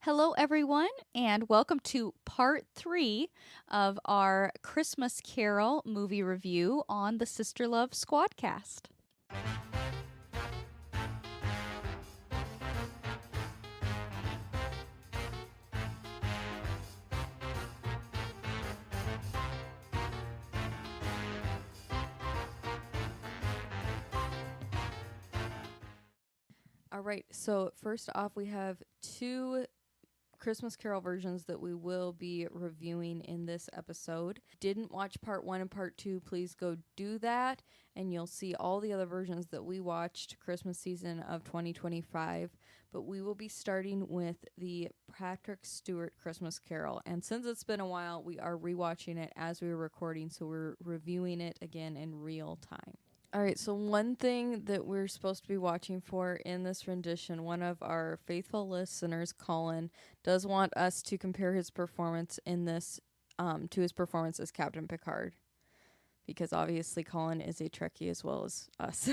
Hello, everyone, and welcome to part 3 of our Christmas Carol movie review on the Sister Love Squadcast. All right, so first off, we have two Christmas Carol versions that we will be reviewing in this episode. Didn't watch part 1 and part 2, please go do that, and you'll see all the other versions that we watched Christmas season of 2025. But we will be starting with the Patrick Stewart Christmas Carol, and since it's been a while, we are rewatching it as we were recording, so we're reviewing it again in real time. All right, so one thing that we're supposed to be watching for in this rendition, one of our faithful listeners, Colin, does want us to compare his performance in this to his performance as Captain Picard, because obviously Colin is a Trekkie as well as us.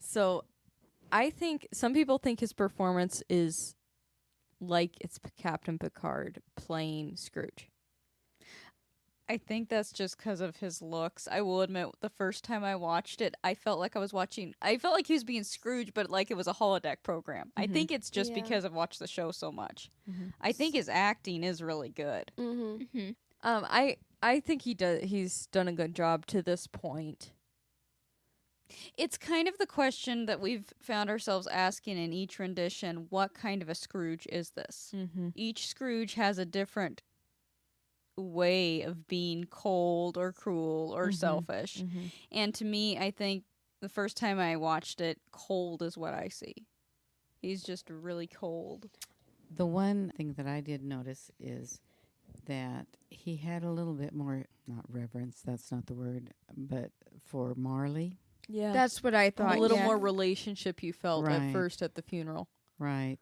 So I think some people think his performance is like it's Captain Picard playing Scrooge. I think that's just because of his looks. I will admit, the first time I watched it, I felt like he was being Scrooge, but like it was a holodeck program. I think it's just because I've watched the show so much. I think his acting is really good. I think he's done a good job to this point. It's kind of the question that we've found ourselves asking in each rendition. What kind of a Scrooge is this? Each Scrooge has a different way of being cold or cruel or selfish. And to me, I think the first time I watched it, cold is what I see. He's just really cold. The one thing that I did notice is that he had a little bit more, not reverence, that's not the word, but for Marley. Yeah. That's what I thought. A little more relationship you felt at Right. first at the funeral. Right.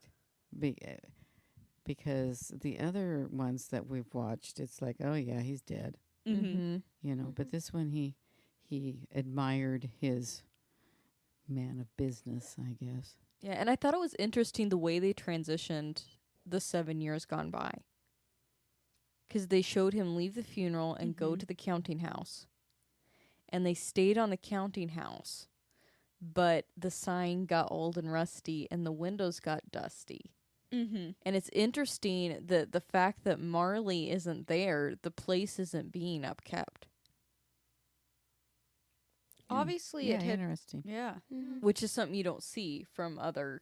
Because the other ones that we've watched, it's like, oh yeah, he's dead. You know, but this one he admired his man of business, I guess. Yeah, and I thought it was interesting the way they transitioned the 7 years gone by. Because they showed him leave the funeral and go to the counting house. And they stayed on the counting house. But the sign got old and rusty and the windows got dusty. And it's interesting that the fact that Marley isn't there, the place isn't being upkept. Obviously, Yeah, it had... interesting. Yeah. Which is something you don't see from other,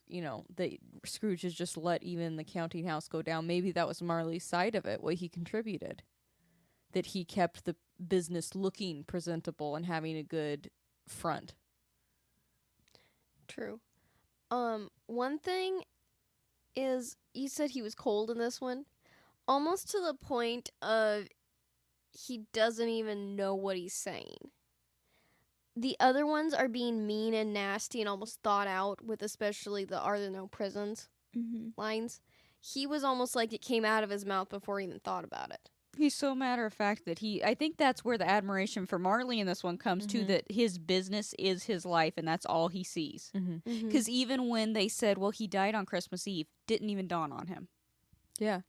Scrooge has just let even the counting house go down. Maybe that was Marley's side of it, what he contributed. That he kept the business looking presentable and having a good front. True. One thing is, you said he was cold in this one, almost to the point of he doesn't even know what he's saying. The other ones are being mean and nasty and almost thought out, with especially the "Are there no prisons" lines. He was almost like it came out of his mouth before he even thought about it. He's so matter of fact that I think that's where the admiration for Marley in this one comes to, that his business is his life and that's all he sees. Because even when they said, well, he died on Christmas Eve, didn't even dawn on him. Yeah.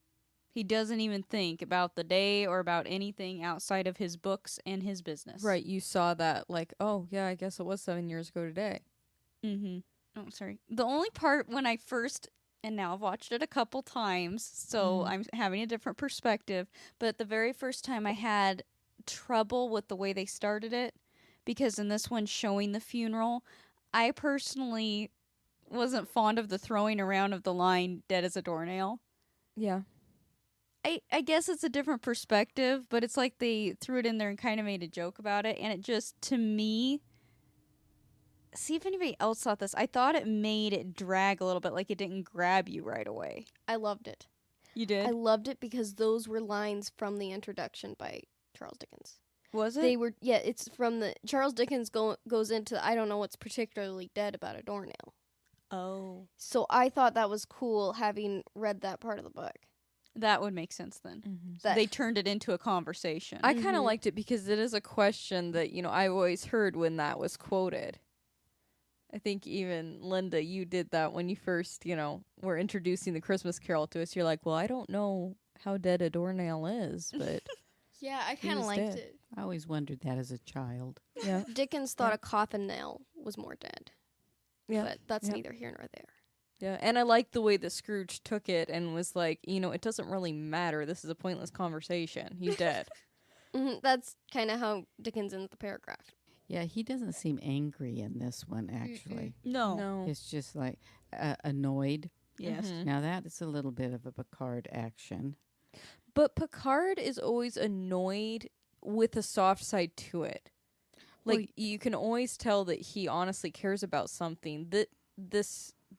He doesn't even think about the day or about anything outside of his books and his business. Right, you saw that like, oh, yeah, I guess it was 7 years ago today. Oh, sorry. The only part when I first... And now I've watched it a couple times, so I'm having a different perspective. But the very first time I had trouble with the way they started it, because in this one showing the funeral, I personally wasn't fond of the throwing around of the line, dead as a doornail. Yeah. I guess it's a different perspective, but it's like they threw it in there and kind of made a joke about it. And it just, to me... See if anybody else thought this. I thought it made it drag a little bit, like it didn't grab you right away. I loved it. You did? I loved it because those were lines from the introduction by Charles Dickens. Was it? They were, yeah, it's from the... Charles Dickens goes into, I don't know what's particularly dead about a doornail. Oh. So I thought that was cool, having read that part of the book. That would make sense then. So they turned it into a conversation. I kind of liked it because it is a question that, I've always heard when that was quoted. I think even Linda, you did that when you first, were introducing the Christmas Carol to us. You're like, well, I don't know how dead a doornail is, but Yeah, I He kind of was liked dead. it. I always wondered that as a child. yeah, Dickens thought a coffin nail was more dead. yeah, But that's Yeah. neither here nor there. yeah. And I like the way that Scrooge took it and was like, it doesn't really matter. This is a pointless conversation. He's dead. That's kind of how Dickens ends the paragraph. Yeah, he doesn't seem angry in this one, actually. No. It's just like annoyed. Yes. Mhm. Now, that is a little bit of a Picard action. But Picard is always annoyed with a soft side to it. Like, Well, you can always tell that he honestly cares about something. The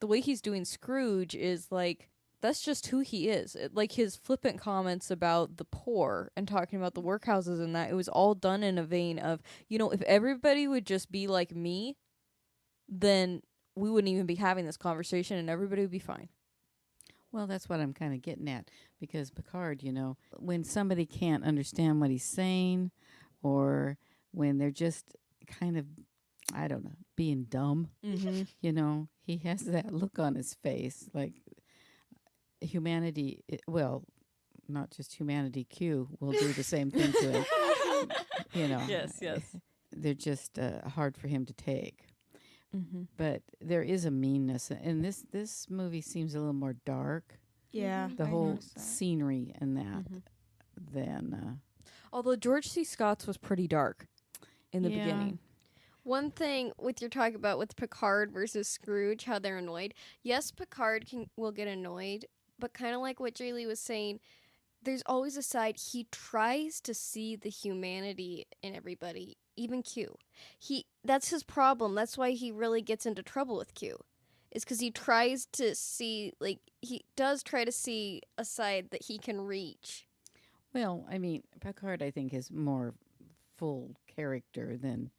way he's doing Scrooge is like, that's just who he is. Like, his flippant comments about the poor and talking about the workhouses and that, it was all done in a vein of, if everybody would just be like me, then we wouldn't even be having this conversation and everybody would be fine. Well, that's what I'm kind of getting at. Because Picard, when somebody can't understand what he's saying, or when they're just kind of, I don't know, being dumb, Mm-hmm. he has that look on his face. Like humanity, well, not just humanity, Q will do the same thing to him. Yes. They're just hard for him to take. Mm-hmm. But there is a meanness, and this movie seems a little more dark. Yeah. The I whole noticed that. scenery and that Mhm. than Although George C. Scott's was pretty dark in the Yeah. beginning. One thing with your talk about with Picard versus Scrooge, how they're annoyed. Yes, Picard will get annoyed, but kind of like what Jaylee was saying, there's always a side he tries to see the humanity in everybody, even Q. That's his problem. That's why he really gets into trouble with Q. Is because he tries to see, he does try to see a side that he can reach. well, I mean, Picard I think is more full character than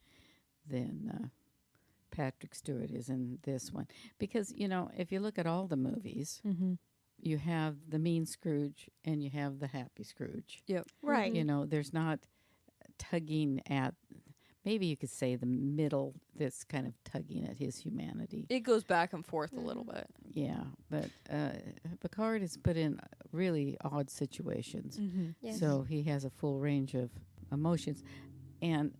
Patrick Stewart is in this one, because if you look at all the movies, Mm-hmm. you have the mean Scrooge and you have the happy Scrooge. Yep. Right. There's not tugging at, maybe you could say, the middle that's kind of tugging at his humanity. It goes back and forth a little bit. Yeah, but Picard is put in really odd situations. Mm-hmm. Yes. So he has a full range of emotions. And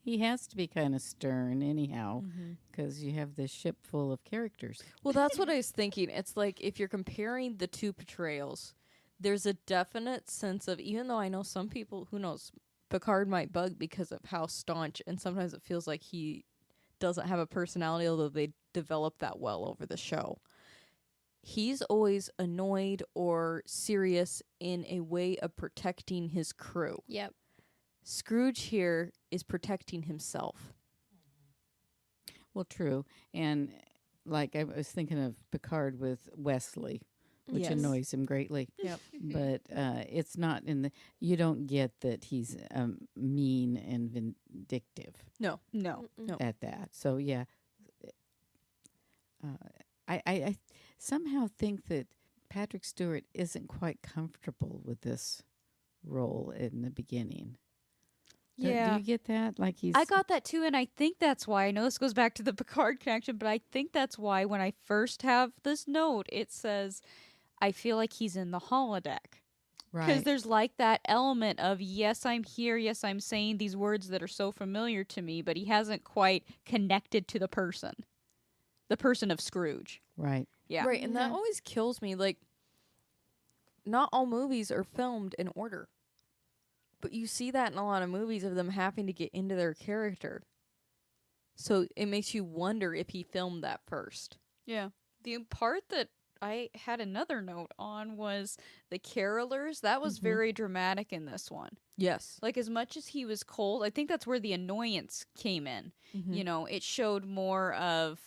he has to be kind of stern anyhow, because you have this ship full of characters. Well, that's what I was thinking. It's like, if you're comparing the two portrayals, there's a definite sense of, even though I know some people, who knows, Picard might bug because of how staunch, and sometimes it feels like he doesn't have a personality, although they develop that well over the show. He's always annoyed or serious in a way of protecting his crew. Yep. Scrooge here is protecting himself. Well, true. And like I was thinking of Picard with Wesley, which Yes. annoys him greatly. Yep. But it's not you don't get that he's mean and vindictive No. No. at that. So, yeah. I somehow think that Patrick Stewart isn't quite comfortable with this role in the beginning. Do Yeah. you get that? Like he's I got that too, and I think that's why. I know this goes back to the Picard connection, but I think that's why when I first have this note, it says, I feel like he's in the holodeck. Because right. there's like that element of, yes, I'm here, yes, I'm saying these words that are so familiar to me, but he hasn't quite connected to the person of Scrooge. Right. Yeah. Right, and that Yeah. always kills me. Like, not all movies are filmed in order. But you see that in a lot of movies of them having to get into their character. So it makes you wonder if he filmed that first. Yeah. The part that I had another note on was the carolers. That was very dramatic in this one. Yes. Like, as much as he was cold, I think that's where the annoyance came in. You know, it showed more of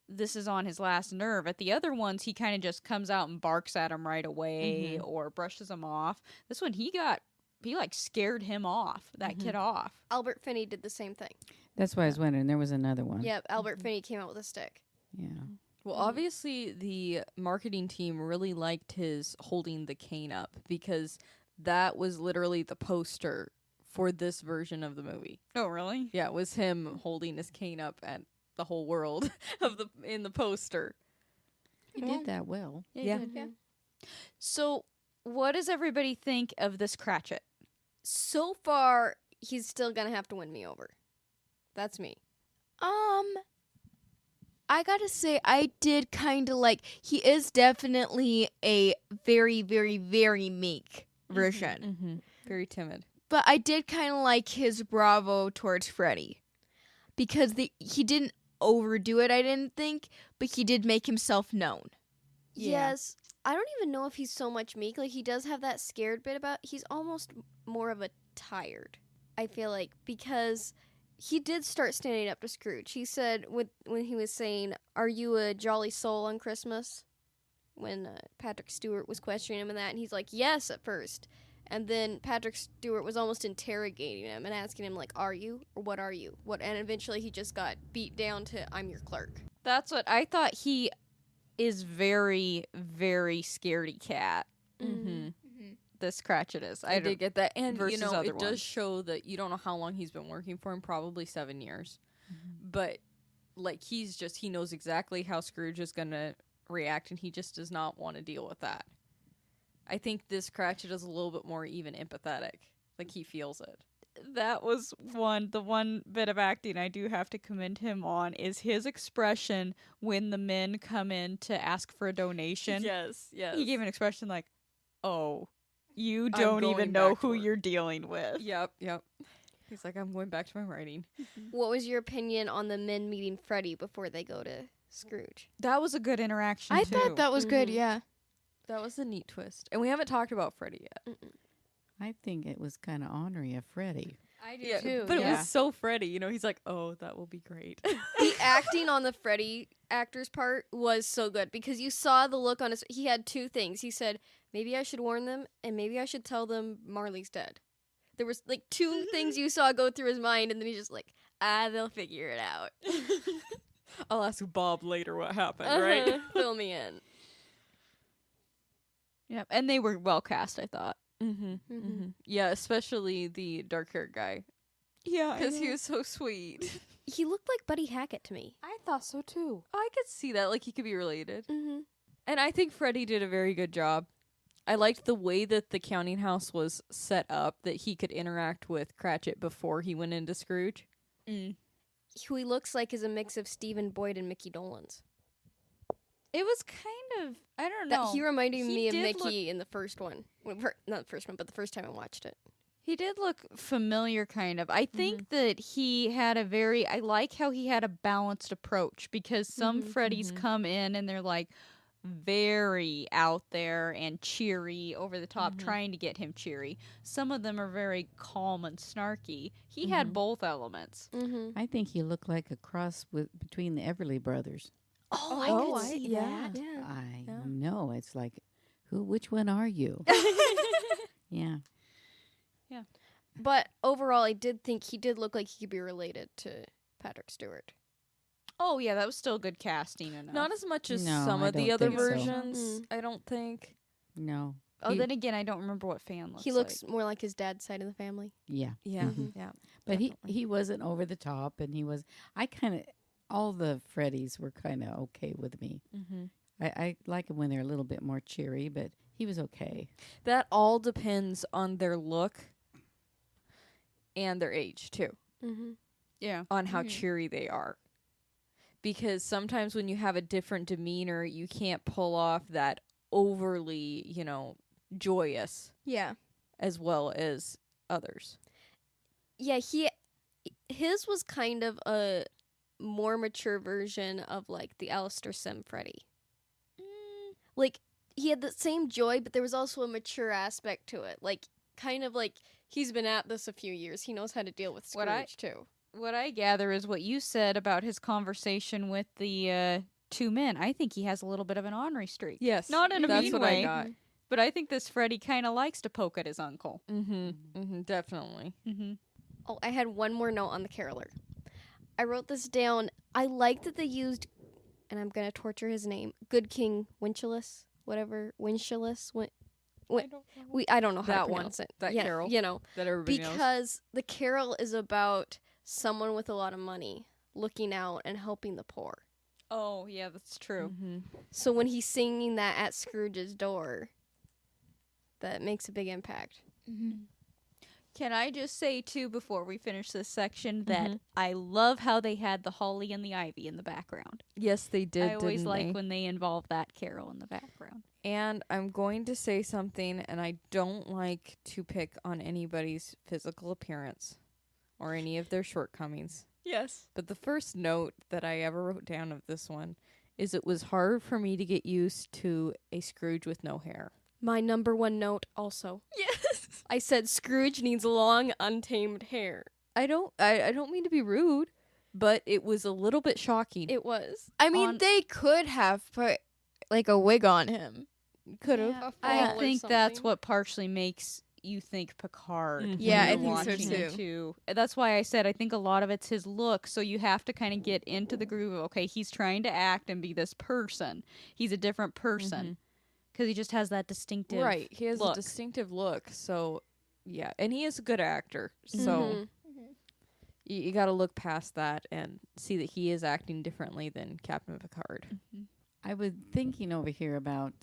this is on his last nerve. At the other ones, he kind of just comes out and barks at him right away or brushes him off. This one, he like scared him off, that kid off. Albert Finney did the same thing. That's why I was wondering. There was another one. Yep, Albert Finney came out with a stick. Yeah. Well, obviously, the marketing team really liked his holding the cane up, because that was literally the poster for this version of the movie. Oh, really? Yeah, it was him holding his cane up the whole world in the poster. He did that well. Yeah. Yeah. So, what does everybody think of this Cratchit? So far, he's still gonna have to win me over. That's me. I gotta say, I did kind of like. He is definitely a very, very, very meek version, Mm-hmm. Very timid. but I did kind of like his bravo towards Freddy because he didn't overdo it. I didn't think, but he did make himself known. Yeah. Yes. I don't even know if he's so much meek. Like, he does have that scared bit about. He's almost more of a tired, I feel like, because he did start standing up to Scrooge. He said when he was saying, "Are you a jolly soul on Christmas?" When Patrick Stewart was questioning him and that, and he's like, "Yes," at first. And then Patrick Stewart was almost interrogating him and asking him, like, "Are you? Or what are you?" And eventually he just got beat down to, "I'm your clerk." That's what I thought. He is very, very scaredy cat. Mm-hmm. This Cratchit is. I did get that. And, versus it other does ones. show that you don't know how long he's been working for him, probably 7 years. But, like, he knows exactly how Scrooge is going to react, and he just does not want to deal with that. I think this Cratchit is a little bit more even empathetic. Like, he feels it. That was the one bit of acting I do have to commend him on is his expression when the men come in to ask for a donation. Yes. He gave an expression like, "Oh, you I'm don't going even know back to who work." you're dealing with." Yep. He's like, I'm going back to my writing. What was your opinion on the men meeting Freddy before they go to Scrooge? That was a good interaction I too. thought that was good. Mhm. Yeah. That was a neat twist. And we haven't talked about Freddy yet. I think it was kind of ornery of Freddy. I do Yeah, too. but it yeah. was so Freddy. He's like, oh, that will be great. The acting on the Freddy actor's part was so good because you saw the look on his. He had two things. He said, "Maybe I should warn them, and maybe I should tell them Marley's dead." There was like two things you saw go through his mind, and then he's just like, they'll figure it out. I'll ask Bob later what happened, right? Fill me in. Yep, and they were well cast, I thought. Yeah, especially the dark-haired guy. Yeah, Because he was so sweet. He looked like Buddy Hackett to me. I thought so too. I could see that. Like, he could be related. Mm-hmm. And I think Freddy did a very good job. I liked the way that the counting house was set up, that he could interact with Cratchit before he went into Scrooge. Who he looks like is a mix of Stephen Boyd and Mickey Dolenz. It was kind of, I don't That know. he reminded He me of did Mickey in the first one. Well, not the first one, but the first time I watched it. He did look familiar, kind of. I think that he had I like how he had a balanced approach because some Freddys come in and they're like very out there and cheery, over the top, trying to get him cheery. Some of them are very calm and snarky. He had both elements. Mm-hmm. I think he looked like a cross between the Everly Brothers. Oh, I could see that. Yeah. I know. It's like, which one are you? Yeah. But overall, I did think he did look like he could be related to Patrick Stewart. Oh, yeah, that was still good casting enough. Not as much as No, some I of the don't other think so. versions, I don't think. No. Oh, He- then again, I don't remember what Fan looks He looks more like his dad's side of the family. Yeah. Yeah, Mhm. yeah. But Definitely. he wasn't over the top, and all the Freddys were kind of okay with me. Mm-hmm. I like it when they're a little bit more cheery, but he was okay. That all depends on their look and their age, too. Mm-hmm. Yeah. On how cheery they are. Because sometimes when you have a different demeanor, you can't pull off that overly, joyous Yeah. as well as others. Yeah, his was kind of a more mature version of like the Alastair Sim Freddy. Like he had the same joy, but there was also a mature aspect to it. Like kind of like he's been at this a few years. He knows how to deal with Scrooge too. What I gather is what you said about his conversation with the two men. I think he has a little bit of an ornery streak. Yes. Not in a That's mean what way. I got. But I think this Freddy kind of likes to poke at his uncle. Definitely. Oh, I had one more note on the caroler. I wrote this down. I like that they used, and I'm gonna torture his name, Good King Winchilus, whatever Winchilus. I don't know how That to one. pronounce it. That carol. you know, That everybody knows. because the carol is about someone with a lot of money looking out and helping the poor. Oh, yeah, that's true. Mm-hmm. So when he's singing that at Scrooge's door, that makes a big impact. Can I just say, too, before we finish this section, that Mhm. I love how they had the holly and the ivy in the background. Yes, they did. I always didn't like they? when they involve that carol in the background. And I'm going to say something, and I don't like to pick on anybody's physical appearance or any of their shortcomings. Yes. But the first note that I ever wrote down of this one is it was hard for me to get used to a Scrooge with no hair. My number one note also. Yes. I said Scrooge needs long, untamed hair. I don't mean to be rude, but it was a little bit shocking. It was. I mean, On- they could have put like a wig on him. Could have. Yeah, a I fall or think that's something. what partially makes you think Picard. Mhm. when Yeah, I you're think so, watching it, too. too. That's why I said I think a lot of it's his look. So you have to kind of get into the groove of, okay, he's trying to act and be this person. He's a different person because he just has that distinctive. Right. He has look. a distinctive look. So, yeah. And he is a good actor. So, Mhm. you got to look past that and see that he is acting differently than Captain Picard. I was thinking over here about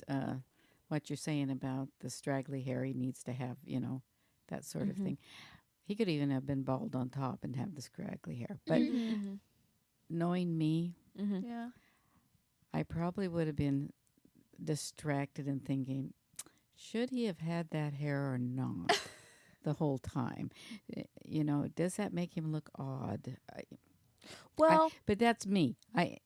what you're saying about the straggly hair he needs to have, that sort of Mhm. thing. He could even have been bald on top and have the scraggly hair. But Mm-hmm. knowing me, Mm-hmm. Yeah. I probably would have been distracted and thinking, should he have had that hair or not the whole time? Does that make him look odd? Well, But that's me. I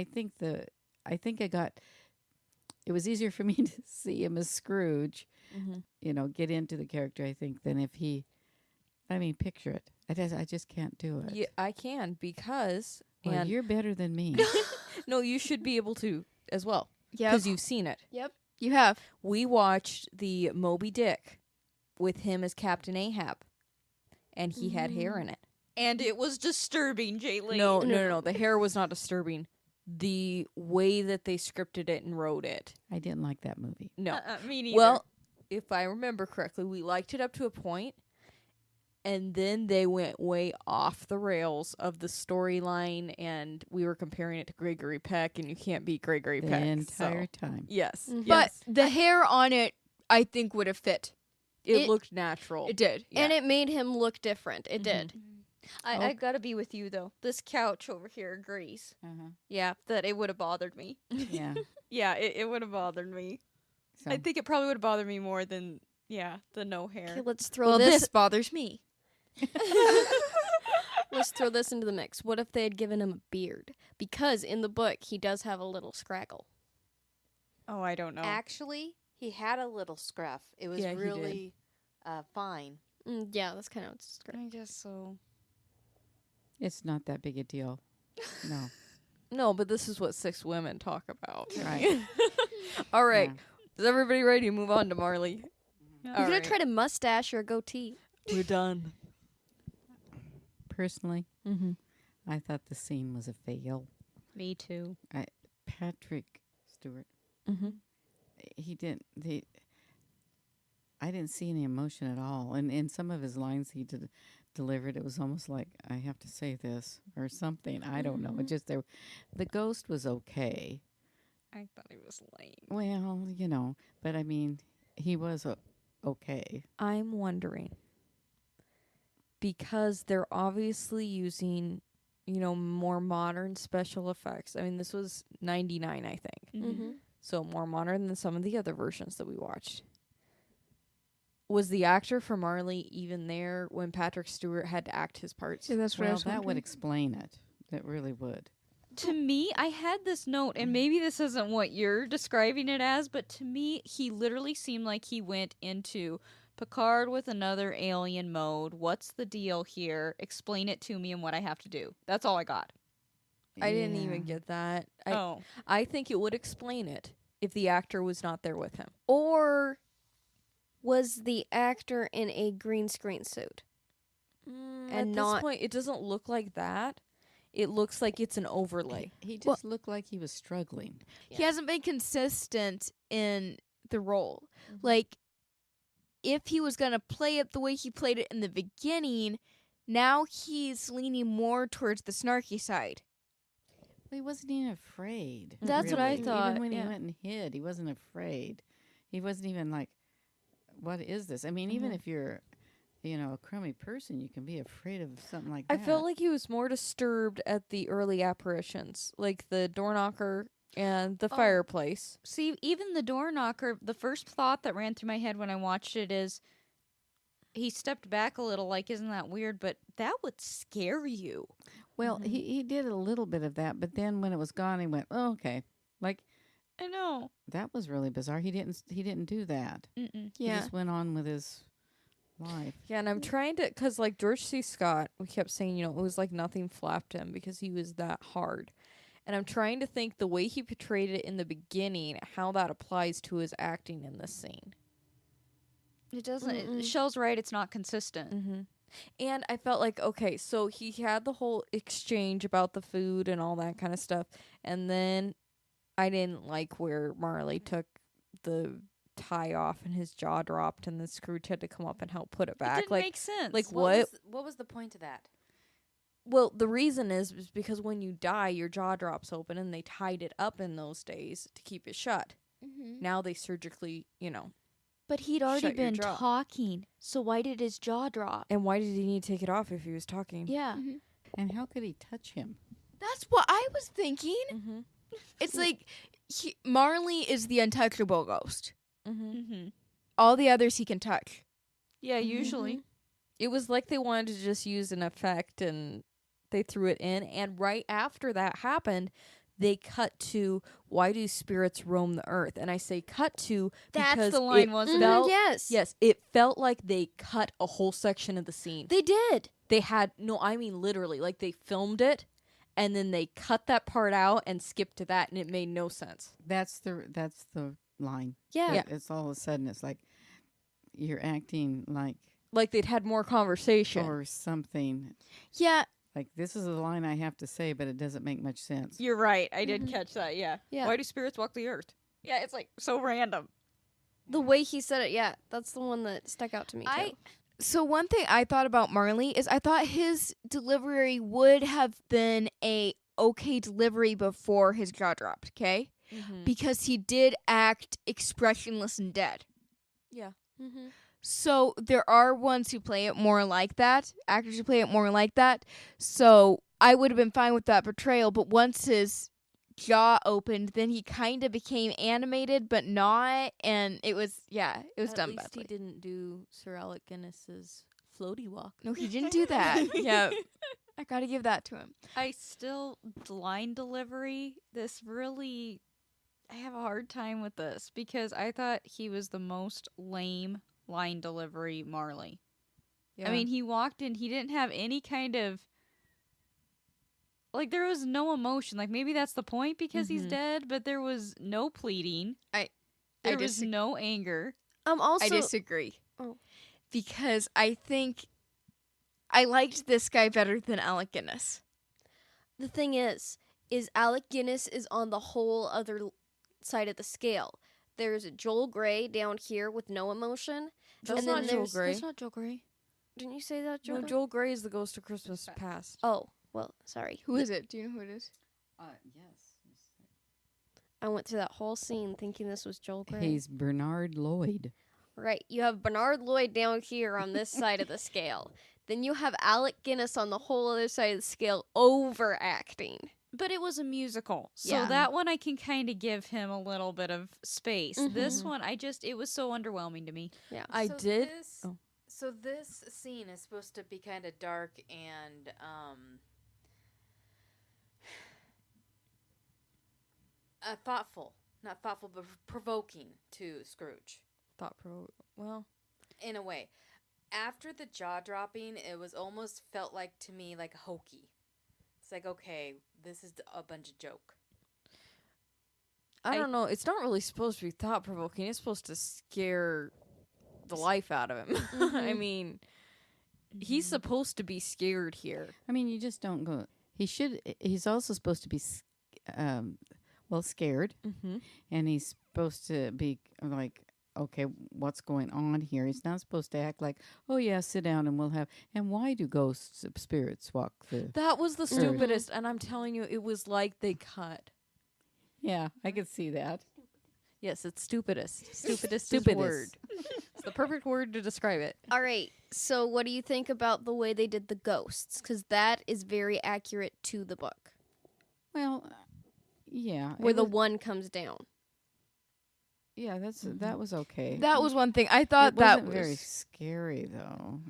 think it was easier for me to see him as Scrooge, get into the character, I think, than if picture it. I just can't do it. yeah, I can because, Well, and you're better than me. no, you should be able to as well Yep. because you've seen it. Yep. You have. We watched the Moby Dick with him as Captain Ahab, and he had hair in it. And it was disturbing, Jaylee. No. The hair was not disturbing. The way that they scripted it and wrote it. I didn't like that movie. No. Me neither. Well, if I remember correctly, we liked it up to a point, and then they went way off the rails of the storyline, and we were comparing it to Gregory Peck, and you can't beat Gregory The Peck. entire so. time. Yes. Mhm. Yes. But the hair on it, I think, would have fit. it it- looked natural. It did. Yeah. And it made him look different. It did. I gotta be with you, though. This couch over here agrees. Uh-huh. Yeah, that it would have bothered me. Yeah. Yeah, it would have bothered me. So, I think it probably would have bothered me more than, the no hair. Okay, let's throw Well, this. this bothers me. Let's throw this into the mix. What if they had given him a beard? Because in the book, he does have a little scraggle. Oh, I don't know. Actually, he had a little scruff. It was Yeah, he did. really fine. Yeah, that's kind of what's I guess so. it's not that big a deal. No. No, but this is what 6 women talk about. Right. All right. Yeah. Is everybody ready to move on to Marley? You're All gonna right. try to mustache or a goatee. We're done. Personally, Mm-hmm. I thought the scene was a fail. Me too. Patrick Stewart, Mm-hmm. I didn't see any emotion at all. And in some of his lines he delivered, it was almost like, I have to say this or something. I don't know. It just, the ghost was okay. I thought it was lame. Well, but I mean, he was okay. I'm wondering because they're obviously using, more modern special effects. I mean, this was 99, I think. Mm-hmm. So more modern than some of the other versions that we watched. Was the actor for Marley even there when Patrick Stewart had to act his parts? Yeah, that's what I Well, was that would wondering. explain it. That really would. To me, I had this note, and maybe this isn't what you're describing it as, but to me, he literally seemed like he went into Picard with another alien mode. What's the deal here? Explain it to me and what I have to do. That's all I got. I didn't Yeah. even get that. Oh. I think it would explain it if the actor was not there with him. Or was the actor in a green screen suit? At And this not- point, it doesn't look like that. It looks like it's an overlay. He just looked like he was struggling. He hasn't been consistent in the role. Mm-hmm. Like, if he was going to play it the way he played it in the beginning, now he's leaning more towards the snarky side. Well, he wasn't even afraid. That's what I really. thought, Even when yeah. he went and hid, he wasn't afraid. He wasn't even like, what is this? I mean, even if you're, a crummy person, you can be afraid of something like I that. felt like he was more disturbed at the early apparitions, like the door knocker and the fireplace. See, even the door knocker, the first thought that ran through my head when I watched it is he stepped back a little, like, isn't that weird? But that would scare you. Well, he did a little bit of that, but then when it was gone, he went, oh, okay. Like, I know. that was really bizarre. He didn't do that. Mm-mm. He just went on with his life. Yeah, and I'm trying to, because like George C. Scott, we kept saying, it was like nothing flapped him because he was that hard. And I'm trying to think the way he portrayed it in the beginning, how that applies to his acting in this scene. It doesn't. Shell's right. It's not consistent. Mm-hmm. And I felt like, okay, so he had the whole exchange about the food and all that kind of stuff. And then I didn't like where Marley took the tie off and his jaw dropped and the Scrooge had to come up and help put it back. It didn't make sense. Like what? What was the point of that? Well, the reason is because when you die, your jaw drops open, and they tied it up in those days to keep it shut. Now they surgically, But he'd already Shut your been jaw. talking, so why did his jaw drop? And why did he need to take it off if he was talking? Yeah. And how could he touch him? That's what I was thinking. Mm-hmm. It's like Marley is the untouchable ghost. Mm-hmm. All the others he can touch. Yeah, usually. It was like they wanted to just use an effect and they threw it in. And right after that happened, they cut to why do spirits roam the earth? And I say cut to That's because the line, it wasn't it? felt, Yes. it felt like they cut a whole section of the scene. They did. They had I mean literally, like they filmed it and then they cut that part out and skipped to that, and it made no sense. That's the line. Yeah. Yeah. It's all of a sudden it's like you're acting like They'd had more conversation. or something. Yeah. Like, this is a line I have to say, but it doesn't make much sense. You're right. I did catch that. Yeah. Yeah. Why do spirits walk the earth? Yeah, it's like so random. The way he said it, yeah, that's the one that stuck out to me too. So one thing I thought about Marley is I thought his delivery would have been a okay delivery before his jaw dropped, okay? Because he did act expressionless and dead. Yeah. Mm-hmm. So there are ones who play it more like that, actors who play it more like that. So I would have been fine with that portrayal, but once his jaw opened, then he kind of became animated, but not, and it was done At least badly. he didn't do Sir Alec Guinness's floaty walk. No, he didn't do that. Yeah, I gotta give that to him. Line delivery, I have a hard time with this because I thought he was the most lame line delivery Marley. Yeah. I mean, he walked in, he didn't have any kind of, like, there was no emotion. Like, maybe that's the point because he's dead, but there was no pleading. There was no anger. Also, I disagree. Oh. Because I think I liked this guy better than Alec Guinness. the thing is Alec Guinness is on the whole other side of the scale. There's Joel Grey down here with no emotion. That's and then not Joel there's- Grey. That's not Joel Grey. Didn't you say that, Joel? No, Joel Grey is the ghost of Christmas Past. Oh, well, sorry. Who is it? Do you know who it is? Yes. I went through that whole scene thinking this was Joel Grey. He's Bernard Lloyd. Right. You have Bernard Lloyd down here on this side of the scale. Then you have Alec Guinness on the whole other side of the scale overacting. But it was a musical. So Yeah. that one I can kind of give him a little bit of space. This one, it was so underwhelming to me. Yeah. I did. So this scene is supposed to be kind of dark and thoughtful. Not thoughtful, but provoking to Scrooge Well, in a way. After the jaw dropping, it was almost felt like to me like hokey. It's like, okay, this is a bunch of joke. I don't know. It's not really supposed to be thought provoking. It's supposed to scare the life out of him. I mean, he's supposed to be scared here. I mean, you just don't go. He's also supposed to be, scared. Mm-hmm. And he's supposed to be like okay, what's going on here? He's not supposed to act like, oh yeah, sit down and we'll have. And why do ghosts, spirits walk the? That was the Earth. stupidest, and I'm telling you, it was like they cut. Yeah, I could see that. Yes, it's stupidest. Stupidest is the Stupidest. word. It's the perfect word to describe it. All right. So, what do you think about the way they did the ghosts? Because that is very accurate to the book, Well, yeah, where it the was- one comes down. yeah, that was okay. That was one thing. I thought it that wasn't was very scary though.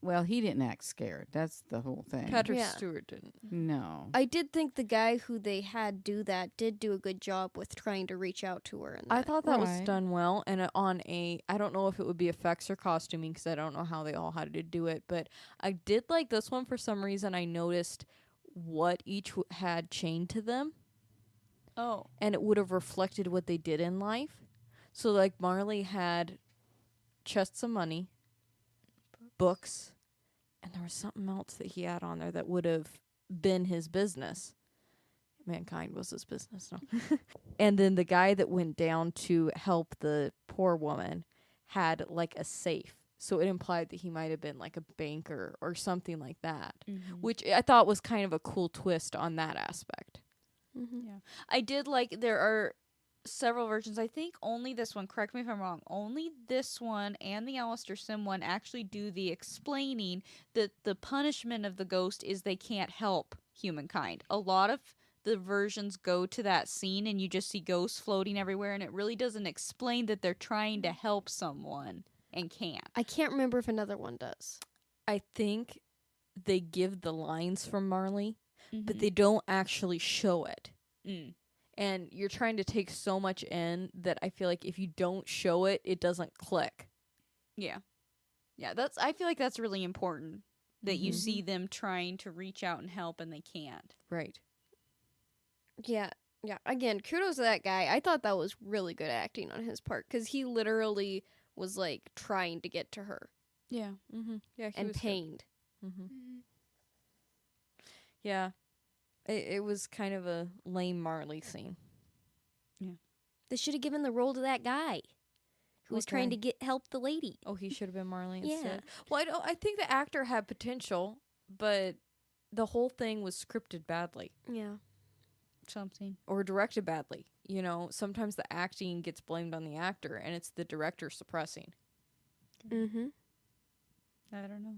Well, he didn't act scared. That's the whole thing. Patrick Yeah. Stewart didn't. No. I did think the guy who they had do that did do a good job with trying to reach out to her. And I thought that was Right. done well, and I don't know if it would be effects or costuming because I don't know how they all had to do it, but I did like this one for some reason. I noticed what each had chained to them, Oh. and it would have reflected what they did in life. So, like, Marley had chests of money, books, and there was something else that he had on there that would have been his business. Mankind was his business, no. And then the guy that went down to help the poor woman had like a safe. So it implied that he might have been like a banker or something like that, which I thought was kind of a cool twist on that aspect. Mhm. Yeah. I did like there are several versions. I think only this one, correct me if I'm wrong, only this one and the Alastair Sim one actually do the explaining that the punishment of the ghost is they can't help humankind. A lot of the versions go to that scene and you just see ghosts floating everywhere and it really doesn't explain that they're trying to help someone and can't. I can't remember if another one does. I think they give the lines from Marley, but Mhm. they don't actually show it. Mm. And you're trying to take so much in that I feel like if you don't show it, it doesn't click. Yeah. Yeah, I feel like that's really important that you Mhm. see them trying to reach out and help and they can't. Right. Yeah. Yeah. Again, kudos to that guy. I thought that was really good acting on his part because he literally was like trying to get to her Yeah. Mm-hmm. Yeah, and pained. Mm-hmm. Yeah. It was kind of a lame Marley scene. They should have given the role to that guy who was What trying guy? to help the lady. Oh, he should have been Marley Yeah. instead. Well, I think the actor had potential, but the whole thing was scripted badly Yeah. Something. or directed badly. You know, sometimes the acting gets blamed on the actor, and it's the director suppressing. Mm-hmm. I don't know.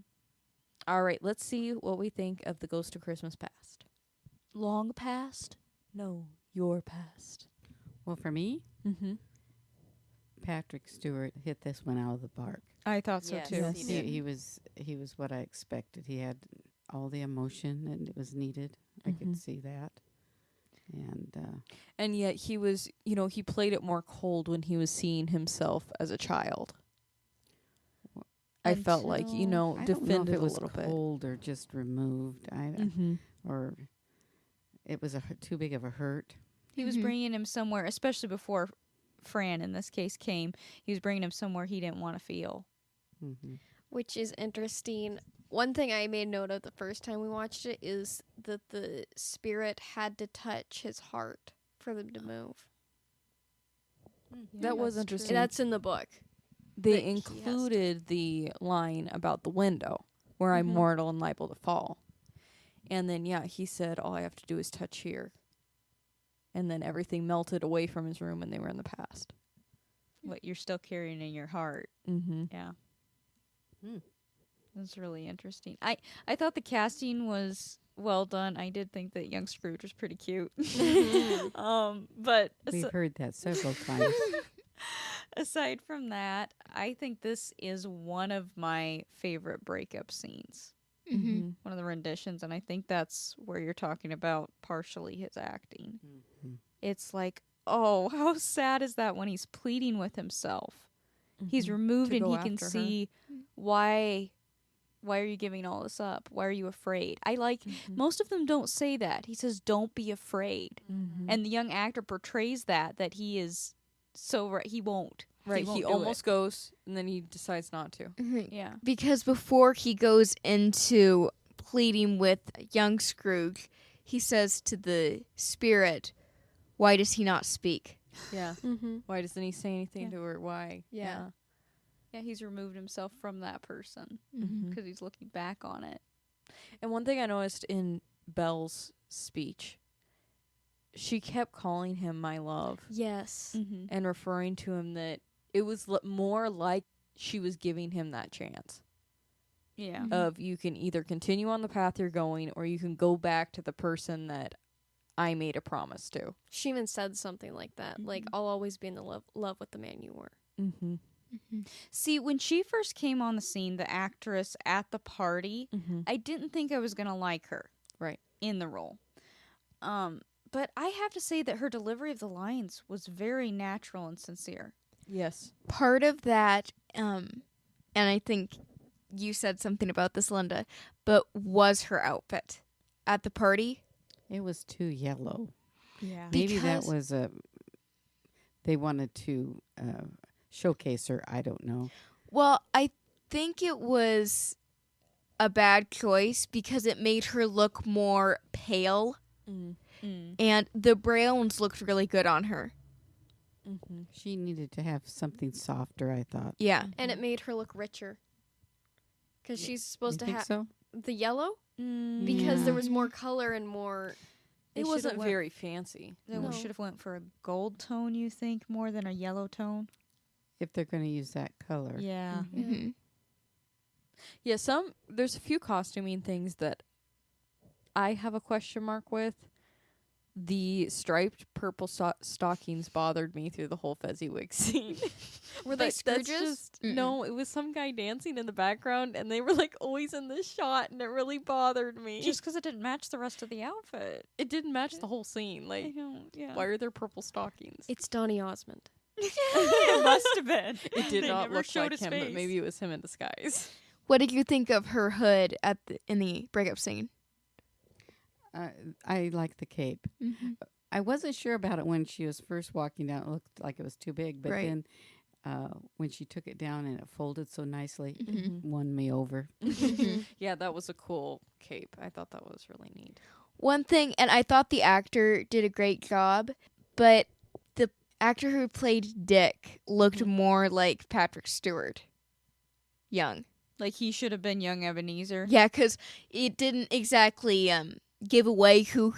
All right, let's see what we think of The Ghost of Christmas Past. Long past? No, your past. Well, for me, Mm-hmm. Patrick Stewart hit this one out of the park. I thought so Yes, too. yes. He did. He was what I expected. He had all the emotion and it was needed. I Mhm. could see that. And And yet he was, he played it more cold when he was seeing himself as a child. I felt like, I don't know defended if it was a little bit. cold or just removed. Mm-hmm. Or it was too big of a hurt. He was Mhm. bringing him somewhere, especially before Fran, in this case, came. He was bringing him somewhere he didn't want to feel. Mm-hmm. Which is interesting. One thing I made note of the first time we watched it is that the spirit had to touch his heart for them to move. That was interesting. That's in the book. They that he has to. included the line about the window where I'm Mhm. mortal and liable to fall. And then, he said, all I have to do is touch here. And then everything melted away from his room and they were in the past. What you're still carrying in your heart. Mm-hmm. Yeah. Hmm. That's really interesting. I thought the casting was well done. I did think that young Scrooge was pretty cute. But We've heard that several times. aside from that, I think this is one of my favorite breakup scenes. Mm-hmm. One of the renditions, and I think that's where you're talking about partially his acting. Mhm. It's like, oh, how sad is that when he's pleading with himself? He's removed To and go he can after her. see why are you giving all this up? Why are you afraid? I like most of them don't say that. He says don't be afraid. Mm-hmm. And the young actor portrays that he is so right, he won't. Right, won't he do almost goes and then he decides not to. it. Yeah. Because before he goes into pleading with young Scrooge, he says to the spirit, "Why does he not speak?" Yeah. Mm-hmm. Why doesn't he say anything Yeah. to her? Why? Yeah. Yeah, he's removed himself from that person Mhm. because he's looking back on it. And one thing I noticed in Belle's speech, she kept calling him my love Yes. Mm-hmm. and referring to him that it was more like she was giving him that chance Yeah. of you can either continue on the path you're going or you can go back to the person that I made a promise to. She even said something like that. Like, I'll always be in the love with the man you were. Mm-hmm. See, when she first came on the scene, the actress at the party, Mm-hmm. I didn't think I was going to like her. Right. In the role. But I have to say that her delivery of the lines was very natural and sincere. Yes. Part of that, and I think you said something about this, Linda, but was her outfit at the party. It was too yellow. Yeah. Maybe that Because- was they wanted to showcase her. I don't know. Well, I think it was a bad choice because it made her look more pale, Mm. and the browns looked really good on her. Mm-hmm. She needed to have something softer, I thought. Yeah. And it made her look richer. Because she's supposed You to think have so? the yellow? Mm, Because Yeah. there was more color and more. It They wasn't should've went- very fancy. Then No. we should have went for a gold tone, you think, more than a yellow tone? If they're going to use that color. Yeah. Mm-hmm. Yeah, there's a few costuming things that I have a question mark with. The striped purple stockings bothered me through the whole Fezziwig scene. Were they But that's Scrooges? just- Mm-mm. no, it was some guy dancing in the background, and they were like always in this shot, and it really bothered me. Just because it didn't match the rest of the outfit. it didn't match the whole scene. I Like, don't, yeah. why are there purple stockings? It's Donny Osmond. It must have been. It did They not never look showed like his him, but face. maybe it was him in disguise. What did you think of her hood in the breakup scene? I like the cape. Mm-hmm. I wasn't sure about it when she was first walking down. It looked like it was too big. But Right. then when she took it down and it folded so nicely, Mhm. won me over. Yeah, that was a cool cape. I thought that was really neat. One thing, and I thought the actor did a great job, but the actor who played Dick looked more like Patrick Stewart. Young. Like he should have been young Ebenezer. Yeah, because it didn't exactly give away who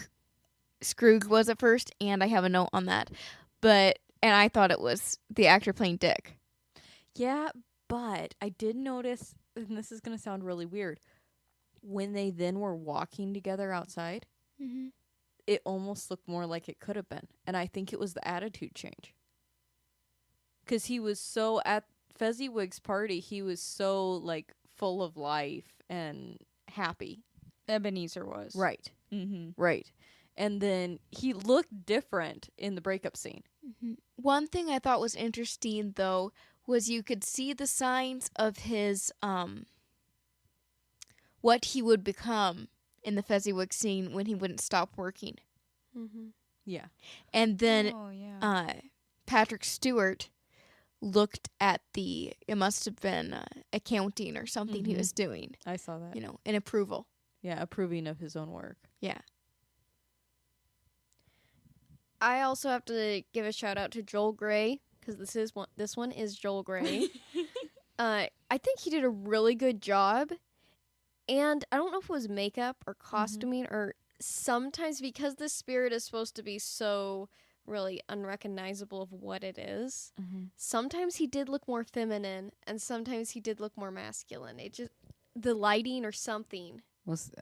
Scrooge was at first, and I have a note on that. And I thought it was the actor playing Dick. Yeah, but I did notice, and this is going to sound really weird, when they then were walking together outside, Mm-hmm. it almost looked more like it could have been. And I think it was the attitude change. Because he was so, at Fezziwig's party, he was so, like, full of life and happy. Ebenezer was. Right, Mm-hmm. right. And then he looked different in the breakup scene. Mm-hmm. One thing I thought was interesting, though, was you could see the signs of his, what he would become in the Fezziwig scene when he wouldn't stop working. Mm-hmm. Yeah. And then Oh, yeah. Patrick Stewart looked at it must have been accounting or something he Mhm. was doing, I saw that. in approval. Yeah, approving of his own work. Yeah. I also have to give a shout out to Joel Grey because this one is Joel Grey. I think he did a really good job, and I don't know if it was makeup or costuming or sometimes because the spirit is supposed to be so really unrecognizable of what it is. Mm-hmm. Sometimes he did look more feminine, and sometimes he did look more masculine. It just the lighting or something.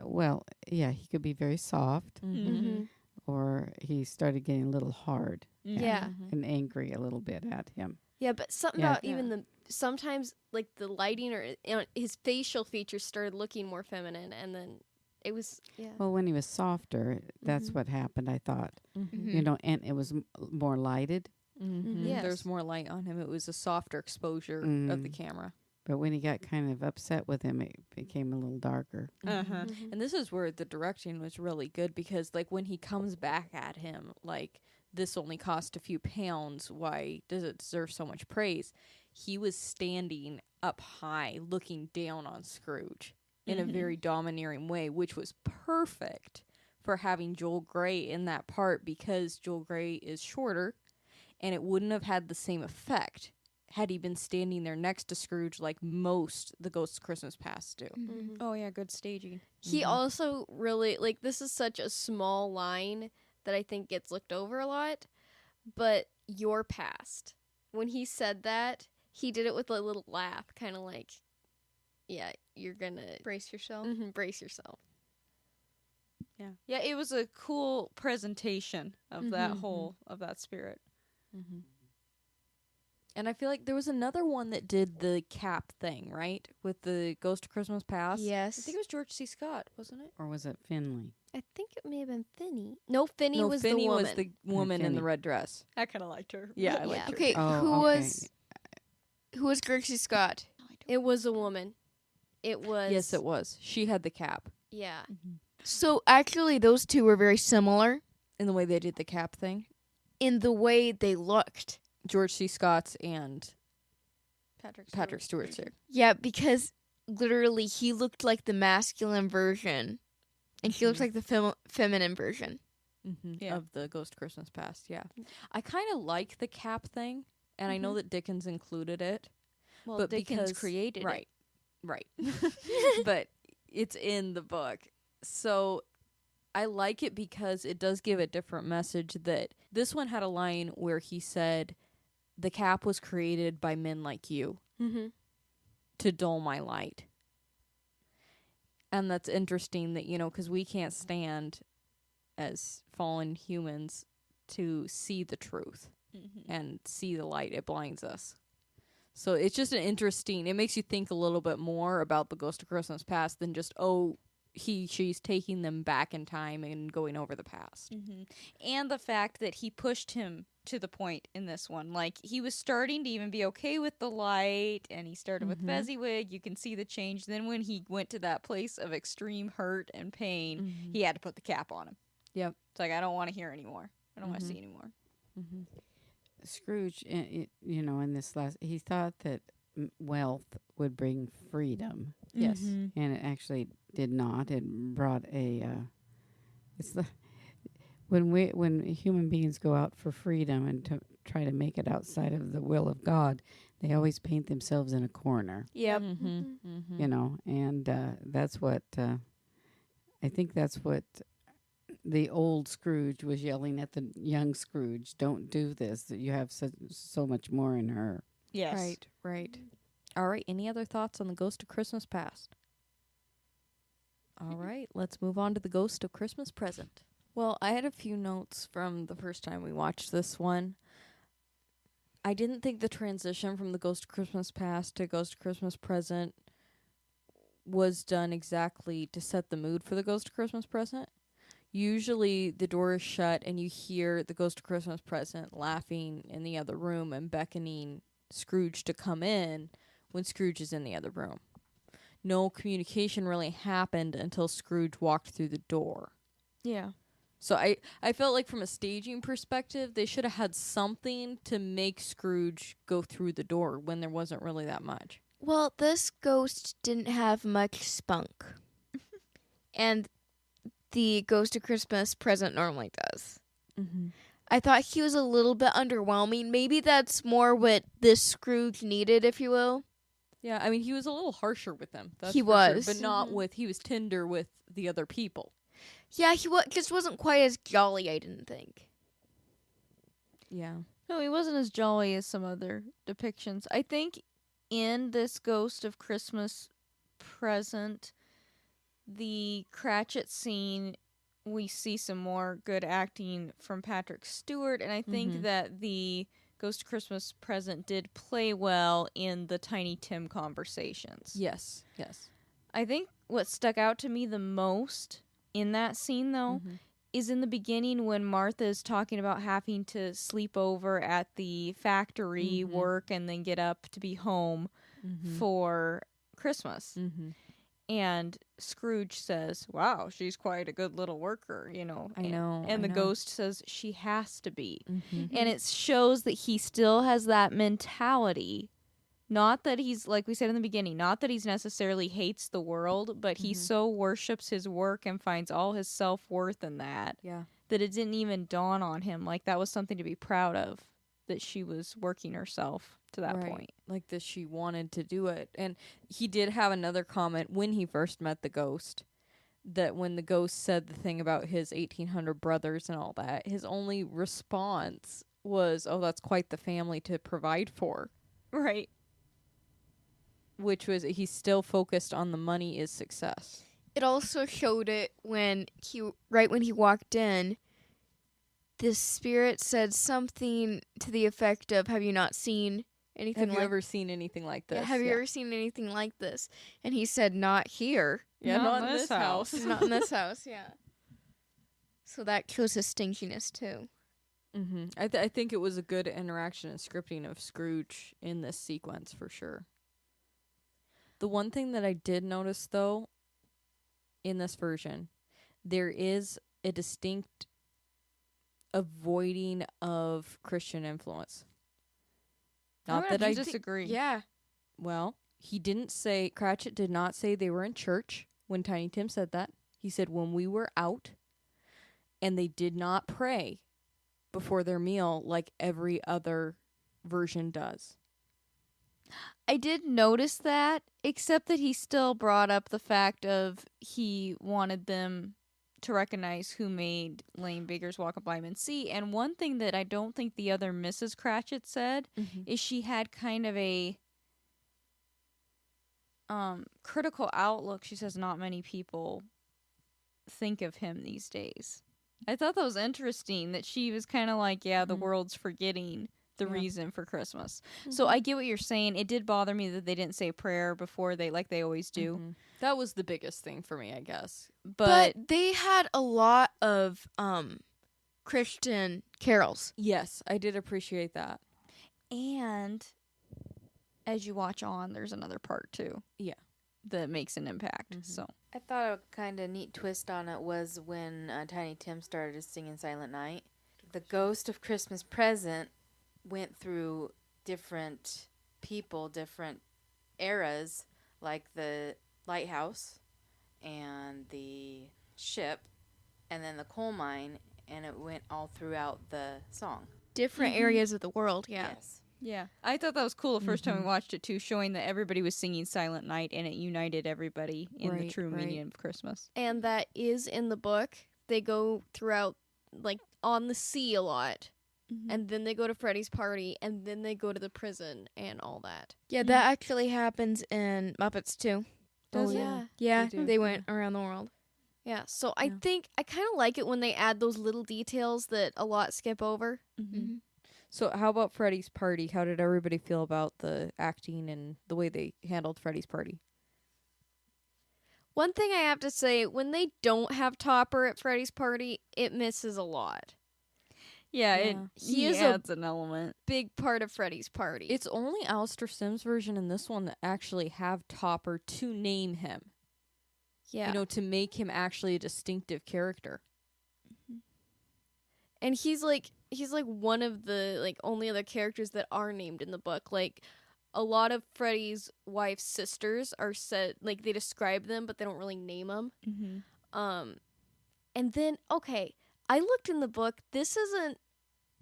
Well, yeah, he could be very soft, Mm-hmm. or he started getting a little hard Yeah. and angry a little bit at him. Yeah, but something Yeah. about even the sometimes like the lighting or his facial features started looking more feminine, and then it was Well, when he was softer, that's Mhm. what happened, I thought. Mm-hmm. You know, and it was more lighted. Mm-hmm. Yes. There's more light on him. It was a softer exposure of the camera. But when he got kind of upset with him, it became a little darker. Uh-huh. Mhm. And this is where the directing was really good because, like, when he comes back at him, like, this only cost a few pounds. Why does it deserve so much praise? He was standing up high, looking down on Scrooge in a very domineering way, which was perfect for having Joel Grey in that part because Joel Grey is shorter and it wouldn't have had the same effect had he been standing there next to Scrooge like most the Ghosts of Christmas Past do. Mhm. Oh yeah, good staging. He also really, like, this is such a small line that I think gets looked over a lot, but your past. When he said that, he did it with a little laugh, kind of like, yeah, you're gonna Brace yourself. brace yourself. Yeah, it was a cool presentation of that Mhm. whole of that spirit. Mm-hmm. And I feel like there was another one that did the cap thing, right? With the Ghost of Christmas Past. Yes. I think it was George C. Scott, wasn't it? Or was it Finley? I think it may have been Finney. No, Finney No, was Finny the woman. was the woman in the Finny. red dress. I kind of liked her. Yeah, I Yeah. liked her. Okay, Oh, who okay. was Gerxie Scott? It was a woman. It was. Yes, it was. She had the cap Yeah. So actually, those two were very similar in the way they did the cap thing. in the way they looked. George C. Scott's and Patrick Patrick Stewart's here. Yeah, because literally he looked like the masculine version, and she looked like the feminine version. Yeah. Of the Ghost of Christmas Past. Yeah, I kind of like the cap thing, and I know that Dickens included it. Well, but Dickens because created right, right, but it's in the book, so I like it because it does give a different message. That this one had a line where he said, "The cap was created by men like you Mm-hmm. to dull my light," and that's interesting. That because we can't stand as fallen humans to see the truth and see the light. It blinds us. So it's just it makes you think a little bit more about the Ghost of Christmas Past than just, she's taking them back in time and going over the past. And the fact that he pushed him to the point in this one. Like, he was starting to even be okay with the light, and he started with Fezziwig. You can see the change. Then when he went to that place of extreme hurt and pain, he had to put the cap on him. Yep. It's like, I don't want to hear anymore. I don't want to see anymore. Scrooge, in this last, he thought that wealth would bring freedom, Yes. and it actually did not. It brought when human beings go out for freedom and to try to make it outside of the will of God, they always paint themselves in a corner, Yep. and that's what I think that's what the old Scrooge was yelling at the young Scrooge. Don't do this. That you have so much more in her. Yes. Right, right. All right, any other thoughts on the Ghost of Christmas Past? All right, let's move on to the Ghost of Christmas Present. Well, I had a few notes from the first time we watched this one. I didn't think the transition from the Ghost of Christmas Past to Ghost of Christmas Present was done exactly to set the mood for the Ghost of Christmas Present. Usually the door is shut and you hear the Ghost of Christmas Present laughing in the other room and beckoning Scrooge to come in when Scrooge is in the other room. No communication really happened until Scrooge walked through the door. Yeah. So I felt like from a staging perspective, they should have had something to make Scrooge go through the door when there wasn't really that much. Well, this ghost didn't have much spunk. And the Ghost of Christmas Present normally does. I thought he was a little bit underwhelming. Maybe that's more what this Scrooge needed, if you will. Yeah, I mean, he was a little harsher with them. That's He for was. sure, but not with, he was tender with the other people. Yeah, he just wasn't quite as jolly, I didn't think. Yeah. No, he wasn't as jolly as some other depictions. I think in this Ghost of Christmas Present, the Cratchit scene, we see some more good acting from Patrick Stewart, and I think that the Ghost of Christmas Present did play well in the Tiny Tim conversations. Yes. Yes. I think what stuck out to me the most in that scene, though, is in the beginning when Martha is talking about having to sleep over at the factory, work, and then get up to be home for Christmas. And Scrooge says, "Wow, she's quite a good little worker, you know." I know. And I the know. ghost says she has to be. And it shows that he still has that mentality. Not that he's, like we said in the beginning, not that he's necessarily hates the world, but he so worships his work and finds all his self-worth in that, Yeah. that it didn't even dawn on him like that was something to be proud of. that she was working herself to that point. Like that she wanted to do it. And he did have another comment when he first met the ghost, that when the ghost said the thing about his 1,800 brothers and all that, his only response was, "Oh, that's quite the family to provide for." Right. Which was, he's still focused on the money is success. It also showed it when he walked in, the spirit said something to the effect of, "Have you not seen anything Have you ever seen anything like this? Yeah, have you ever seen anything like this?" And he said, "Not here." Yeah, not in this house. Not in this house, yeah. So that shows his stinginess too. Mm-hmm. I think it was a good interaction and scripting of Scrooge in this sequence for sure. The one thing that I did notice, though, in this version, there is a distinct avoiding of Christian influence. Not that I disagree. Yeah. Well, Cratchit did not say they were in church when Tiny Tim said that. He said when we were out, and they did not pray before their meal like every other version does. I did notice that, except that he still brought up the fact of he wanted them to recognize who made lame beggars walk and blind men see. And one thing that I don't think the other Mrs. Cratchit said is she had kind of a critical outlook. She says not many people think of him these days. I thought that was interesting that she was kind of like, yeah, the world's forgetting the reason for Christmas. So I get what you're saying. It did bother me that they didn't say prayer before they always do. That was the biggest thing for me, I guess. But they had a lot of Christian carols. Yes, I did appreciate that. And as you watch on, there's another part too. Yeah. That makes an impact. So I thought a kind of neat twist on it was when Tiny Tim started singing Silent Night. The ghost of Christmas Present went through different people, different eras, like the lighthouse and the ship and then the coal mine, and it went all throughout the song. Different areas of the world, yeah. Yes. yeah, I thought that was cool the first time we watched it too, showing that everybody was singing Silent Night and it united everybody in the true meaning of Christmas. And that is in the book. They go throughout, on the sea a lot. And then they go to Freddy's party, and then they go to the prison and all that. Yeah, that actually happens in Muppets too. Does it? Yeah. Yeah, They do. they went around the world. Yeah, so I think I kind of like it when they add those little details that a lot skip over. So how about Freddy's party? How did everybody feel about the acting and the way they handled Freddy's party? One thing I have to say, when they don't have Topper at Freddy's party, it misses a lot. Yeah, He he is a adds an element. Big part of Freddy's party. It's only Alastair Sim's version and this one that actually have Topper to name him. yeah. To make him actually a distinctive character. And he's like one of the only other characters that are named in the book. A lot of Freddy's wife's sisters are said, they describe them, but they don't really name them. And then I looked in the book. This isn't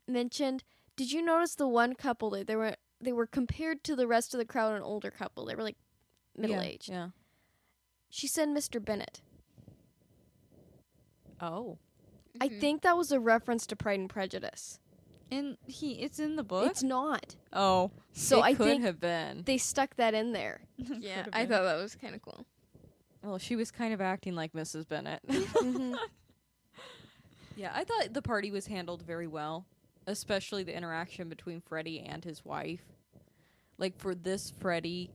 mentioned. Did you notice the one couple that they were compared to the rest of the crowd, an older couple? They were middle aged. Yeah. She said Mr. Bennett. Oh. I think that was a reference to Pride and Prejudice. And it's in the book? It's not. Oh. So I could think have been. they stuck that in there. Yeah, I thought that was kind of cool. Well, she was kind of acting like Mrs. Bennett. Yeah, I thought the party was handled very well, especially the interaction between Freddy and his wife. For this Freddy,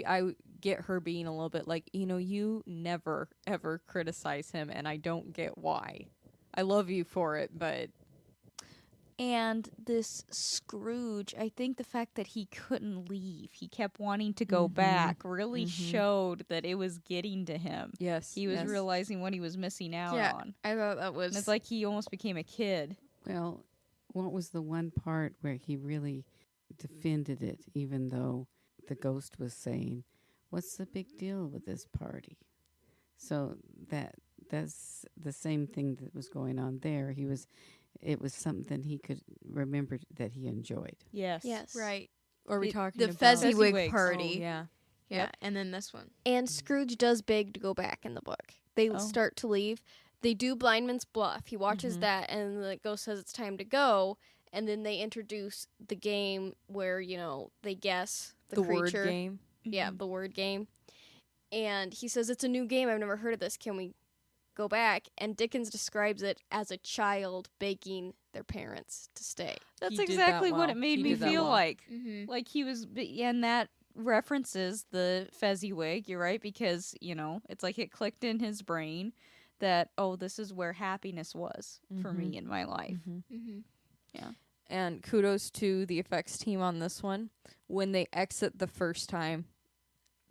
I get her being a little bit you never ever criticize him, and I don't get why. I love you for it, but And this Scrooge, I think the fact that he couldn't leave, he kept wanting to go back, really showed that it was getting to him. yes, He was realizing what he was missing out on. I thought that was. And it's like he almost became a kid. Well, what was the one part where he really defended it, even though the ghost was saying, "What's the big deal with this party?" So that's the same thing that was going on there. He was it was something he could remember that he enjoyed. Yes. Yes. Right. Or are we It- talking The about Fezziwig Fezziwigs. party. Oh, yeah. Yeah. Yep. And then this one. And Scrooge does beg to go back in the book. They Oh. start to leave. They do Blindman's Bluff. He watches Mhm. that, and the ghost says it's time to go. And then they introduce the game where, they guess the word creature. game. Yeah, the word game. And he says, it's a new game. I've never heard of this. Can we go back? And Dickens describes it as a child begging their parents to stay. That's He did that exactly what well. it made He me did that feel well. like. Mm-hmm. Like he was, and that references the Fezziwig. You're right, because it's like it clicked in his brain that this is where happiness was for me in my life. Mhm. Mm-hmm. And kudos to the effects team on this one. When they exit the first time,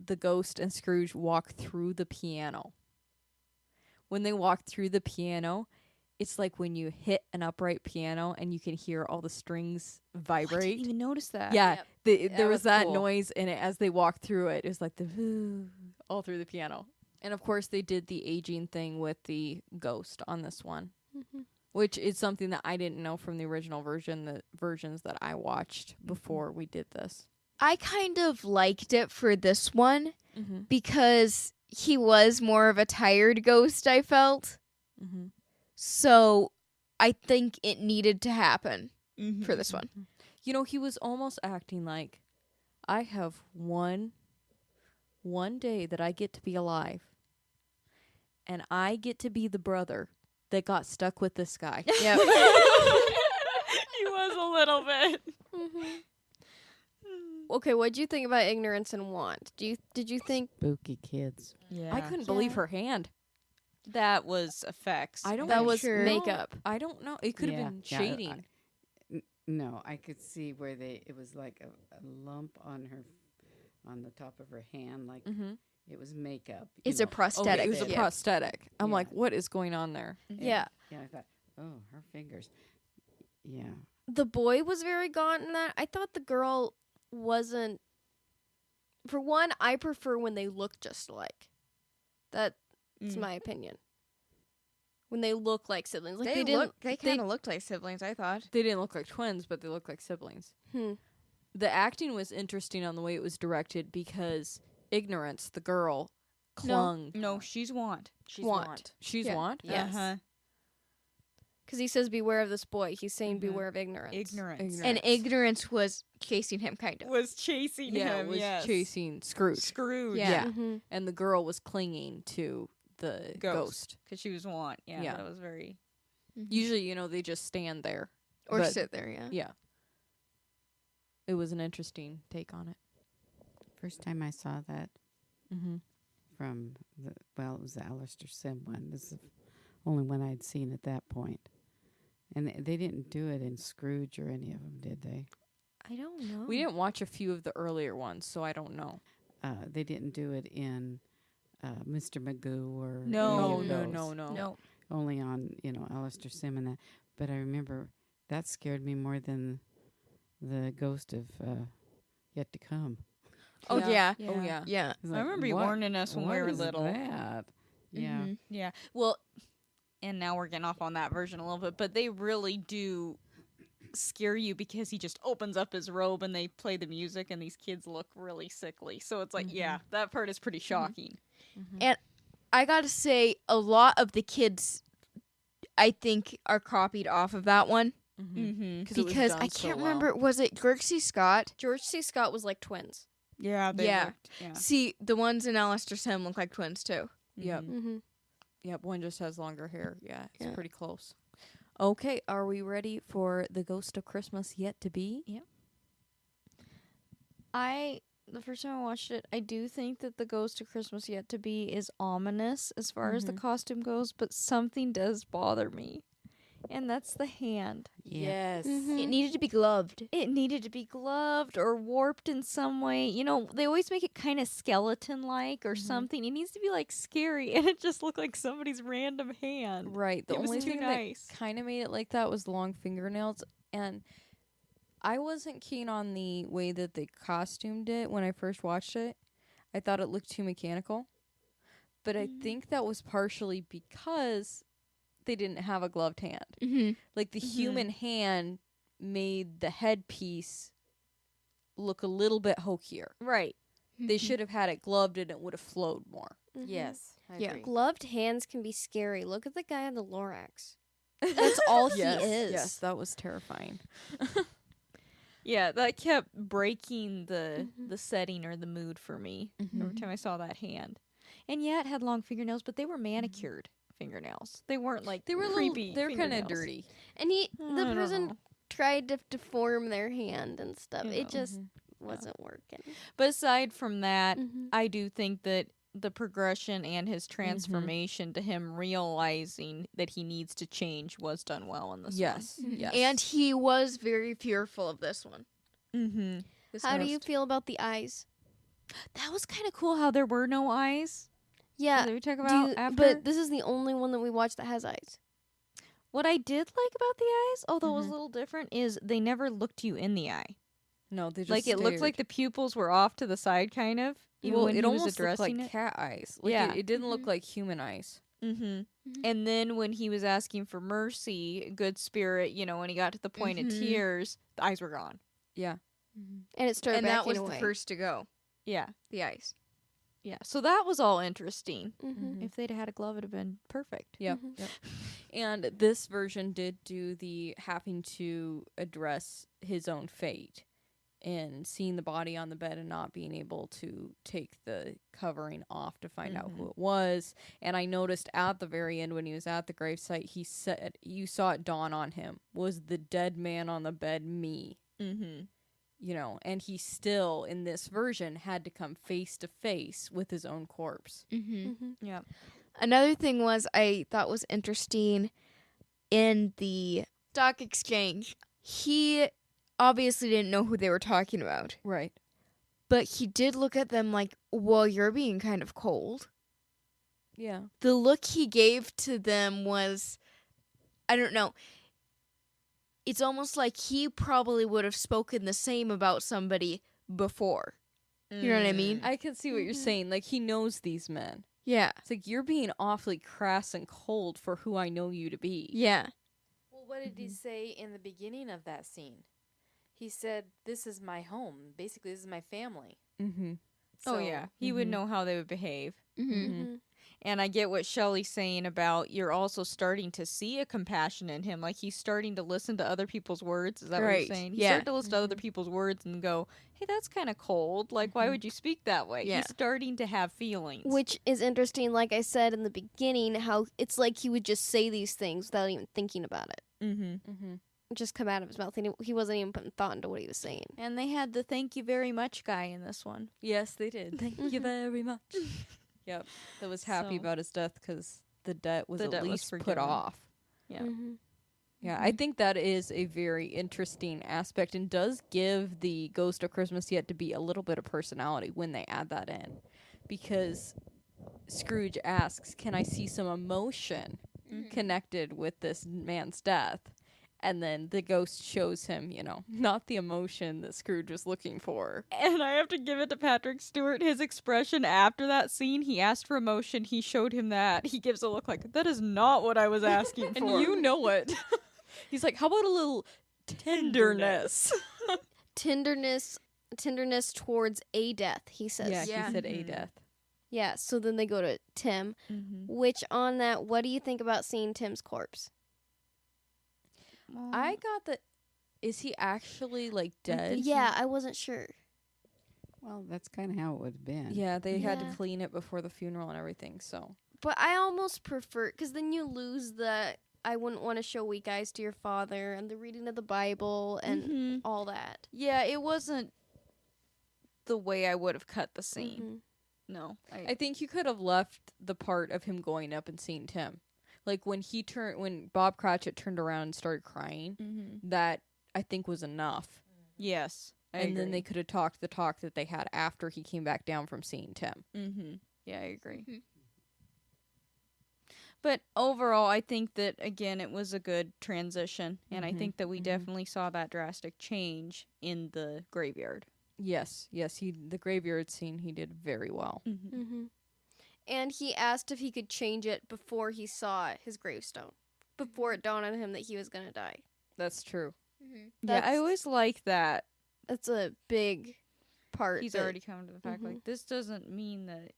the ghost and Scrooge walk through the piano. When they walk through the piano, it's like when you hit an upright piano and you can hear all the strings I vibrate. didn't even notice that. Yeah, That there was was that cool. noise in it as they walked through it. It was like the all through the piano. And of course, they did the aging thing with the ghost on this one, which is something that I didn't know from the original version, the versions that I watched before we did this. I kind of liked it for this one Mm-hmm. because he was more of a tired ghost, I felt. Mm-hmm. So I think it needed to happen Mhm. for this one. He was almost acting like, I have one day that I get to be alive, and I get to be the brother that got stuck with this guy. Yep. He was a little bit. Okay, what'd you think about Ignorance and Want? Did you think Spooky kids. Yeah, I couldn't believe her hand. that was effects. I don't that think was sure. makeup? I don't know. It could have been Yeah, shading. No, I could see where it was like a lump on the top of her hand, like Mm-hmm. it was makeup. It's a prosthetic. it was a Yeah. prosthetic. I'm Yeah. like, what is going on there? Yeah. Yeah, I thought, oh, her fingers. Yeah. The boy was very gaunt in that. I thought the girl wasn't. For one, I prefer when they look just alike. That's Mm. my opinion. When they look like siblings, like They they didn't. kind of looked like siblings, I thought. They didn't look like twins, but they looked like siblings. The acting was interesting on the way it was directed because Ignorance, the girl, clung. No, she's Want. She's Want. She's Yeah. Want? Yes. Uh-huh. Because he says, "Beware of this boy." He's saying, Mhm. "Beware of ignorance." Ignorance. And ignorance was chasing him, kind of. was chasing Yeah, him. it was yes. chasing Scrooge. Scrooge. Yeah. Mhm. And the girl was clinging to the ghost. Because she was Want. Yeah, Yeah. that was very. Usually, they just stand there. Or but- sit there, yeah. Yeah. It was an interesting take on it. First time I saw that Mm-hmm. from it was the Alastair Sim one. This is the only one I'd seen at that point. And they didn't do it in Scrooge or any of them, did they? I don't know. We didn't watch a few of the earlier ones, so I don't know. They didn't do it in Mr. Magoo or No. any of those. No. Only on Alastair Sim and that. But I remember that scared me more than the ghost of Yet to Come. Oh, yeah. Oh, yeah. Yeah. It was I like, remember you what- warning us when we what were is little. That? Yeah. Mhm. Yeah. Well, and now we're getting off on that version a little bit, but they really do scare you because he just opens up his robe and they play the music and these kids look really sickly. So it's like, yeah, that part is pretty shocking. I gotta say, a lot of the kids, I think, are copied off of that one. Mm-hmm. Because I can't remember, was it George C. Scott? George C. Scott was like twins. Yeah, they Yeah. looked, yeah. See, the ones in Alastair Sim look like twins, too. Yep. Mhm. Mm-hmm. Yep, one just has longer hair. Yeah, it's Yeah. pretty close. Okay, are we ready for The Ghost of Christmas Yet to Be? The first time I watched it, I do think that the Ghost of Christmas Yet to Be is ominous as far as the costume goes, but something does bother me. And that's the hand. Yes. Mhm. It needed to be gloved. It needed to be gloved or warped in some way. You know, they always make it kind of skeleton like or something. It needs to be like scary, and it just looked like somebody's random hand. Right. The It was only too thing nice. that kind of made it like that was the long fingernails. And I wasn't keen on the way that they costumed it when I first watched it. I thought it looked too mechanical. But I think that was partially because they didn't have a gloved hand. Mm-hmm. Like the human hand made the headpiece look a little bit hokier. Right. They should have had it gloved and it would have flowed more. Mhm. Yes. I Yeah. agree. Gloved hands can be scary. Look at the guy on the Lorax. That's all Yes, he is. yes, that was terrifying. Yeah, that kept breaking the Mhm. the setting or the mood for me Mhm. every time I saw that hand. And yeah, it had long fingernails, but they were manicured fingernails. They weren't like They were creepy. they were kind of fingernails. dirty. And I the don't person know. tried to deform their hand and stuff. You It know. just Mhm. wasn't working. But aside from that, Mhm. I do think that the progression and his transformation to him realizing that he needs to change was done well in this Yes, yes. And he was very fearful of this one. one. Mm-hmm. This How do you most- feel about the eyes? That was kind of cool how there were no eyes. Yeah, That we talk do about you- after. but this is the only one that we watched that has eyes. What I did like about the eyes, although it was Mhm. a little different, is they never looked you in the eye. No, they just Like it looked like the pupils were off to the side, kind of. Even well, when it he was almost looked addressing like it. cat eyes. Like Yeah. it didn't look like human eyes. Mm-hmm. Mhm. And then when he was asking for mercy, good spirit, when he got to the point of Mhm. tears, the eyes were gone. Yeah. And it started And that backing was away. the first to go. Yeah. The ice. Yeah. So that was all interesting. Mhm. If they'd had a glove, it'd have been perfect. Yep. Mhm. Yep. And this version did do the having to address his own fate and seeing the body on the bed and not being able to take the covering off to find out who it was. And I noticed at the very end when he was at the gravesite, he said, you saw it dawn on him. Was the dead man on the bed me? Mm-hmm. And he still, in this version, had to come face to face with his own corpse. Mm-hmm. Mhm. Yeah. Another thing was I thought was interesting in the stock exchange. He obviously didn't know who they were talking about, Right. but he did look at them like, "Well, you're being kind of cold." Yeah. The look he gave to them was, I don't know. It's almost like he probably would have spoken the same about somebody before. You know what I mean? I can see what you're Mhm. saying. Like, he knows these men. Yeah. It's like, you're being awfully crass and cold for who I know you to be. Yeah. Well, what did he say in the beginning of that scene? He said, "This is my home. Basically, this is my family." Mm-hmm. Oh, yeah. He would Mhm. know how they would behave. Mm-hmm. Mhm. And I get what Shelley's saying about you're also starting to see a compassion in him. Like he's starting to listen to other people's words. Is that what Right. you're saying? He's Yeah. starting to listen to other people's words and go, hey, that's kind of cold. Like, why would you speak that way? Yeah. He's starting to have feelings. Which is interesting, like I said in the beginning, how it's like he would just say these things without even thinking about it. Mm-hmm. Mm-hmm. Just come out of his mouth. He wasn't even putting thought into what he was saying. And they had the thank you very much guy in this one. Yes, they did. Thank you very much. Yep. That was happy So- about his death because the debt was The at debt was least put forgiven. off. Yeah. Mhm. Yeah, I think that is a very interesting aspect and does give the Ghost of Christmas Yet to Be a little bit of personality when they add that in. Because Scrooge asks, can I see some emotion connected with this man's death? And then the ghost shows him, not the emotion that Scrooge was looking for. And I have to give it to Patrick Stewart. His expression after that scene, he asked for emotion. He showed him that. He gives a look like, that is not what I was asking And for. you know it. He's like, how about a little tenderness? Tenderness towards a death, he says. Yeah, Yeah. he said a Mhm. death. Yeah, so then they go to Tim, Mm-hmm. which on that, what do you think about seeing Tim's corpse? I got the. Is he actually like dead? Yeah, I wasn't sure. Well, that's kind of how it would have been. Yeah, they had Yeah. to clean it before the funeral and everything. So But I almost prefer, because then you lose the, I wouldn't want to show weak eyes to your father, and the reading of the Bible, and Mhm. all that. Yeah, it wasn't the way I would have cut the scene. Mhm. No. I think you could have left the part of him going up and seeing Tim, like when Bob Cratchit turned around and started crying. Mm-hmm. That I think was enough, Yes. and then they could have talked the talk that they had after he came back down from seeing Tim. Mm-hmm. Yeah, I agree. Mhm. But overall, I think that, again, it was a good transition. And I Mhm, think that we mhm. definitely saw that drastic change in the graveyard. Yes, the graveyard scene he did very well. Mm-hmm. And he asked if he could change it before he saw his gravestone. before it dawned on him that he was gonna die. That's true. Yeah, I That's- always like that. That's a big part. He's that- already come to the fact, like, this doesn't mean that,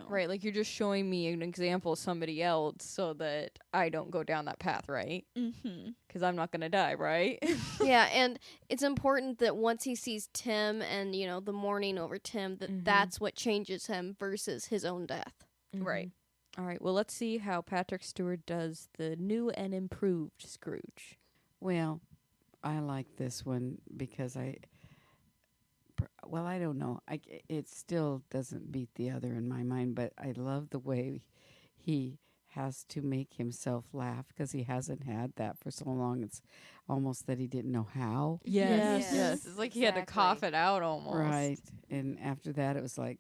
Right, like you're just showing me an example of somebody else so that I don't go down that path, right? Mm-hmm. Because I'm not going to die, right? Yeah, and it's important that once he sees Tim and, the mourning over Tim, that that's what changes him versus his own death. Right. All right, well, let's see how Patrick Stewart does the new and improved Scrooge. Well, I like this one because I don't know. It still doesn't beat the other in my mind, but I love the way he has to make himself laugh because he hasn't had that for so long. It's almost that he didn't know how. Yes. Yes, It's like he had to exactly. cough it out almost. Right. And after that, it was like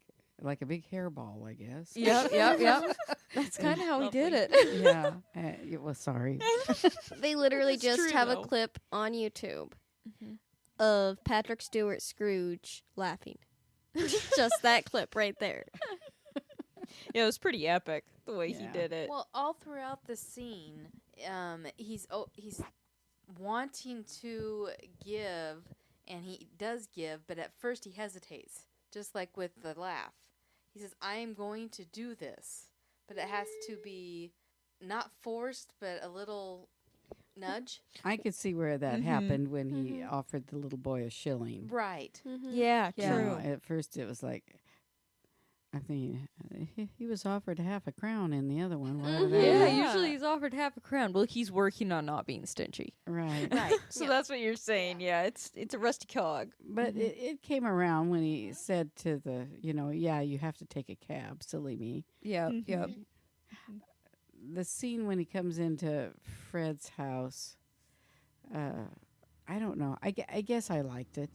a big hairball, I guess. Yep. That's kind of how he did it. Yeah. Well, sorry. They literally It's just true, have a though. clip on YouTube of Patrick Stewart Scrooge laughing. Just that clip right there. Yeah, it was pretty epic the way he Yeah. did it. Well, all throughout the scene, he's wanting to give, and he does give, but at first he hesitates, just like with the laugh. He says, "I am going to do this," but it has to be not forced, but a little nudge. I could see where that happened when he offered the little boy a shilling. Right. Yeah, You true. know, at first, it was like, I think he was offered half a crown in the other one. whatever that Yeah, was. usually he's offered half a crown. Well, he's working on not being stingy. Right. Right. So that's what you're saying. Yeah, it's a rusty cog. But it came around when he said to the, yeah, you have to take a cab, silly me. Yep. The scene when he comes into Fred's house, I don't know. I guess I liked it.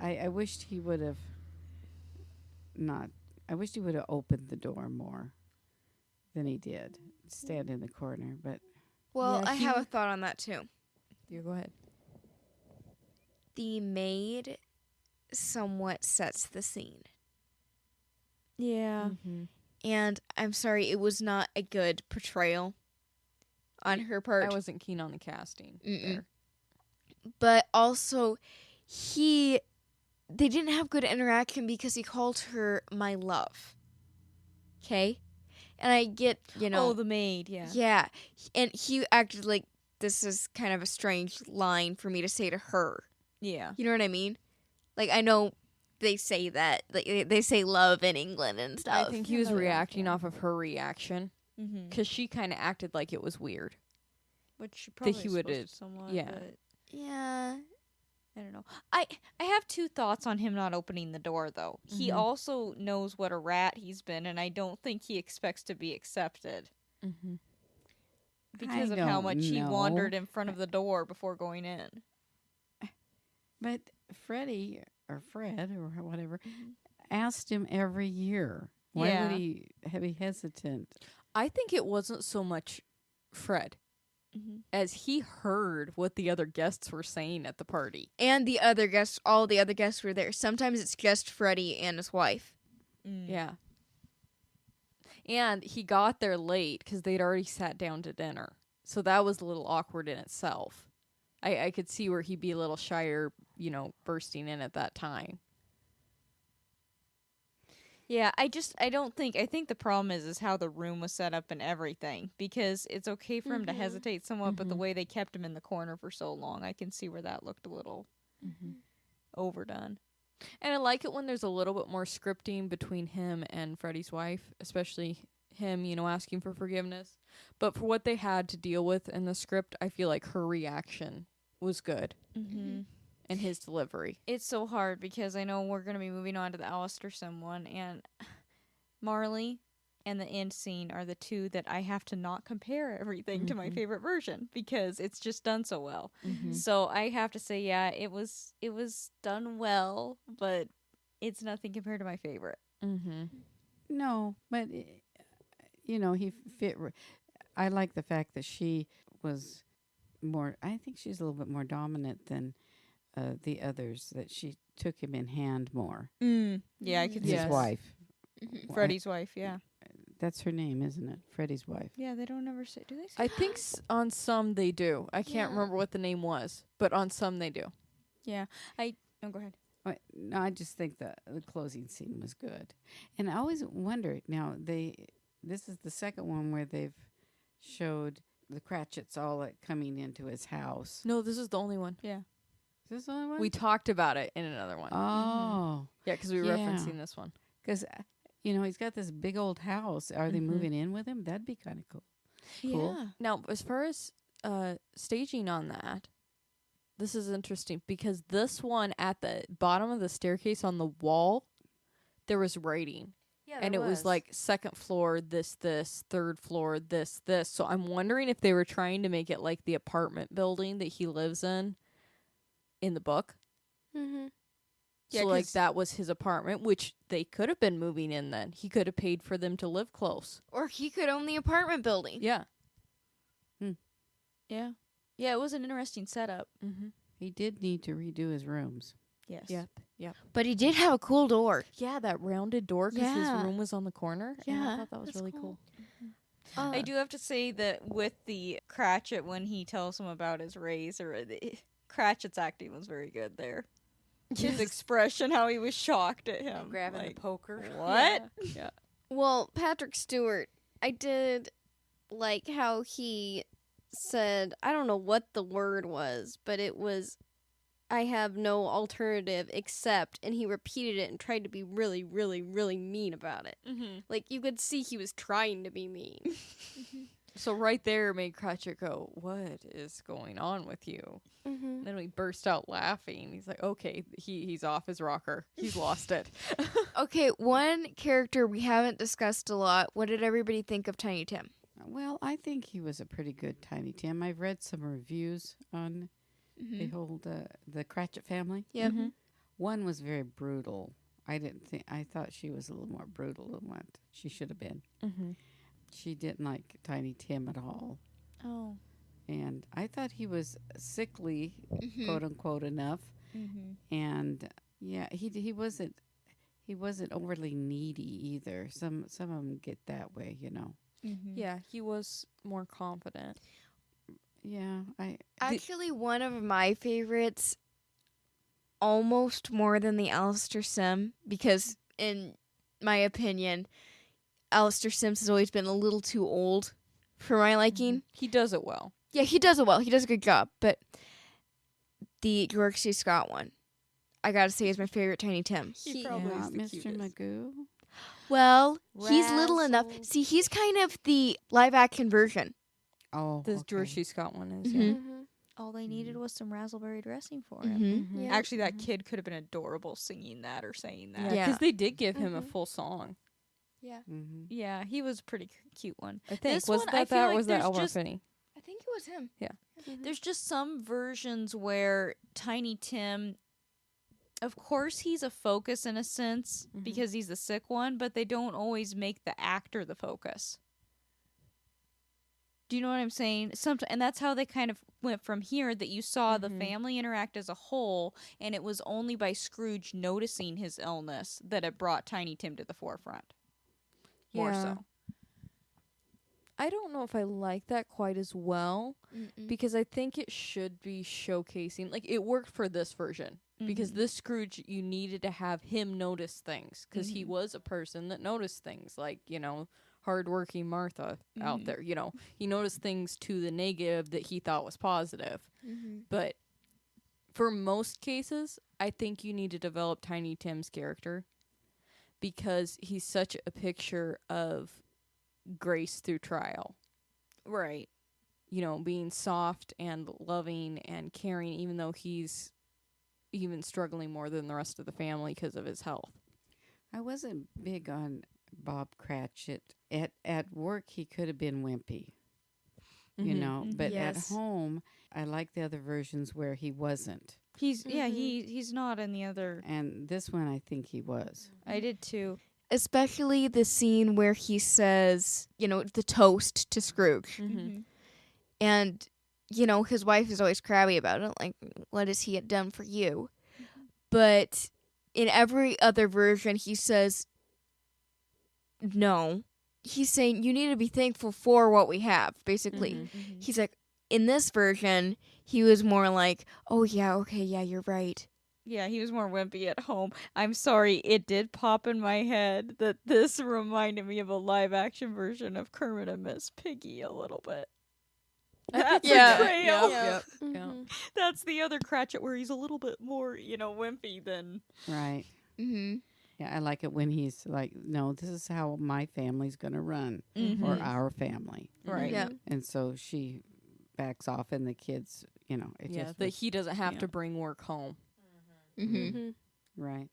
I wished he would have not. I wished he would have opened the door more than he did. Stand in the corner, but Well, Yeah, I have a thought on that too. You go ahead. The maid somewhat sets the scene. Yeah. And I'm sorry, it was not a good portrayal on her part. I wasn't keen on the casting. Mm-mm. there. But also, they didn't have good interaction because he called her my love. Okay? And I get, Oh, the maid. Yeah. yeah. And he acted like this is kind of a strange line for me to say to her. Yeah. You know what I mean? Like, I know they say that. Like, they say love in England and I stuff. think he was reacting off of her reaction Mm-hmm. because she kind of acted like it was weird. Which she probably he would've- supposed to somewhat. yeah. But Yeah. I don't know. I have two thoughts on him not opening the door though. He also knows what a rat he's been, and I don't think he expects to be accepted Mm-hmm. because I of how don't much he know. wandered in front of the door before going in. But Freddie or Fred or whatever asked him every year. Why Yeah. would he be hesitant? I think it wasn't so much Fred as he heard what the other guests were saying at the party. And the other guests, all the other guests were there. Sometimes it's just Freddie and his wife. Yeah. And he got there late because they'd already sat down to dinner. So that was a little awkward in itself. I could see where he'd be a little shyer, bursting in at that time. Yeah, I think the problem is how the room was set up and everything, because it's okay for him to hesitate somewhat, but the way they kept him in the corner for so long, I can see where that looked a little overdone. And I like it when there's a little bit more scripting between him and Freddie's wife, especially him, asking for forgiveness. But for what they had to deal with in the script, I feel like her reaction was good and his delivery. It's so hard because I know we're going to be moving on to the Alastair one, and Marley and the end scene are the two that I have to not compare everything to my favorite version because it's just done so well. So I have to say, yeah, it was done well, but it's nothing compared to my favorite. No, but he fit. I like the fact that she was more. I think she's a little bit more dominant than the others. That she took him in hand more. Yeah, I could see His that. wife. Freddie's wife, yeah. That's her name, isn't it? Freddie's wife. Yeah, they don't ever say. Do they say? I think on some they do. I can't remember what the name was, but on some they do. Yeah. No, go ahead. No, I just think the closing scene was good, and I always wonder. Now this is the second one where they've showed the Cratchits all coming into his house. No, this is the only one. Yeah. Is this the only one? We talked about it in another one. Oh, Yeah, because we were Yeah. referencing this one. because he's got this big old house. Are they moving in with him? That'd be kind of cool. Cool. Yeah. Now, as far as staging on that, this is interesting because this one at the bottom of the staircase on the wall, there was writing. Yeah, And it was like second floor, this, third floor, this. So I'm wondering if they were trying to make it like the apartment building that he lives in the book. Mm-hmm. Yeah, So like 'cause- that was his apartment, which they could have been moving in then. He could have paid for them to live close. Or he could own the apartment building. Yeah. Yeah. Yeah, it was an interesting setup. Mm-hmm. He did need to redo his rooms. Yes. Yep. But he did have a cool door. Yeah, that rounded door because Yeah. his room was on the corner. And I Yeah, thought that was that's really cool. cool. I do have to say that with the Cratchit, when he tells him about his razor, Cratchit's acting was very good there. His expression, how he was shocked at him. grabbing like, the poker. What? Yeah. Well, Patrick Stewart, I did like how he said, I don't know what the word was, but it was, I have no alternative except, and he repeated it and tried to be really, really, really mean about it. Mm-hmm. Like, you could see he was trying to be mean. So right there made Cratchit go, "What is going on with you?" Mm-hmm. Then we burst out laughing. He's like, "Okay, he's off his rocker. He's lost it." Okay, one character we haven't discussed a lot. What did everybody think of Tiny Tim? Well, I think he was a pretty good Tiny Tim. I've read some reviews on the whole the Cratchit family. Yep. Mhm. One was very brutal. I thought she was a little more brutal than what she should have been. Mm-hmm. She didn't like Tiny Tim at all. Oh. And I thought he was sickly, quote unquote, enough. Mm-hmm. And yeah, he wasn't overly needy either. Some of them get that way, Mm-hmm. Yeah, he was more confident. Yeah, Actually, one of my favorites, almost more than the Alastair Sim, because in my opinion, Alastair Sims has always been a little too old for my liking. He does it well. Yeah, he does it well. He does a good job. But the George C. Scott one, I gotta say, is my favorite Tiny Tim. He probably yeah, is the Mr. cutest. Magoo. Well, he's little enough. Razzle. See, he's kind of the live action version. Oh, This okay. George C. Scott one is. Mhm. Mm-hmm. All they needed was some raspberry dressing for him. Mm-hmm. Yeah. Actually, that kid could have been adorable singing that or saying that. Yeah, Yeah. because they did give him a Mhm. full song. Yeah. Mm-hmm. Yeah, he was a pretty cute one. I think This was one, I that feel that like was that there's Elmer just- Finney. I think it was him. There's just some versions where Tiny Tim, of course, he's a focus in a sense Mhm. because he's the sick one, but they don't always make the actor the focus. Do you know what I'm saying? And that's how they kind of went from here, that you saw the Mhm. family interact as a whole, and it was only by Scrooge noticing his illness that it brought Tiny Tim to the forefront. More Yeah. so. I don't know if I like that quite as well Mm-mm. because I think it should be showcasing. Like it worked for this version because Mhm. this Scrooge, you needed to have him notice things because he Mhm. was a person that noticed things, like hardworking Martha out Mhm. there. He noticed things to the negative that he thought was positive. Mm-hmm. But for most cases, I think you need to develop Tiny Tim's character because he's such a picture of grace through trial. Right. Being soft and loving and caring, even though he's even struggling more than the rest of the family because of his health. I wasn't big on Bob Cratchit. At work, he could have been wimpy, Mhm. but Yes. at home, I like the other versions where he wasn't. He's Mhm. he's not in the other. And this one, I think he was. I did too. Especially the scene where he says, the toast to Scrooge. Mhm. And, his wife is always crabby about it. Like, what has he done for you? But in every other version, he says, no. he's saying you need to be thankful for what we have, basically. Mm-hmm. He's like, in this version, he was more like, oh, yeah, okay, yeah, you're right. Yeah, he was more wimpy at home. I'm sorry, it did pop in my head that this reminded me of a live action version of Kermit and Miss Piggy a little bit. That's Yeah. a trail. Yep. Mhm. That's the other Cratchit where he's a little bit more, wimpy than. Right. Mm-hmm. Yeah, I like it when he's like, no, this is how my family's going to run, or Mhm. our family. Right. Yeah. And so she backs off, and the kids, it Yeah, just that was- he doesn't have yeah. to bring work home. Mm-hmm. Mhm. right.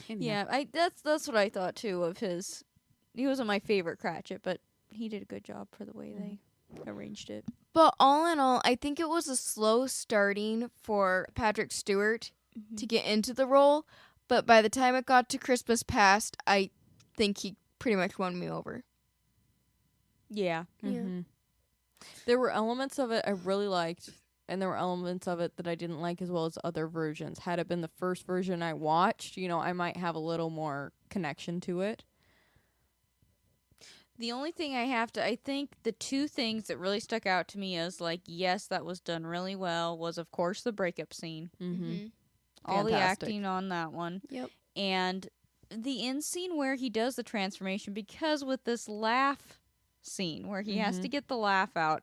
Anyhow. Yeah, that's what I thought too of his. He wasn't my favorite Cratchit, but he did a good job for the way they arranged it. But all in all, I think it was a slow starting for Patrick Stewart to get into the role. But by the time it got to Christmas Past, I think he pretty much won me over. Yeah. Yeah. Mm-hmm. There were elements of it I really liked, and there were elements of it that I didn't like, as well as other versions. Had it been the first version I watched, I might have a little more connection to it. The only thing I think the two things that really stuck out to me as like, yes, that was done really well was, of course, the breakup scene. Mm-hmm. All the Fantastic. acting on that one. Yep. And the end scene where he does the transformation, because with this laugh scene where he has to get the laugh out,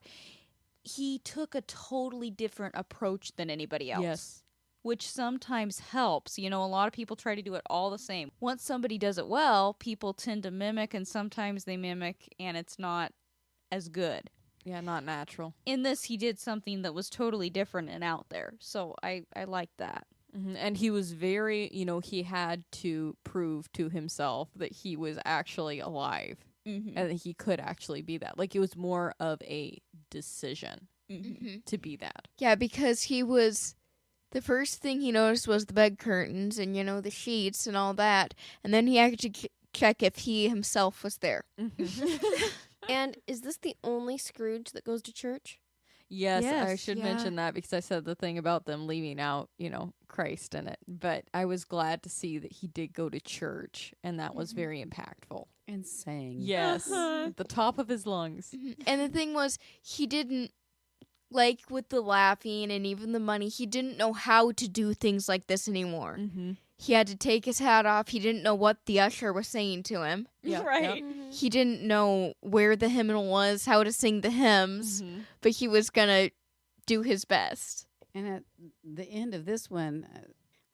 he took a totally different approach than anybody else. Yes. Which sometimes helps. A lot of people try to do it all the same. Once somebody does it well, people tend to mimic, and sometimes they mimic and it's not as good. Yeah, not natural. In this, he did something that was totally different and out there. So I liked that. Mm-hmm. And he was very, he had to prove to himself that he was actually alive Mm-hmm. and that he could actually be that. Like, it was more of a decision Mm-hmm. to be that. Yeah, because he was. The first thing he noticed was the bed curtains and, the sheets and all that. And then he had to check if he himself was there. And is this the only Scrooge that goes to church? Yes, I Yes, should yeah. mention that because I said the thing about them leaving out, Christ in it. But I was glad to see that he did go to church, and that was very impactful. And sang. Yes, at the top of his lungs. And the thing was, he didn't, like with the laughing and even the money, he didn't know how to do things like this anymore. Mm-hmm. He had to take his hat off. He didn't know what the usher was saying to him. Yeah, Right. He didn't know where the hymnal was, how to sing the hymns, but he was going to do his best. And at the end of this one,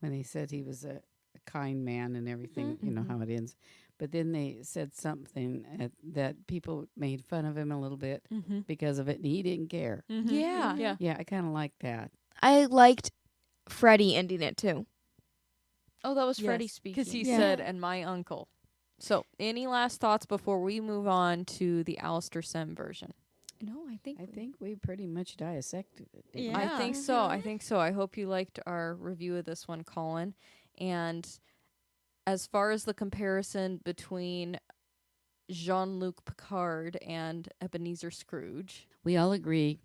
when he said he was a kind man and everything, you know how it ends. But then they said something that people made fun of him a little bit because of it, and he didn't care. Yeah. Yeah. Yeah, I kind of like that. I liked Freddie ending it too. Oh, that was Freddie speaking. Because he Yeah. said, and my uncle. So, any last thoughts before we move on to the Alastair Sim version? No, I think. I think we pretty much dissected it. didn't we? Yeah. I think so. I think so. I hope you liked our review of this one, Colin. And as far as the comparison between Jean-Luc Picard and Ebenezer Scrooge, We all agree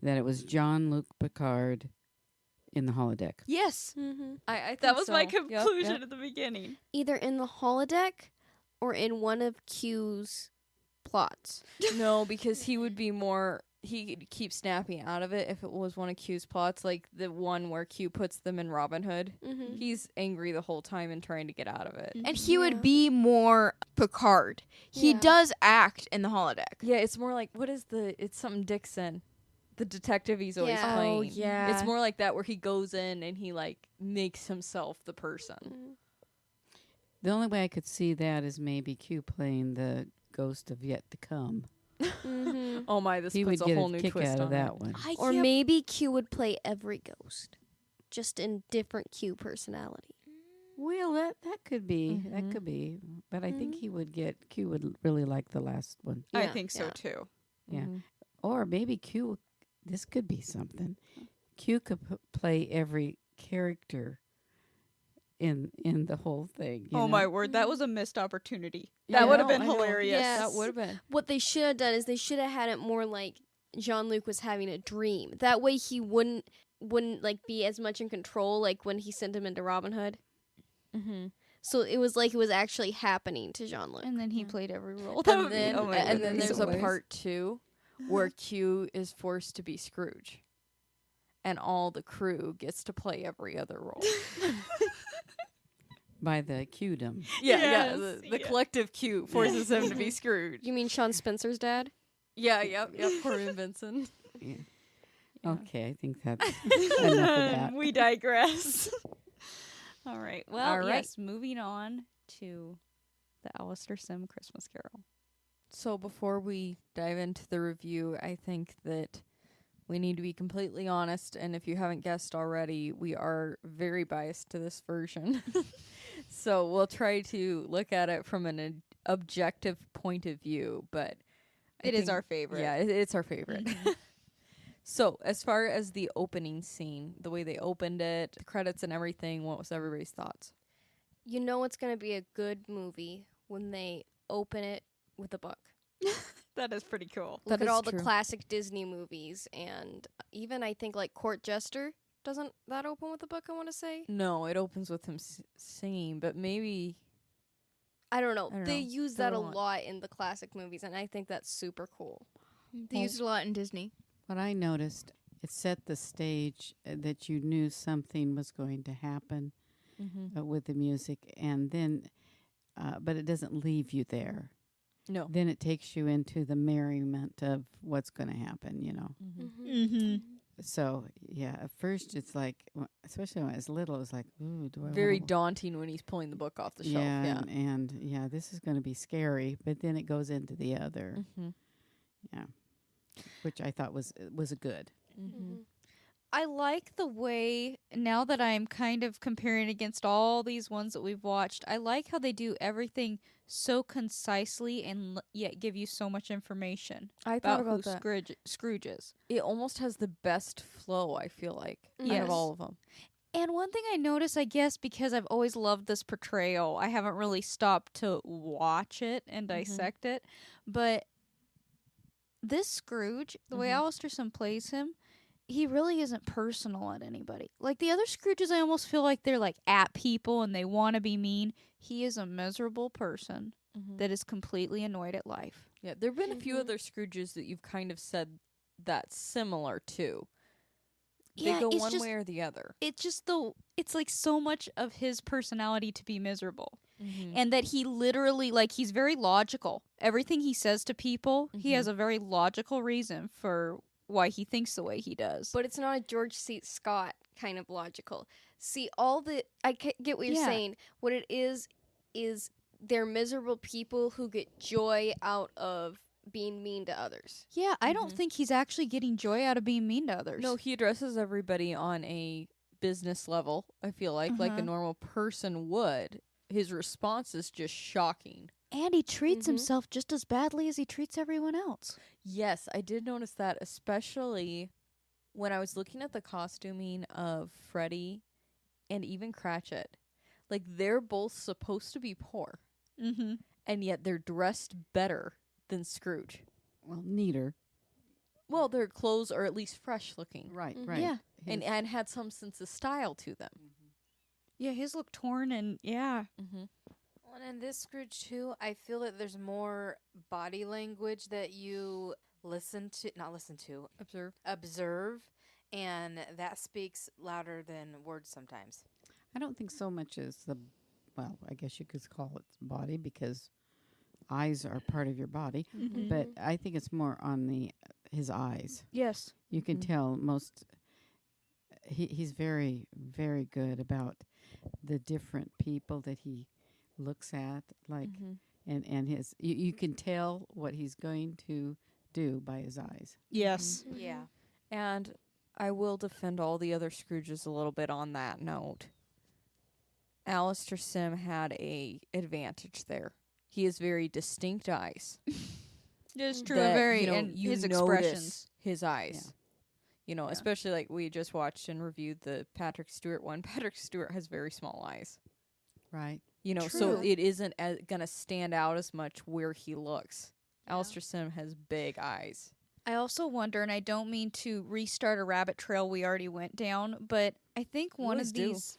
that it was Jean-Luc Picard in the holodeck. Yes. Mm-hmm. I think That was my so. Yep, conclusion yep. at the beginning. Either in the holodeck or in one of Q's plots. No, because he would be more. He'd keep snapping out of it if it was one of Q's plots, like the one where Q puts them in Robin Hood. Mm-hmm. He's angry the whole time and trying to get out of it. And he Yeah. would be more Picard. He Yeah. does act in the holodeck. Yeah, it's more like it's something Dixon, the detective he's always Yeah. playing. Oh, yeah. It's more like that where he goes in and he like makes himself the person. The only way I could see that is maybe Q playing the ghost of yet to come. Mm-hmm. Oh my, this He puts would a get whole a new kick twist out on of that one. Or maybe Q would play every ghost, just in different Q personality. Well, that could be. Mhm. That could be. But I think Q would really like the last one. I Yeah, think so yeah. too. Yeah. Mhm. Or maybe Q, this could be something. Q could play every character in the whole thing. you Oh know? my word, that was a missed opportunity. Yeah, That would have I been know. hilarious. Yes. That would have been. What they should have done is they should have had it more like Jean-Luc was having a dream. That way he wouldn't like be as much in control like when he sent him into Robin Hood. Mm-hmm. So it was like it was actually happening to Jean-Luc. And then he played every role. And then, oh my and then goodness. there's a Always. part 2 where Q is forced to be Scrooge. And all the crew gets to play every other role. By the Qdom. Yeah, the collective Q forces him to be Scrooge. You mean Sean Spencer's dad? Yeah, yep, Corbin Benson. Yeah. Yeah. Okay, I think that's enough of that. We digress. All right. Well, All right. yes, moving on to the Alastair Sim Christmas Carol. So before we dive into the review, I think that we need to be completely honest, and if you haven't guessed already, we are very biased to this version. So we'll try to look at it from an objective point of view, but It is our favorite. Yeah, it's our favorite. So as far as the opening scene, the way they opened it, the credits and everything, what was everybody's thoughts? You know it's going to be a good movie when they open it with a book. That is pretty cool. Look That at is all true. the classic Disney movies, and even I think like Court Jester. Doesn't that open with a book, I want to say? No, it opens with him singing, but maybe I don't know. I don't They know. use There that are a a lot. lot in the classic movies, and I think that's super cool. They use it a lot in Disney. What I noticed, it set the stage that you knew something was going to happen with the music, and then, but it doesn't leave you there. no. Then it takes you into the merriment of what's going to happen, you know. Mm-hmm. So, yeah, at first it's like, especially when I was little, it's like, ooh, do I Very wanna daunting when he's pulling the book off the shelf. Yeah. and yeah, this is going to be scary, but then it goes into the other. Mm-hmm. Yeah. Which I thought was a good. Mm-hmm. I like the way, now that I'm kind of comparing against all these ones that we've watched, I like how they do everything so concisely and yet give you so much information I thought about who about that. Scrooge is. It almost has the best flow, I feel like, out Yes. of all of them. And one thing I notice, I guess, because I've always loved this portrayal, I haven't really stopped to watch it and dissect it, but this Scrooge, the way Alastair Sim plays him, he really isn't personal at anybody. Like the other Scrooges, I almost feel like they're like at people and they want to be mean. He is a miserable person that is completely annoyed at life. Yeah, there have been a few other Scrooges that you've kind of said that's similar to. They Yeah, go it's one just- way or the other. It's just it's like so much of his personality to be miserable. And that he literally, like, he's very logical. Everything he says to people, he has a very logical reason for why he thinks the way he does. But it's not a George C. Scott kind of logical. See, get what you're Yeah. saying. What it is they're miserable people who get joy out of being mean to others. yeah, I don't think he's actually getting joy out of being mean to others. No, he addresses everybody on a business level, I feel like a normal person would. His response is just shocking. and he treats himself just as badly as he treats everyone else. Yes, I did notice that, especially when I was looking at the costuming of Freddy and even Cratchit. Like, they're both supposed to be poor, and yet they're dressed better than Scrooge. Well, neater. Well, their clothes are at least fresh looking. Right, right. Yeah. And had some sense of style to them. Yeah, his look torn and yeah. Well, and in this Scrooge too, I feel that there's more body language that you observe, and that speaks louder than words sometimes. I don't think so much as well, I guess you could call it body because eyes are part of your body, but I think it's more on his eyes. Yes. You can tell he's very, very good about the different people that he looks at, like, and his, you can tell what he's going to do by his eyes. Yes. Yeah. And I will defend all the other Scrooges a little bit on that note. Alastair Sim had a advantage there. He has very distinct eyes. It's true. that, Very, you know, and you his notice expressions. his eyes. Yeah. You know, especially like we just watched and reviewed the Patrick Stewart one. Patrick Stewart has very small eyes. Right. You know, so True. it isn't going to stand out as much where he looks. Alastair Sim has big eyes. I also wonder, and I don't mean to restart a rabbit trail we already went down, but I think one always of do. these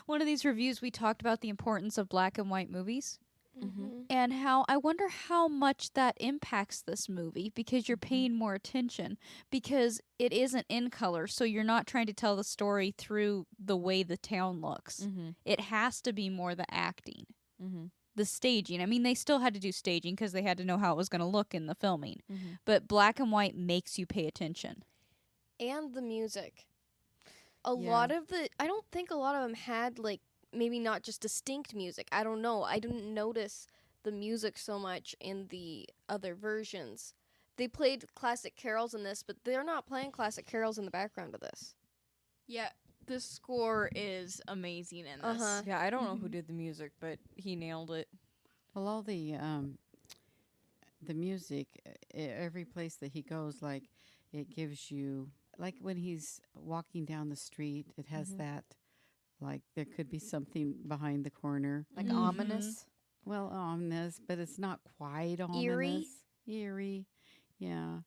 one of these reviews we talked about the importance of black and white movies Mm-hmm. and how I wonder how much that impacts this movie because you're paying more attention because it isn't in color, so you're not trying to tell the story through the way the town looks. Mm-hmm. It has to be more the acting. Mm-hmm. The staging. I mean, they still had to do staging because they had to know how it was going to look in the filming. Mm-hmm. But black and white makes you pay attention. And the music. Yeah. Lot of the I don't think a lot of them had like maybe not just distinct music. I don't know. I didn't notice the music so much in the other versions. They played classic carols in this, but they're not playing classic carols in the background of this. Yeah, the score is amazing in this. Uh-huh. Yeah, I don't know who did the music, but he nailed it. Well, all the music, every place that he goes, like it gives you, like when he's walking down the street, it has that, like there could be something behind the corner. Like Mhm. ominous. Well, ominous, but it's not quite ominous. Eerie, yeah.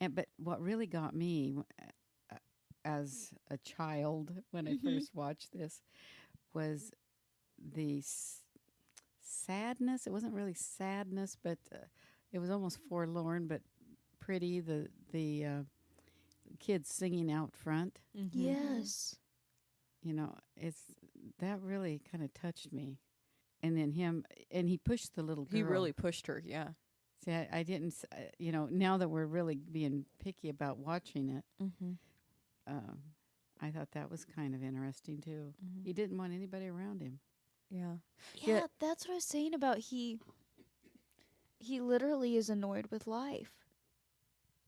And but what really got me as a child when I first watched this was the sadness. It wasn't really sadness, but it was almost forlorn, but pretty. The kids singing out front. Mm-hmm. Yes. You know, it's that really kind of touched me. And then he pushed the little girl. He really pushed her, yeah. See, I didn't, you know, now that we're really being picky about watching it, Mm-hmm. I thought that was kind of interesting too. He didn't want anybody around him. Yeah. Yeah, Yeah. that's what I was saying about he literally is annoyed with life.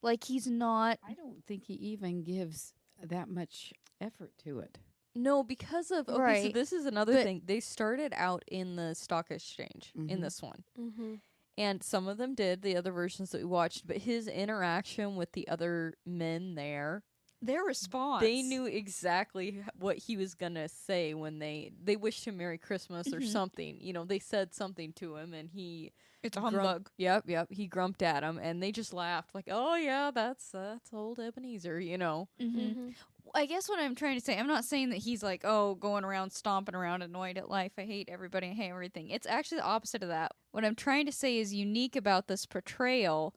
Like he's not I don't think he even gives that much effort to it. No, because of okay, so Right. this is another But- thing. They started out in the stock exchange in Mhm. this one. Mm-hmm. And some of them did, the other versions that we watched, but his interaction with the other men there, their response. they knew exactly what he was going to say when they wished him Merry Christmas or something. You know, they said something to him and he it's a grump- humbug. Yep, he grumped at him and they just laughed like, "Oh yeah, that's old Ebenezer," you know. Mm-hmm. I guess what I'm trying to say, I'm not saying that he's like, oh, going around stomping around annoyed at life. I hate everybody. I hate everything. It's actually the opposite of that. What I'm trying to say is unique about this portrayal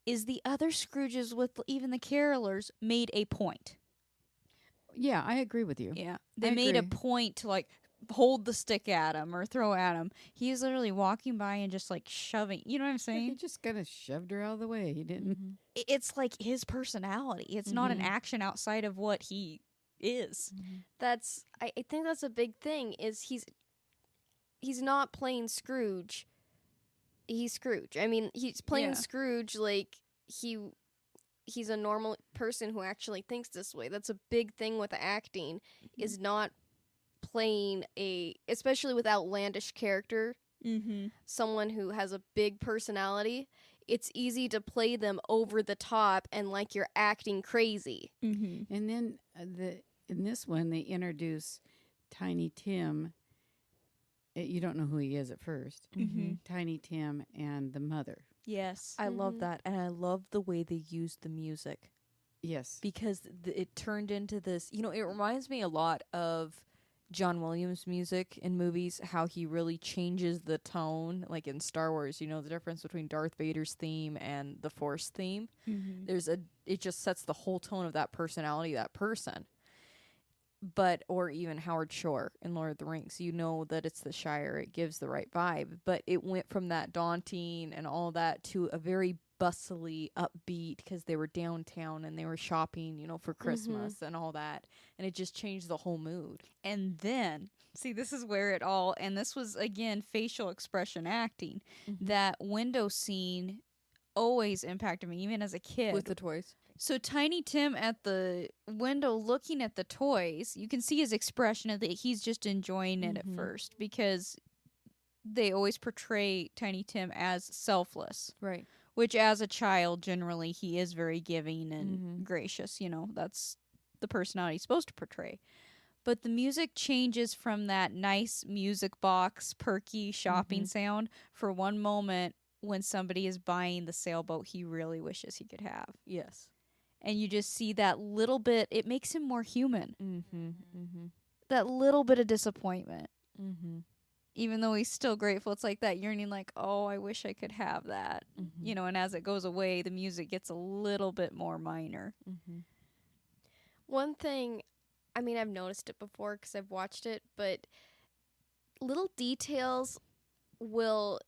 is the other Scrooges with even the carolers made a point. Yeah, I agree with you. Yeah. They I made a agree. point to like hold the stick at him or throw at him. He was literally walking by and just like shoving. You know what I'm He saying? just kind of shoved her out of the way. He didn't. It's like his personality. It's not an action outside of what he is. That's I think that's a big thing is he's not playing Scrooge. He's Scrooge. I mean, he's playing Yeah. Scrooge like he's a normal person who actually thinks this way. That's a big thing with acting is not playing especially with outlandish character, Mm-hmm. someone who has a big personality. It's easy to play them over the top and like you're acting crazy. Mm-hmm. And then in this one, they introduce Tiny Tim. You don't know who he is at first. Mm-hmm. Tiny Tim and the mother. Yes. I love Mhm. that, and I love the way they used the music Yes. because it turned into this. You know, it reminds me a lot of John Williams' music in movies. How he really changes the tone, like in Star Wars. You know, the difference between Darth Vader's theme and the Force theme. Mm-hmm. It just sets the whole tone of that personality, that person. But or even Howard Shore in Lord of the Rings, you know that it's the Shire. It gives the right vibe, but it went from that daunting and all that to a very bustly, upbeat because they were downtown and they were shopping, you know, for Christmas and all that, and it just changed the whole mood. And then, see, this is where it all, and this was again facial expression acting. That window scene always impacted me, even as a kid. With the toys. So Tiny Tim at the window looking at the toys, you can see his expression of that he's just enjoying it at first because they always portray Tiny Tim as selfless, Right. which as a child generally he is very giving and gracious, you know, that's the personality he's supposed to portray. But the music changes from that nice music box perky shopping sound for one moment when somebody is buying the sailboat he really wishes he could have. Yes. And you just see that little bit, it makes him more human. Mm-hmm. Mm-hmm. That little bit of disappointment. Mm-hmm. Even though he's still grateful, it's like that yearning, like, oh, I wish I could have that. Mm-hmm. You know, and as it goes away, the music gets a little bit more minor. Mm-hmm. One thing, I mean, I've noticed it before because I've watched it, but little details will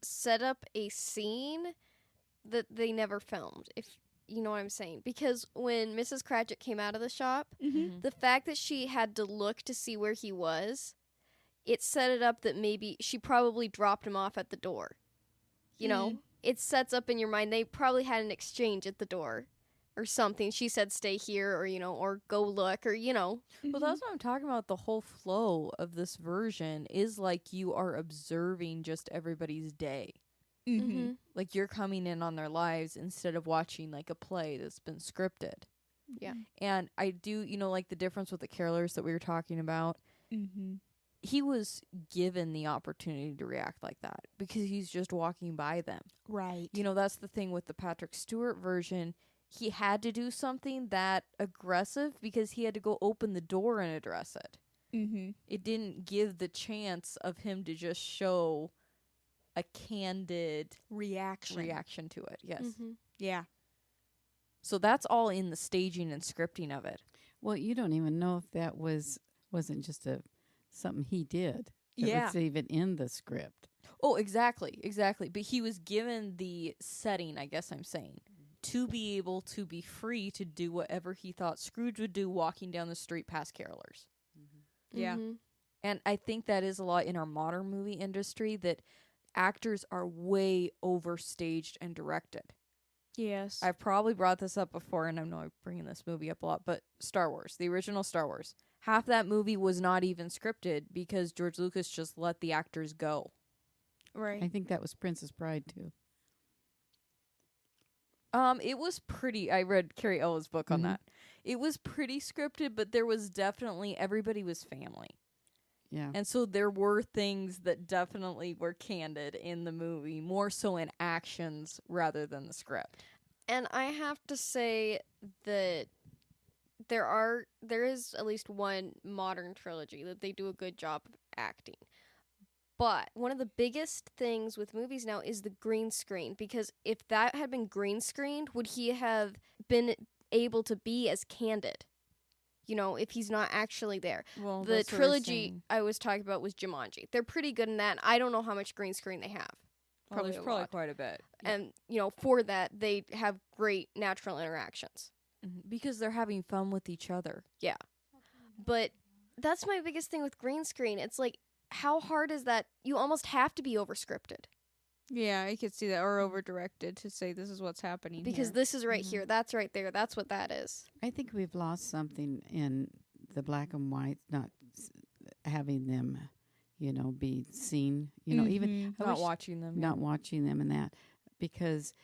set up a scene that they never filmed, if you know what I'm saying. Because when Mrs. Cratchit came out of the shop, Mm-hmm. the fact that she had to look to see where he was, it set it up that maybe she probably dropped him off at the door. You know? It sets up in your mind they probably had an exchange at the door or something. She said stay here or, you know, or go look or, you know. Well, that's what I'm talking about. The whole flow of this version is like you are observing just everybody's day. Mm-hmm. Like you're coming in on their lives instead of watching like a play that's been scripted. Yeah. And I do, you know, like the difference with the carolers that we were talking about. Mm-hmm. He was given the opportunity to react like that because he's just walking by them. Right. You know, that's the thing with the Patrick Stewart version. He had to do something that aggressive because he had to go open the door and address it. Mm-hmm. It didn't give the chance of him to just show a candid reaction to it. Yes. Mm-hmm. Yeah. So that's all in the staging and scripting of it. Well, you don't even know if that wasn't just something he did. Yeah. It was even in the script. Oh, exactly. But he was given the setting, I guess I'm saying, to be able to be free to do whatever he thought Scrooge would do walking down the street past carolers. Yeah. Mm-hmm. And I think that is a lot in our modern movie industry that actors are way overstaged and directed. Yes. I've probably brought this up before, and I know I'm bringing this movie up a lot, but Star Wars, the original Star Wars, half that movie was not even scripted because George Lucas just let the actors go. Right. I think that was Princess Bride too. It was pretty. I read Carrie Ellis' book on Mhm. that. It was pretty scripted, but there was definitely everybody was family. Yeah. And so there were things that definitely were candid in the movie, more so in actions rather than the script. And I have to say that there is at least one modern trilogy that they do a good job of acting. But one of the biggest things with movies now is the green screen, because if that had been green screened, would he have been able to be as candid? You know, if he's not actually there. Well, The trilogy I was talking about was Jumanji. They're pretty good in that. And I don't know how much green screen they have. There's a probably lot. quite a bit. And, you know, for that, they have great natural interactions. Because they're having fun with each other. But that's my biggest thing with green screen. It's like, how hard is that? You almost have to be overscripted. Yeah, I could see that, or over directed to say this is what's happening Because here. this is right here, that's right there, that's what that is. I think we've lost something in the black and white, not having them, be seen. Even I Not wish- watching them. not watching them and that, because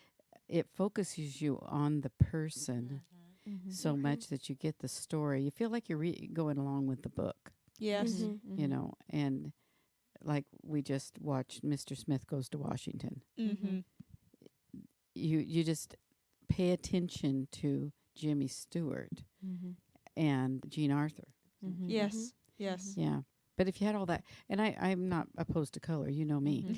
it focuses you on the person so much that you get the story. You feel like you're going along with the book, Yes. Mhm. and like we just watched Mr. Smith Goes to Washington. Mm-hmm. You just pay attention to Jimmy Stewart and Jean Arthur. Yes. Yes. Yeah. But if you had all that, and I'm not opposed to color, you know me,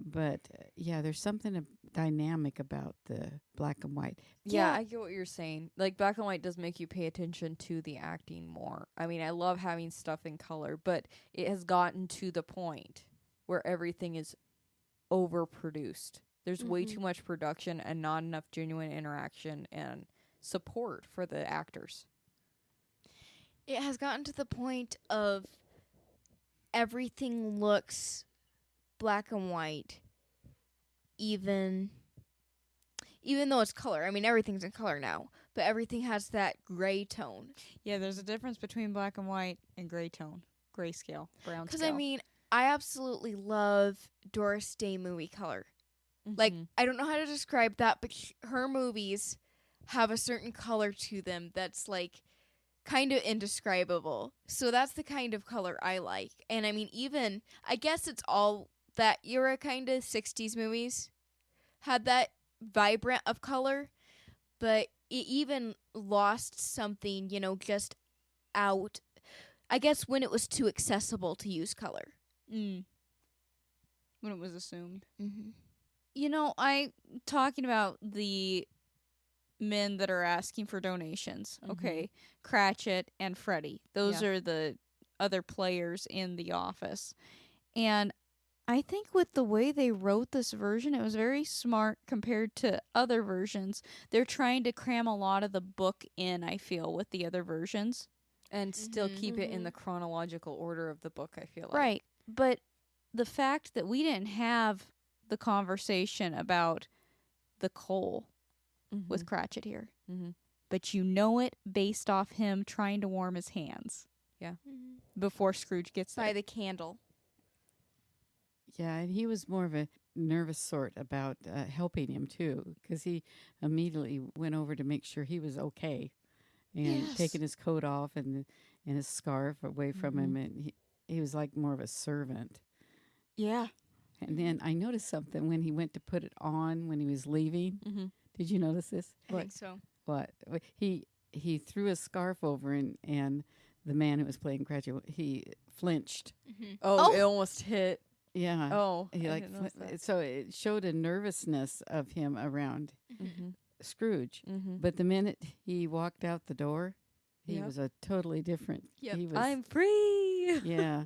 but there's something dynamic about the black and white. Yeah, I get what you're saying. Like, black and white does make you pay attention to the acting more. I mean, I love having stuff in color, but it has gotten to the point where everything is overproduced. There's way too much production and not enough genuine interaction and support for the actors. It has gotten to the point of everything looks black and white, even though it's color. I mean, everything's in color now, but everything has that gray tone. Yeah, there's a difference between black and white and gray tone, grayscale, brown Because, scale. I mean, I absolutely love Doris Day movie color. Like, I don't know how to describe that, but her movies have a certain color to them that's, like, kind of indescribable. So that's the kind of color I like. And, I mean, even, I guess it's all that era kind of 60s movies had that vibrant of color, but it even lost something, just out. I guess when it was too accessible to use color. When it was assumed. Mm-hmm. Talking about the men that are asking for donations. Mhm. Okay. Cratchit and Freddy. Those are the other players in the office. And I think with the way they wrote this version, it was very smart compared to other versions. They're trying to cram a lot of the book in, I feel, with the other versions. And still Mhm. keep it in the chronological order of the book, I feel like. Right. But the fact that we didn't have the conversation about the coal with Cratchit here. Mm-hmm. But you know it based off him trying to warm his hands before Scrooge gets By there. the candle. Yeah, and he was more of a nervous sort about helping him too, because he immediately went over to make sure he was okay, and taking his coat off and his scarf away from him, and he was like more of a servant. Yeah. And then I noticed something when he went to put it on when he was leaving. Mm-hmm. Did you notice this? I think so. What he threw a scarf over, and the man who was playing Cratchit, he flinched. Mm-hmm. Oh, it almost hit. Yeah. Oh, He I like didn't notice that. so it showed a nervousness of him around Mm-hmm. Scrooge. Mm-hmm. But the minute he walked out the door, he Yep. was a totally different. Yep. He was, I'm free. yeah,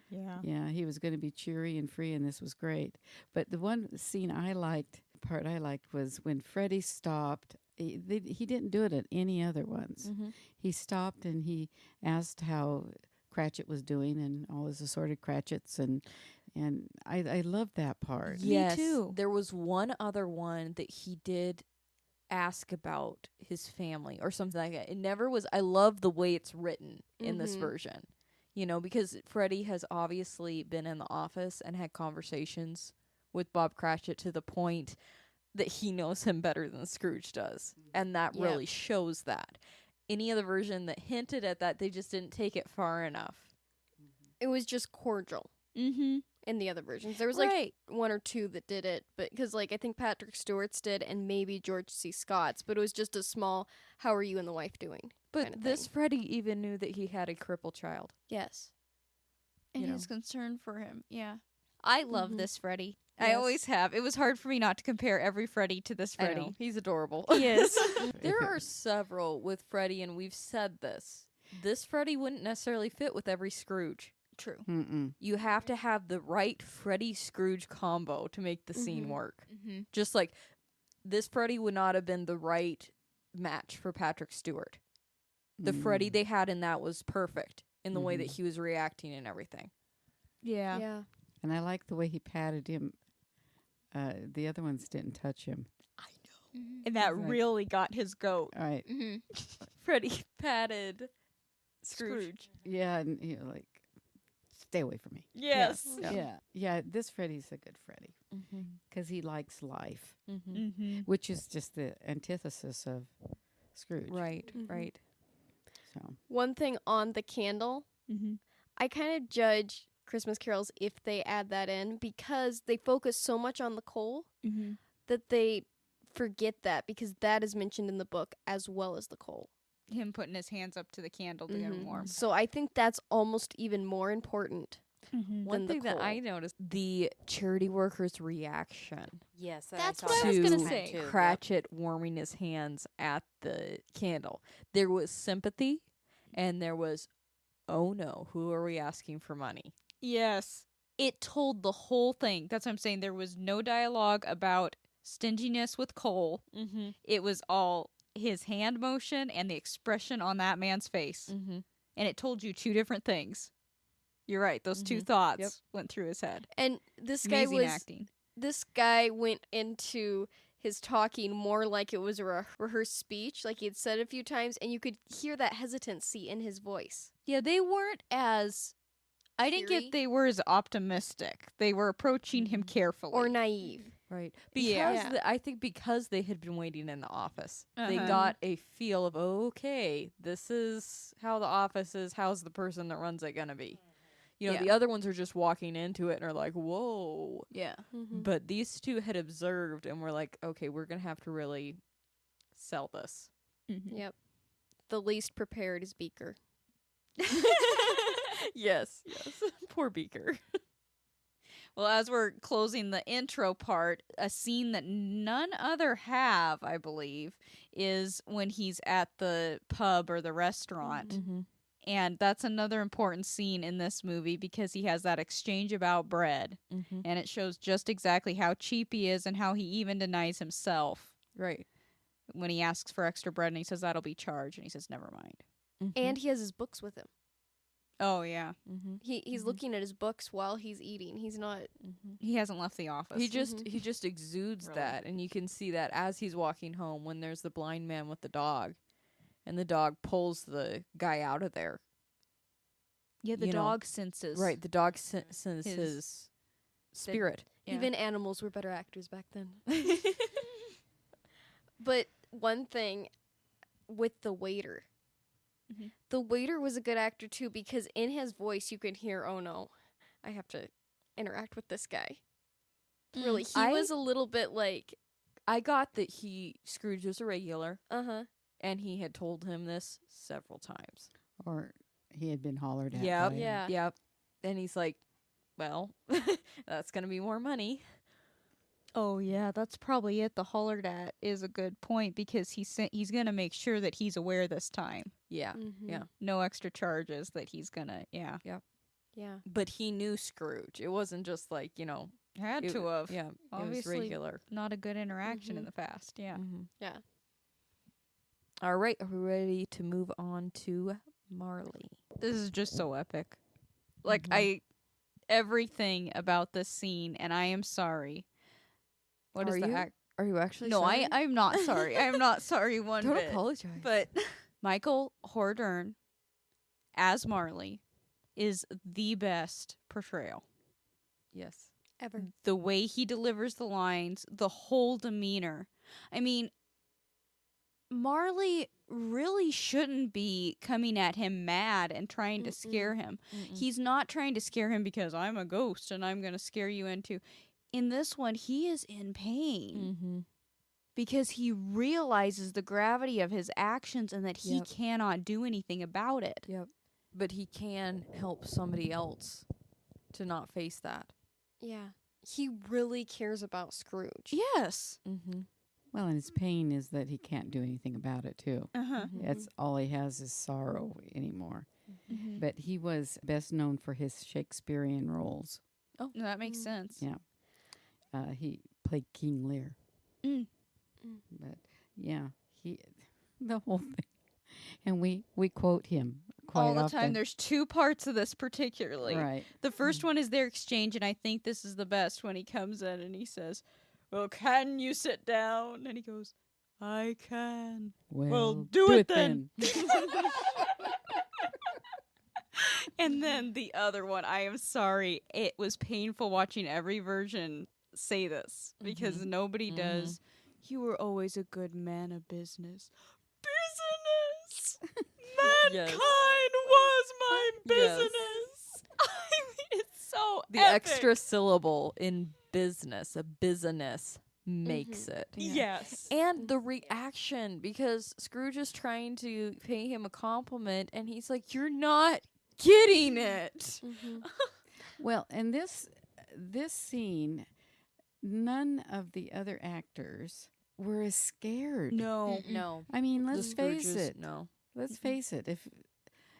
Yeah. yeah. He was going to be cheery and free, and this was great. But the one scene part I liked was when Freddie stopped. He didn't do it at any other ones. Mm-hmm. He stopped and he asked how Cratchit was doing and all his assorted Cratchits, and I loved that part. Yes, too. There was one other one that he did ask about his family or something like that. It never was. I love the way it's written in this version, because Freddie has obviously been in the office and had conversations with Bob Cratchit to the point that he knows him better than Scrooge does, and that really shows that. Any other version that hinted at that, they just didn't take it far enough. It was just cordial Mm-hmm. in the other versions. There was like one or two that did it, but because I think Patrick Stewart's did and maybe George C. Scott's, but it was just a small "How are you and the wife doing?" But kinda this thing. Freddie even knew that he had a crippled child. Yes. And You his concern for him. Yeah. I love this Freddy. I Yes. always have. It was hard for me not to compare every Freddy to this I know. Freddy. He's adorable. He is. There are several with Freddy, and we've said this. This Freddy wouldn't necessarily fit with every Scrooge. True. Mm-mm. You have to have the right Freddy Scrooge combo to make the scene work. Mm-hmm. Just like this Freddy would not have been the right match for Patrick Stewart. The Freddy they had in that was perfect in the way that he was reacting and everything. Yeah. Yeah. And I like the way he patted him. The other ones didn't touch him. And that Right. really got his goat. All right. Mm-hmm. Freddie patted Scrooge. Yeah, and like, stay away from me. Yes. Yeah. This Freddy's a good Freddy Mm-hmm. because he likes life, Mm-hmm. Mm-hmm. which is just the antithesis of Scrooge. Right, right. So One thing on the candle, Mm-hmm. I kind of judge Christmas carols if they add that in because they focus so much on the coal Mm-hmm. that they forget that because that is mentioned in the book as well as the coal. Him putting his hands up to the candle to get him warm. So I think that's almost even more important. Mm-hmm. One than the thing that I coal. noticed, the charity worker's reaction Yes, That's saw what I was that gonna time say. too. Yep. Cratchit warming his hands at the candle. There was sympathy, and there was, oh no, who are we asking for money? Yes. It told the whole thing. That's what I'm saying. There was no dialogue about stinginess with Cole. Mm-hmm. It was all his hand motion and the expression on that man's face. Mm-hmm. And it told you two different things. You're right. Those two Mhm. thoughts Yep. went through his head. And this guy Amazing was acting. this guy went into his talking more like it was a rehearsed speech, like he had said a few times, and you could hear that hesitancy in his voice. Yeah, they weren't as. I didn't Cheery? get they were as optimistic. They were approaching him carefully. Or naive. Right. Because Yeah. I think because they had been waiting in the office, they Uh-huh. got a feel of, okay, this is how the office is. How's the person that runs it going to be? You know, Yeah. the other ones are just walking into it and are like, whoa. Yeah. Mm-hmm. But these two had observed and were like, okay, we're going to have to really sell this. Mm-hmm. Yep. The least prepared is Beaker. Yes. Poor Beaker. Well, as we're closing the intro part, a scene that none other have, I believe, is when he's at the pub or the restaurant. Mm-hmm. And that's another important scene in this movie because he has that exchange about bread. Mm-hmm. And it shows just exactly how cheap he is and how he even denies himself Right. when he asks for extra bread and he says that'll be charged. And he says, never mind. Mm-hmm. And he has his books with him. Oh, yeah. Mm-hmm. He's Mhm. looking at his books while he's eating. He's not. Mm-hmm. He hasn't left the office. He just exudes Really. that, and you can see that as he's walking home when there's the blind man with the dog, and the dog pulls the guy out of there. Yeah, the you know, dog senses. Right, the dog senses His- his spirit. Yeah. Even animals were better actors back then. But one thing with the waiter, Mhm. the waiter was a good actor too because in his voice you could hear, oh no, I have to interact with this guy. Really, he I- was a little bit like, I got that Scrooge was a regular, uh-huh. and he had told him this several times. Or he had been hollered at. Yep. by him. Yeah. Yep. And he's like, well, that's going to be more money. Oh yeah, that's probably it. The hollered at is a good point because he's gonna make sure that he's aware this time. Yeah. Mhm. Yeah. No extra charges that he's gonna. Yeah, Yeah. But he knew Scrooge. It wasn't just like, had it- to have. Yeah. It was Obviously regular. not a good interaction in Mhm. the past. Yeah. Mm-hmm. Yeah. All right. Are we ready to move on to Marley? This is just so epic. Like Mhm. everything about this scene, and I am sorry. What is Are the you? act? Are you actually No, sorry? I'm not sorry. I am not sorry one Don't bit. apologize. But Michael Hordern as Marley is the best portrayal. yes. Ever. The way he delivers the lines, the whole demeanor. I mean, Marley really shouldn't be coming at him mad and trying to scare him. He's not trying to scare him because I'm a ghost and I'm going to scare you into. In this one, he is in pain Mm-hmm. because he realizes the gravity of his actions and that he Yep. cannot do anything about it. Yep. But he can help somebody else to not face that. Yeah. He really cares about Scrooge. Yes. Mm-hmm. Well, and his pain is that he can't do anything about it, too. Uh-huh. That's all he has is sorrow anymore. Mm-hmm. But he was best known for his Shakespearean roles. Oh, that makes sense. Yeah. He played King Lear. Mm. But, yeah, the whole thing. And we quote him quite All the often. time. There's two parts of this particularly. Right. The first one is their exchange, and I think this is the best when he comes in and he says, well, can you sit down? And he goes, I can. Well, do it then. And then the other one, I am sorry. It was painful watching every version say this because nobody does. You were always a good man of business. Business! Mankind was my Yes. business. I mean, it's so The epic. extra syllable in business, a business, makes it. Yes. And the reaction, because Scrooge is trying to pay him a compliment, and he's like, you're not getting it. Well, and this scene, none of the other actors were as scared. No. No. I mean, The let's face Scrooges, it. No. Let's face it. If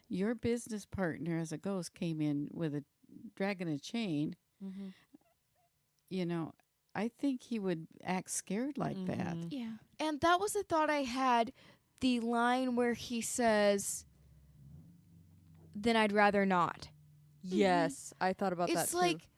your business partner as a ghost came in with a dragging a chain, you know, I think he would act scared like that. Yeah. And that was the thought I had. The line where he says, then I'd rather not. Yes, I thought about that It's too. like,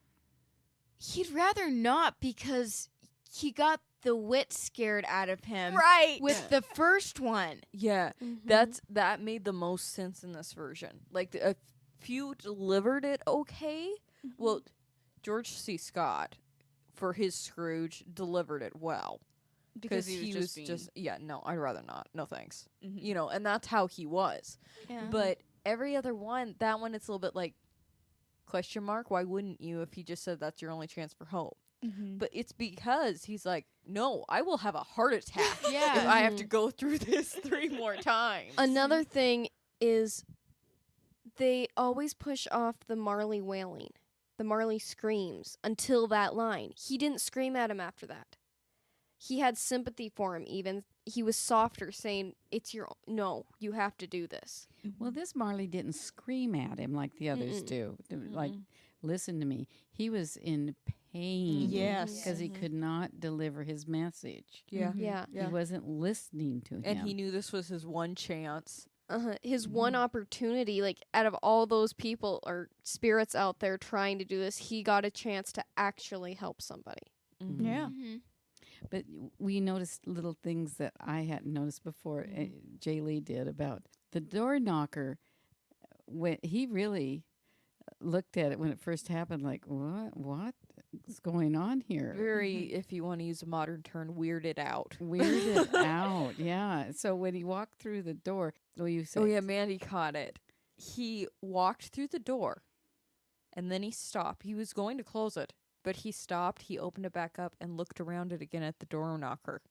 he'd rather not because he got the wit scared out of him. Right. With the first one. yeah, that made the most sense in this version. Like a few delivered it okay. Well, George C. Scott for his Scrooge delivered it well because he was just no, I'd rather not. No thanks. You know, and that's how he was. Yeah. But every other one, that one it's a little bit like Question mark. Why wouldn't you if he just said that's your only chance for hope? Mm-hmm. But it's because he's like, no, I will have a heart attack Yeah. if I have to go through this 3 more times. Another thing is they always push off the Marley wailing, the Marley screams until that line. He didn't scream at him after that. He had sympathy for him even. He was softer saying, no, you have to do this. Well, this Marley didn't scream at him like the others do. Like, listen to me. He was in pain. Yes. Because he could not deliver his message. Yeah. Yeah. He wasn't listening to him. And he knew this was his one chance. His one opportunity, like out of all those people or spirits out there trying to do this, he got a chance to actually help somebody. Yeah. But we noticed little things that I hadn't noticed before. Jay Lee did about the door knocker. When he really looked at it when it first happened, like, what is going on here? Very, if you want to use a modern term, weirded out. Weirded out, yeah. So when he walked through the door, you say, Oh, yeah, Mandy caught it. He walked through the door, and then he stopped. He was going to close it, but he stopped. He opened it back up and looked around it again at the door knocker.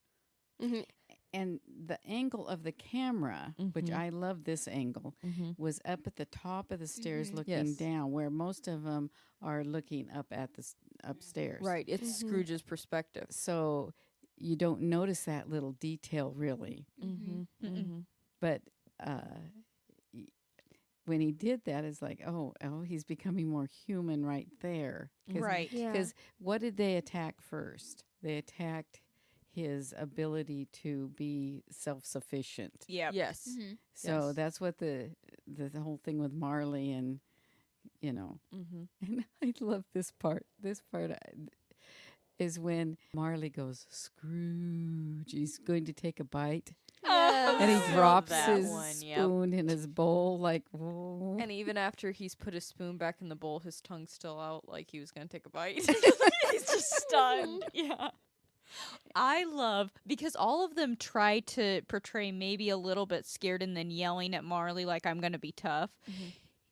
and the angle of the camera, which I love this angle, was up at the top of the stairs looking Yes. down, where most of them are looking up at the upstairs. Right, it's Scrooge's perspective. So you don't notice that little detail really. But when he did that, it's like, oh, he's becoming more human right there. Right. Yeah. Because what did they attack first? They attacked his ability to be self-sufficient. Yeah. Yes. So Yes. that's what the whole thing with Marley and, and I love this part. This part is when Marley goes, Scrooge, he's going to take a bite. And he drops that his one, yep. spoon in his bowl, like, whoa. And even after he's put his spoon back in the bowl, his tongue's still out like he was going to take a bite. He's just stunned. Yeah. I love, because all of them try to portray maybe a little bit scared and then yelling at Marley like, I'm going to be tough.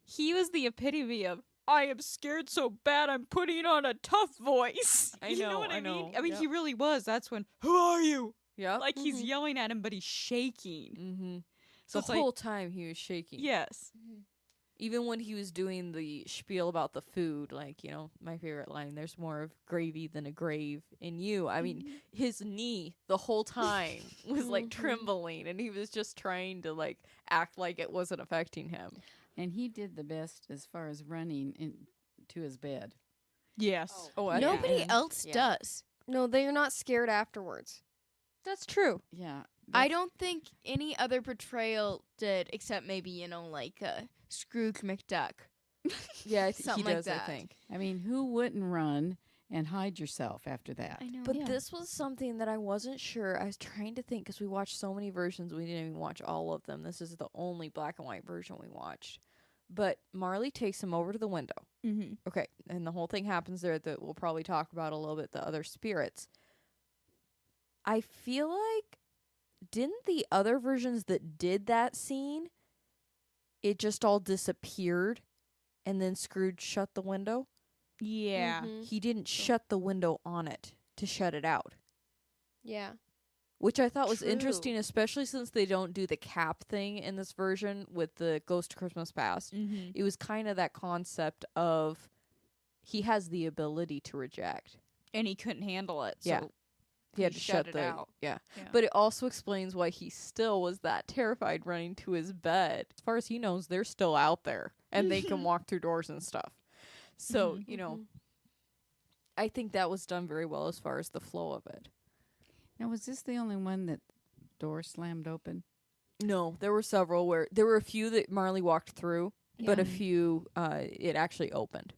He was the epitome of, I am scared so bad I'm putting on a tough voice. You know what I mean? I mean, he really was. That's when, who are you? Yeah. Like, he's yelling at him, but he's shaking. So The it's like, whole time he was shaking. yes. Even when he was doing the spiel about the food, like, my favorite line, there's more of gravy than a grave in you. I mean, his knee the whole time was like trembling, and he was just trying to like act like it wasn't affecting him. And he did the best as far as running into his bed. Yes. Oh, Nobody else does. No, they're not scared afterwards. That's true. Yeah. I don't think any other portrayal did, except maybe, like Scrooge McDuck. Yeah, he Something like does, I that. think. I mean, who wouldn't run and hide yourself after that? I know. But this was something that I wasn't sure. I was trying to think because we watched so many versions. We didn't even watch all of them. This is the only black and white version we watched. But Marley takes him over to the window. Okay. And the whole thing happens there that we'll probably talk about a little bit, the other spirits. I feel like, didn't the other versions that did that scene, it just all disappeared and then Scrooge shut the window? Yeah. He didn't shut the window on it to shut it out. Yeah. Which I thought was True. interesting, especially since they don't do the cap thing in this version with the Ghost of Christmas Past. It was kind of that concept of he has the ability to reject. And he couldn't handle it. So Yeah. He had to shut shut it the out. Yeah. Yeah. But it also explains why he still was that terrified running to his bed. As far as he knows, they're still out there and they can walk through doors and stuff. So, I think that was done very well as far as the flow of it. Now, was this the only one that door slammed open? No, there were several where there were a few that Marley walked through, but a few it actually opened.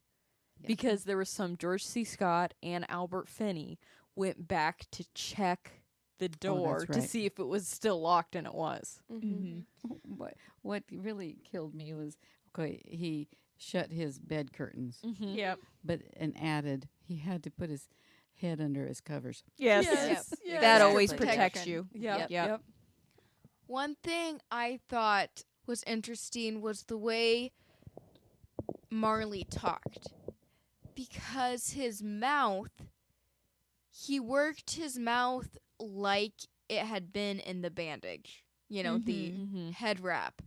Because there was some George C. Scott and Albert Finney went back to check the door to right. see if it was still locked, and it was. What really killed me was, he shut his bed curtains, Yep. and added he had to put his head under his covers. Yes. Yes. That always Protection. protects you. Yep. One thing I thought was interesting was the way Marley talked. Because his mouth, he worked his mouth like it had been in the bandage. You know, the head wrap.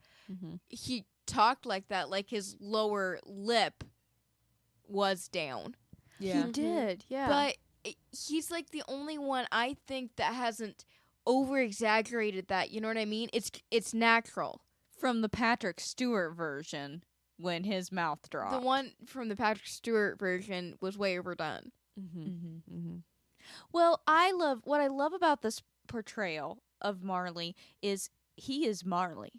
He talked like that, like his lower lip was down. Yeah. He did, yeah. But he's like the only one I think that hasn't over exaggerated that. You know what I mean? It's natural. From the Patrick Stewart version, when his mouth dropped. The one from the Patrick Stewart version was way overdone. Well, what I love about this portrayal of Marley is he is Marley.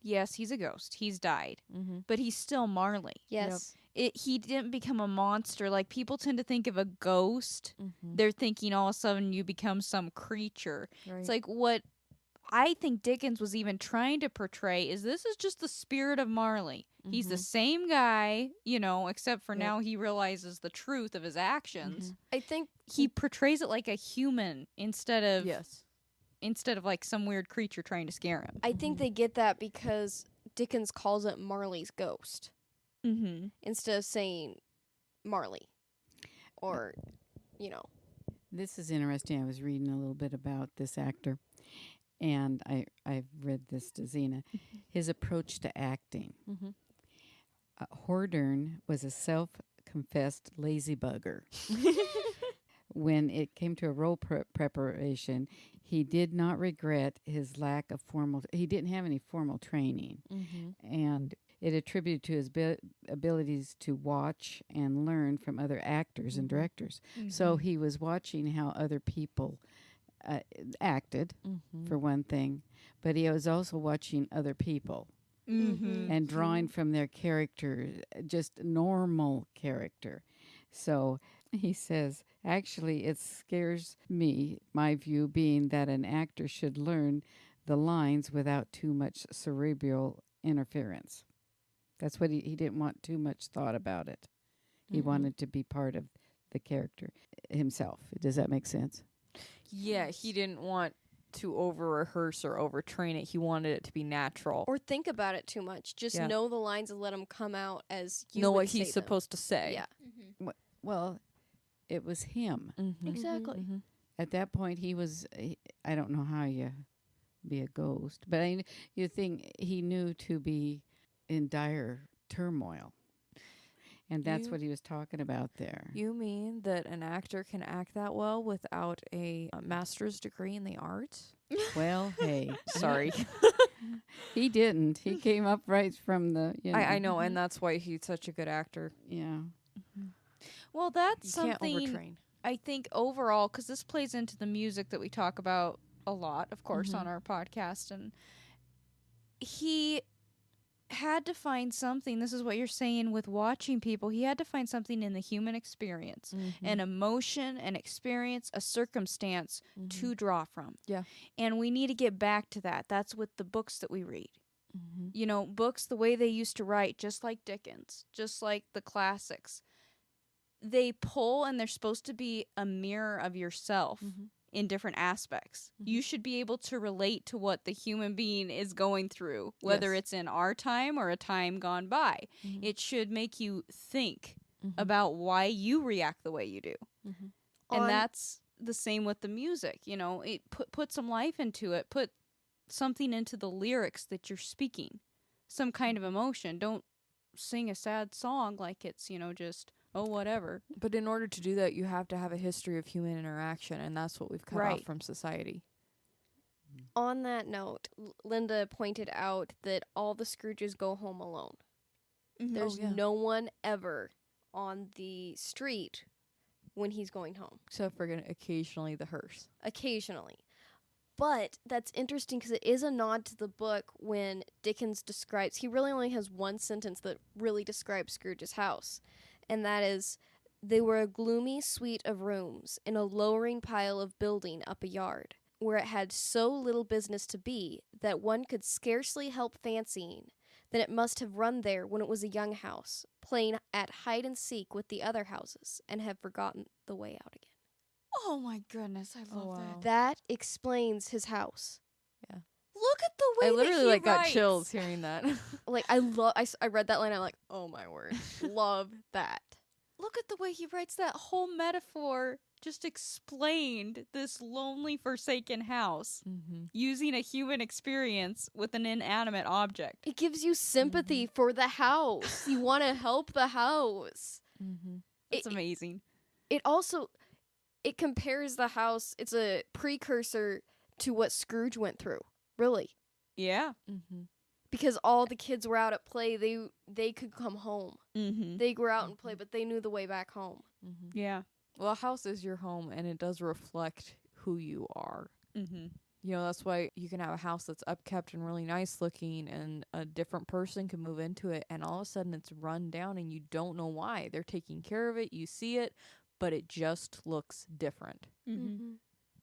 Yes, he's a ghost. He's died, but he's still Marley. Yes. He didn't become a monster. Like, people tend to think of a ghost. They're thinking all of a sudden you become some creature. Right. It's like what I think Dickens was even trying to portray is this is just the spirit of Marley. He's the same guy, you know, except for now he realizes the truth of his actions. I think He portrays it like a human instead of Yes. like some weird creature trying to scare him. I think they get that because Dickens calls it Marley's ghost instead of saying Marley, or This is interesting. I was reading a little bit about this actor, and I've read this to Zena. His approach to acting. Hordern was a self-confessed lazy bugger. When it came to a role preparation, he did not regret his lack of he didn't have any formal training, and it attributed to his abilities to watch and learn from other actors and directors. So he was watching how other people acted, for one thing, but he was also watching other people and drawing from their character, just normal character. So he says, actually, it scares me, my view being that an actor should learn the lines without too much cerebral interference. That's what he didn't want too much thought about it. He wanted to be part of the character himself. Does that make sense? Yeah, he didn't want to over-rehearse or over-train it. He wanted it to be natural. or think about it too much. Just Yeah. know the lines and let them come out as you know would what say he's them. supposed to say. Yeah, Well, it was him. exactly. At that point, I don't know how you be a ghost, but you think he knew to be in dire turmoil. And that's what he was talking about there. You mean that an actor can act that well without a master's degree in the arts? Well, hey. Sorry. He didn't. He came up right from the, I know, and that's why he's such a good actor. Yeah. Well, that's You can't something overtrain. I think overall, because this plays into the music that we talk about a lot, of course, on our podcast. And he had to find something. This is what you're saying with watching people. He had to find something in the human experience, an emotion, an experience, a circumstance to draw from. Yeah. And we need to get back to that. That's with the books that we read. You know, books, the way they used to write, just like Dickens, just like the classics. They pull, and they're supposed to be a mirror of yourself in different aspects. You should be able to relate to what the human being is going through, whether it's in our time or a time gone by. It should make you think about why you react the way you do. And that's the same with the music. You know, it put some life into it. Put something into the lyrics that you're speaking. Some kind of emotion. Don't sing a sad song like it's, just... oh, whatever. But in order to do that, you have to have a history of human interaction, and that's what we've cut off from society. On that note, Linda pointed out that all the Scrooges go home alone. There's no one ever on the street when he's going home. Except for occasionally the hearse. Occasionally. But that's interesting because it is a nod to the book when Dickens describes... He really only has one sentence that really describes Scrooge's house. And that is, they were a gloomy suite of rooms in a lowering pile of building up a yard, where it had so little business to be that one could scarcely help fancying that it must have run there when it was a young house, playing at hide and seek with the other houses, and have forgotten the way out again. Oh my goodness, I love that. That explains his house. Yeah. Look at the way I literally that he got writes. chills hearing that. Look at the way I literally that he got writes. chills hearing that. Like, I read that line. I'm like, oh my word. Love that. Look at the way he writes that whole metaphor. Just explained this lonely, forsaken house Mm-hmm. using a human experience with an inanimate object. It gives you sympathy for the house. You want to help the house. Mm-hmm. It's It- amazing. It also, it compares the house. It's a precursor to what Scrooge went through. Really. Yeah. Mm-hmm. Because all the kids were out at play. They could come home. Mm-hmm. They go out and play, but they knew the way back home. Mm-hmm. Yeah. Well, a house is your home, and it does reflect who you are. Mm-hmm. You know, that's why you can have a house that's upkept and really nice looking, and a different person can move into it, and all of a sudden it's run down, and you don't know why. They're taking care of it, you see it, but it just looks different. Mm-hmm.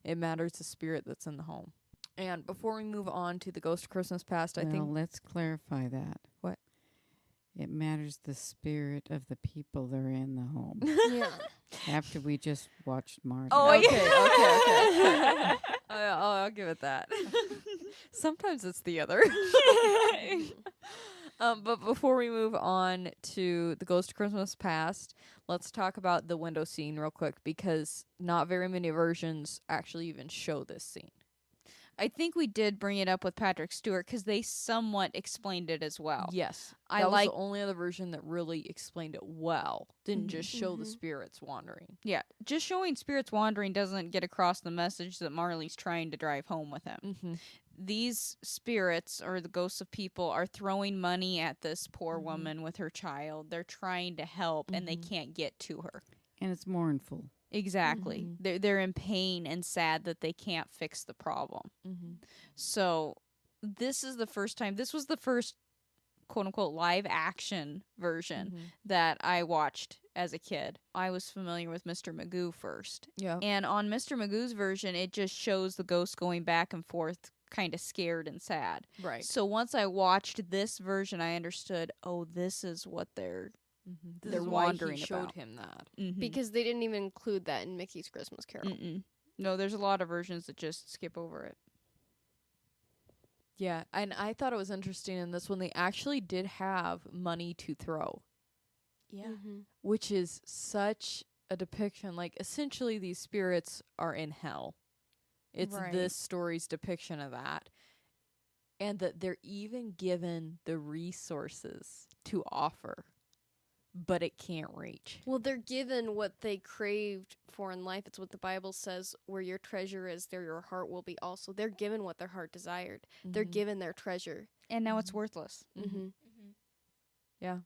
It matters the spirit that's in the home. And before we move on to the Ghost of Christmas Past, I Well, think let's clarify that. What? It matters the spirit of the people that are in the home. Yeah. After we just watched Marty. okay. I'll give it that. Sometimes it's the other. But before we move on to the Ghost of Christmas Past, let's talk about the window scene real quick, because not very many versions actually even show this scene. I think we did bring it up with Patrick Stewart because they somewhat explained it as well. Yes. I That was like- the only other version that really explained it well. Didn't just show the Mhm. spirits wandering. Yeah, just showing spirits wandering doesn't get across the message that Marley's trying to drive home with him. Mm-hmm. These spirits, or the ghosts of people, are throwing money at this poor Mhm. woman with her child. They're trying to help, and they Mhm. can't get to her. And it's mournful. Exactly. Mhm. They're in pain and sad that they can't fix the problem. Mm-hmm. So this is the first time. This was the first quote unquote live action version Mm-hmm. that I watched as a kid. I was familiar with Mr. Magoo first. Yeah. And on Mr. Magoo's version, it just shows the ghost going back and forth, kind of scared and sad. Right. So once I watched this version, I understood, oh, this is what they're Mm-hmm. They're This is why wandering he showed about. him that. mhm. Because they didn't even include that in Mickey's Christmas Carol. Mm-mm. No, there's a lot of versions that just skip over it. Yeah, and I thought it was interesting in this one they actually did have money to throw, Yeah. Mm-hmm. which is such a depiction. Like, essentially, these spirits are in hell. It's Right. this story's depiction of that. And that they're even given the resources to offer, but it can't reach. Well, they're given what they craved for in life. It's what the Bible says, where your treasure is, there your heart will be also. They're given what their heart desired. They're Mhm. given their treasure. And now it's worthless. Mm-hmm. Yeah.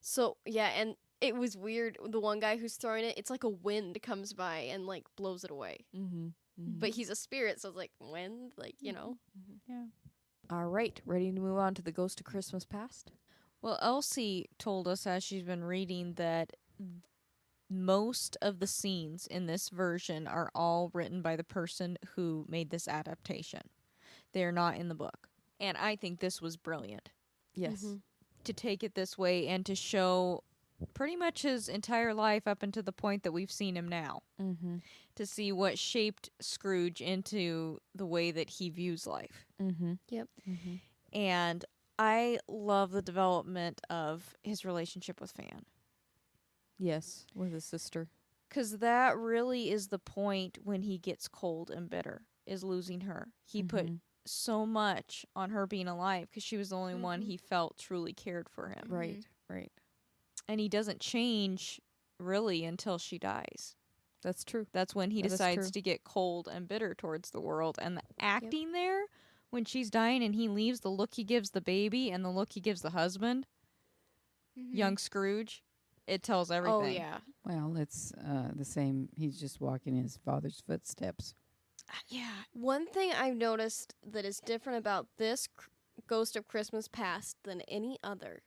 So, yeah, and it was weird. The one guy who's throwing it, it's like a wind comes by and, like, blows it away. Mm-hmm. But he's a spirit, so it's like, wind, like, you know. Yeah. All right, ready to move on to the Ghost of Christmas Past? Well, Elsie told us as she's been reading that most of the scenes in this version are all written by the person who made this adaptation. They're not in the book. And I think this was brilliant Yes. Mhm. to take it this way and to show pretty much his entire life up until the point that we've seen him now, Mm-hmm. to see what shaped Scrooge into the way that he views life. Mm-hmm. Yep. Mm-hmm. And I love the development of his relationship with Fan. Yes, with his sister. Because that really is the point when he gets cold and bitter, is losing her. He put Mhm. so much on her being alive because she was the only one Mhm. he felt truly cared for him. Right, right. And he doesn't change really until she dies. That's true. That's when he That is decides true. to get cold and bitter towards the world. And the acting there, when she's dying and he leaves, the look he gives the baby and the look he gives the husband, young Scrooge, it tells everything. Oh, yeah. Well, it's the same. He's just walking in his father's footsteps. Yeah. One thing I've noticed that is different about this Ghost of Christmas Past than any other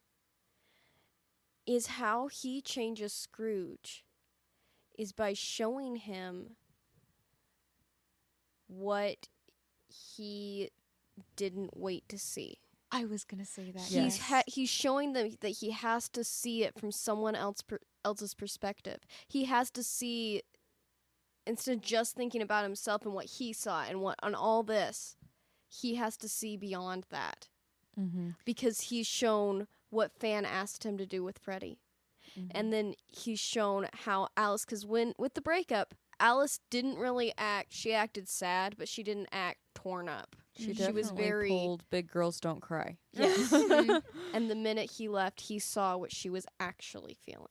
is how he changes Scrooge is by showing him what he didn't wait to see. I was going to say that. He's showing them that he has to see it from someone else's perspective. He has to see, instead of just thinking about himself and what he saw and what on all this, he has to see beyond that Mm-hmm. because he's shown what Fan asked him to do with Freddie. And then he's shown how Alice, because with the breakup, Alice didn't really act, she acted sad, but she didn't act torn up. She was definitely very- pulled Big Girls Don't Cry. Yes. And the minute he left, he saw what she was actually feeling.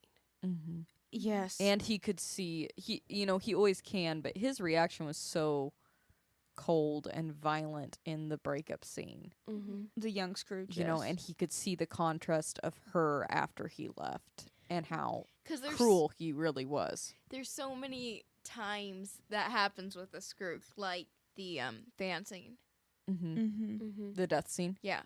Mm-hmm. Yes. And he could see, he always can, but his reaction was so cold and violent in the breakup scene. Mm-hmm. the young Scrooge. You know, and he could see the contrast of her after he left and how Because cruel he really was. there's so many times that happens with the Scrooge, like the fan scene. Mm-hmm. Mm-hmm. The death scene. Yeah.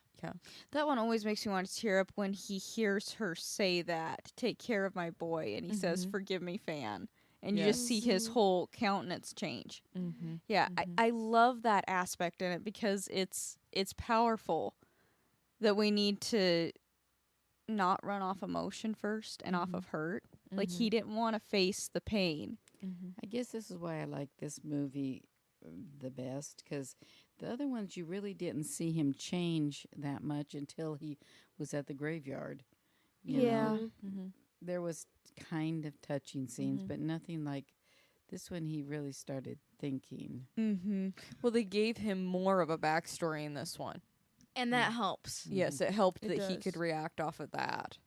That one always makes me want to tear up when he hears her say that, "Take care of my boy," and he says, Mhm. "Forgive me, Fan." And you just see his Mhm. whole countenance change. Mm-hmm. Yeah, Mhm. I love that aspect in it because it's powerful that we need to not run off emotion first and off Mhm. of hurt. Like he didn't want to face the pain. Mm-hmm. I guess this is why I like this movie the best, because the other ones you really didn't see him change that much until he was at the graveyard. You know, Mm-hmm. there was kind of touching scenes, Mhm. but nothing like this one. He really started thinking. Mm-hmm. Well, they gave him more of a backstory in this one. And that helps. Yes, it helped It that he does. could react off of that.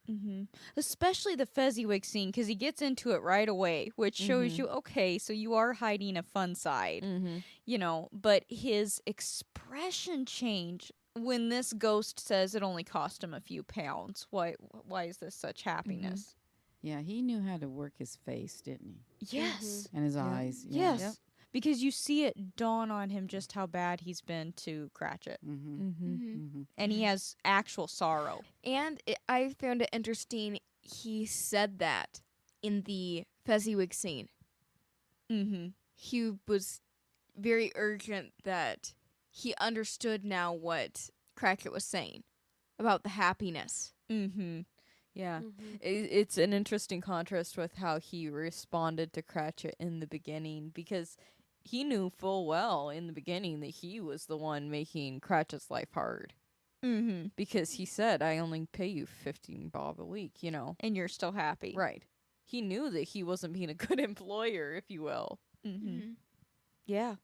Mm-hmm. Especially the Fezziwig scene because he gets into it right away, which shows Mhm. you, okay, so you are hiding a fun side, Mm-hmm. you know, but his expression change when this ghost says it only cost him a few pounds. Why is this such happiness? Yeah, he knew how to work his face, didn't he? Yes. And his Yeah. eyes. Yes. Yep. Because you see it dawn on him just how bad he's been to Cratchit. Mm-hmm. Mm-hmm. Mm-hmm. And he has actual sorrow. And I found it interesting. He said that in the Fezziwig scene. Mm-hmm. He was very urgent that he understood now what Cratchit was saying about the happiness. Mm-hmm. Yeah. Mm-hmm. It's an interesting contrast with how he responded to Cratchit in the beginning because he knew full well in the beginning that he was the one making Cratchit's life hard Mm-hmm. because he said, I only pay you 15 bob a week, you know. And you're still happy. Right. He knew that he wasn't being a good employer, if you will. Mm-hmm. Yeah.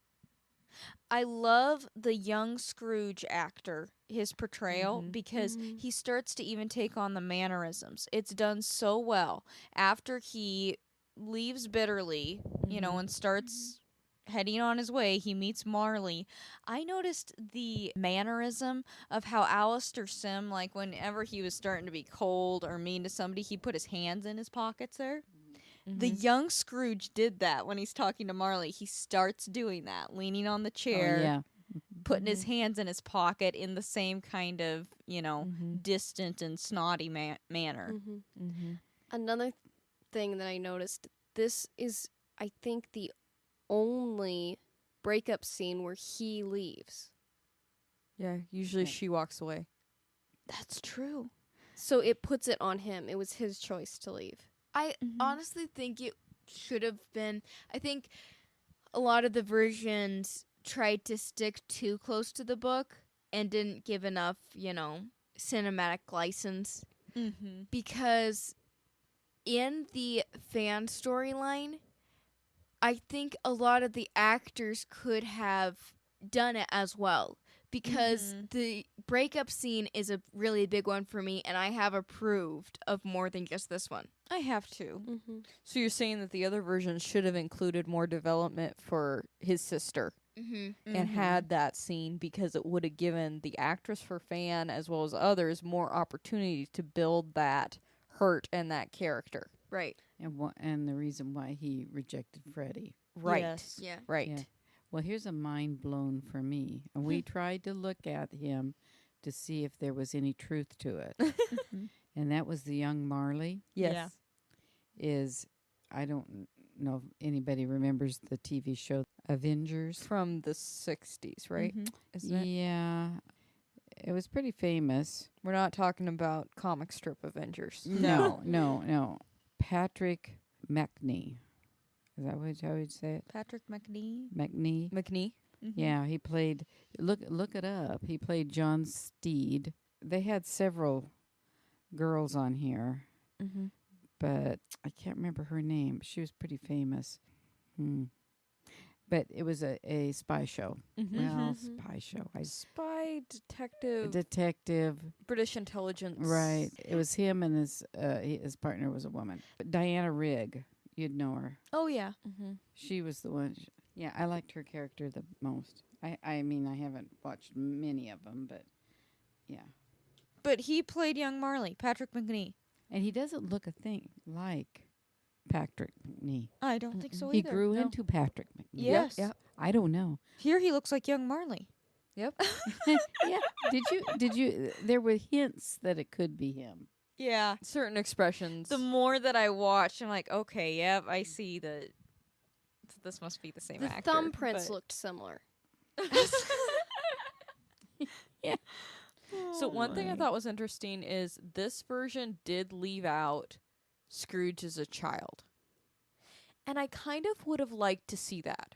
I love the young Scrooge actor, his portrayal, Mhm. because Mhm. he starts to even take on the mannerisms. It's done so well. After he leaves bitterly, you know, and starts heading on his way, he meets Marley. I noticed the mannerism of how Alastair Sim, like whenever he was starting to be cold or mean to somebody, he put his hands in his pockets there. The young Scrooge did that when he's talking to Marley. He starts doing that, leaning on the chair, Oh, yeah. putting his hands in his pocket in the same kind of, you know, Mhm. distant and snotty manner. Mm-hmm. Mm-hmm. Another thing that I noticed, this is, I think, the only breakup scene where he leaves. Yeah, usually Yeah. she walks away. That's true. So it puts it on him. It was his choice to leave. I honestly think it should have been. I think a lot of the versions tried to stick too close to the book and didn't give enough, cinematic license. Mm-hmm. Because in the fan storyline, I think a lot of the actors could have done it as well. Because the breakup scene is a really big one for me, and I have approved of more than just this one. I have to. Mm-hmm. So you're saying that the other version should have included more development for his sister Mm-hmm. and had that scene because it would have given the actress for Fan as well as others more opportunity to build that hurt and that character. Right. And the reason why he rejected Freddie. Right. Yes. Yeah. Right. Yeah. Well, here's a mind blown for me. And we tried to look at him to see if there was any truth to it. And that was the young Marley Yes. Yeah. I don't know if anybody remembers the TV show Avengers. From the 60s, right? Mhm. Isn't it? Yeah. It was pretty famous. We're not talking about comic strip Avengers. No. Patrick McNee. Is that how you'd say it? Patrick McNee. McNee. McNee? Yeah, he played. Look it up. He played John Steed. They had several girls on here, Mm-hmm. but I can't remember her name. She was pretty famous. But it was a spy show. Mm-hmm. Well, Mhm. spy show. Spy detective, Detective. British intelligence. Right. It was him and his partner was a woman. But Diana Rigg, you'd know her. Oh yeah. Mm-hmm. She was the one. Yeah, I liked her character the most. I mean, I haven't watched many of them, but yeah. But he played young Marley, Patrick McNee. And he doesn't look a thing like Patrick McNee. I don't think so He either. grew no. into Patrick McNee. Yes. Yep. I don't know. Here he looks like young Marley. Yep. Yeah. Did you? There were hints that it could be him. Yeah. Certain expressions. The more that I watch, I'm like, okay, yep, I see that this must be the same The actor. thumbprints but- looked similar. So one thing I thought was interesting is this version did leave out Scrooge as a child. And I kind of would have liked to see that.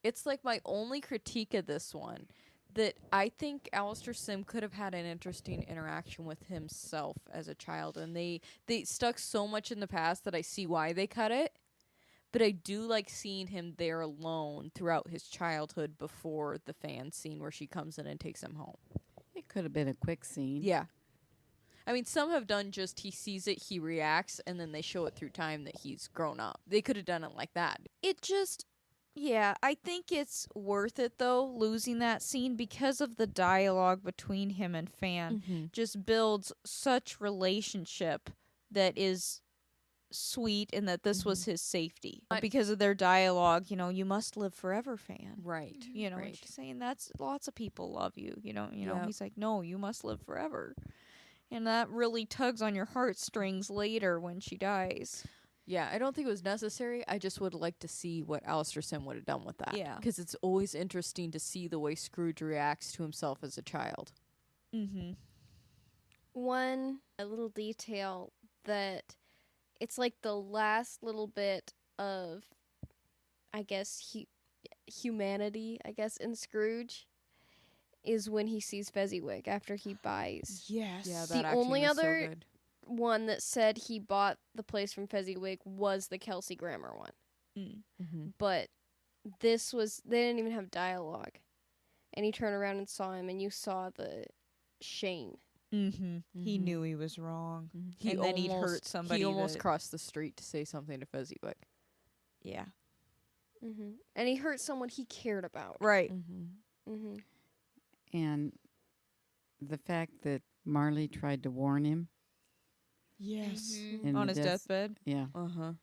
It's like my only critique of this one, that I think Alastair Sim could have had an interesting interaction with himself as a child, and they stuck so much in the past that I see why they cut it. But I do like seeing him there alone throughout his childhood before the fan scene where she comes in and takes him home. It could have been a quick scene. Yeah. I mean, some have done just he sees it, he reacts, and then they show it through time that he's grown up. They could have done it like that. It just, yeah, I think it's worth it though, losing that scene because of the dialogue between him and Fan. Just builds such relationship that is sweet, and that this was his safety because of their dialogue. You know, you must live forever, Fan. Right. You know, and right. she's saying that's lots of people love you. You know. Yep. He's like, no, you must live forever, and that really tugs on your heartstrings later when she dies. Yeah, I don't think it was necessary. I just would like to see what Alastair Sim would have done with that. Yeah. Because it's always interesting to see the way Scrooge reacts to himself as a child. Mm-hmm. A little detail that it's like the last little bit of, I guess, humanity, I guess, in Scrooge is when he sees Fezziwig after he buys. Yes. Yeah, The that acting only is so other- good. One that said he bought the place from Fezziwig was the Kelsey Grammer one. Mm-hmm. But this was, they didn't even have dialogue. And he turned around and saw him, and you saw the shame. Mm-hmm. He Mhm. knew he was wrong. He And then he'd almost- hurt somebody He almost that- crossed the street to say something to Fezziwig. Yeah. And he hurt someone he cared about. Right. Mm-hmm. And the fact that Marley tried to warn him. Yes. in On the his deathbed. Yeah, Uh-huh.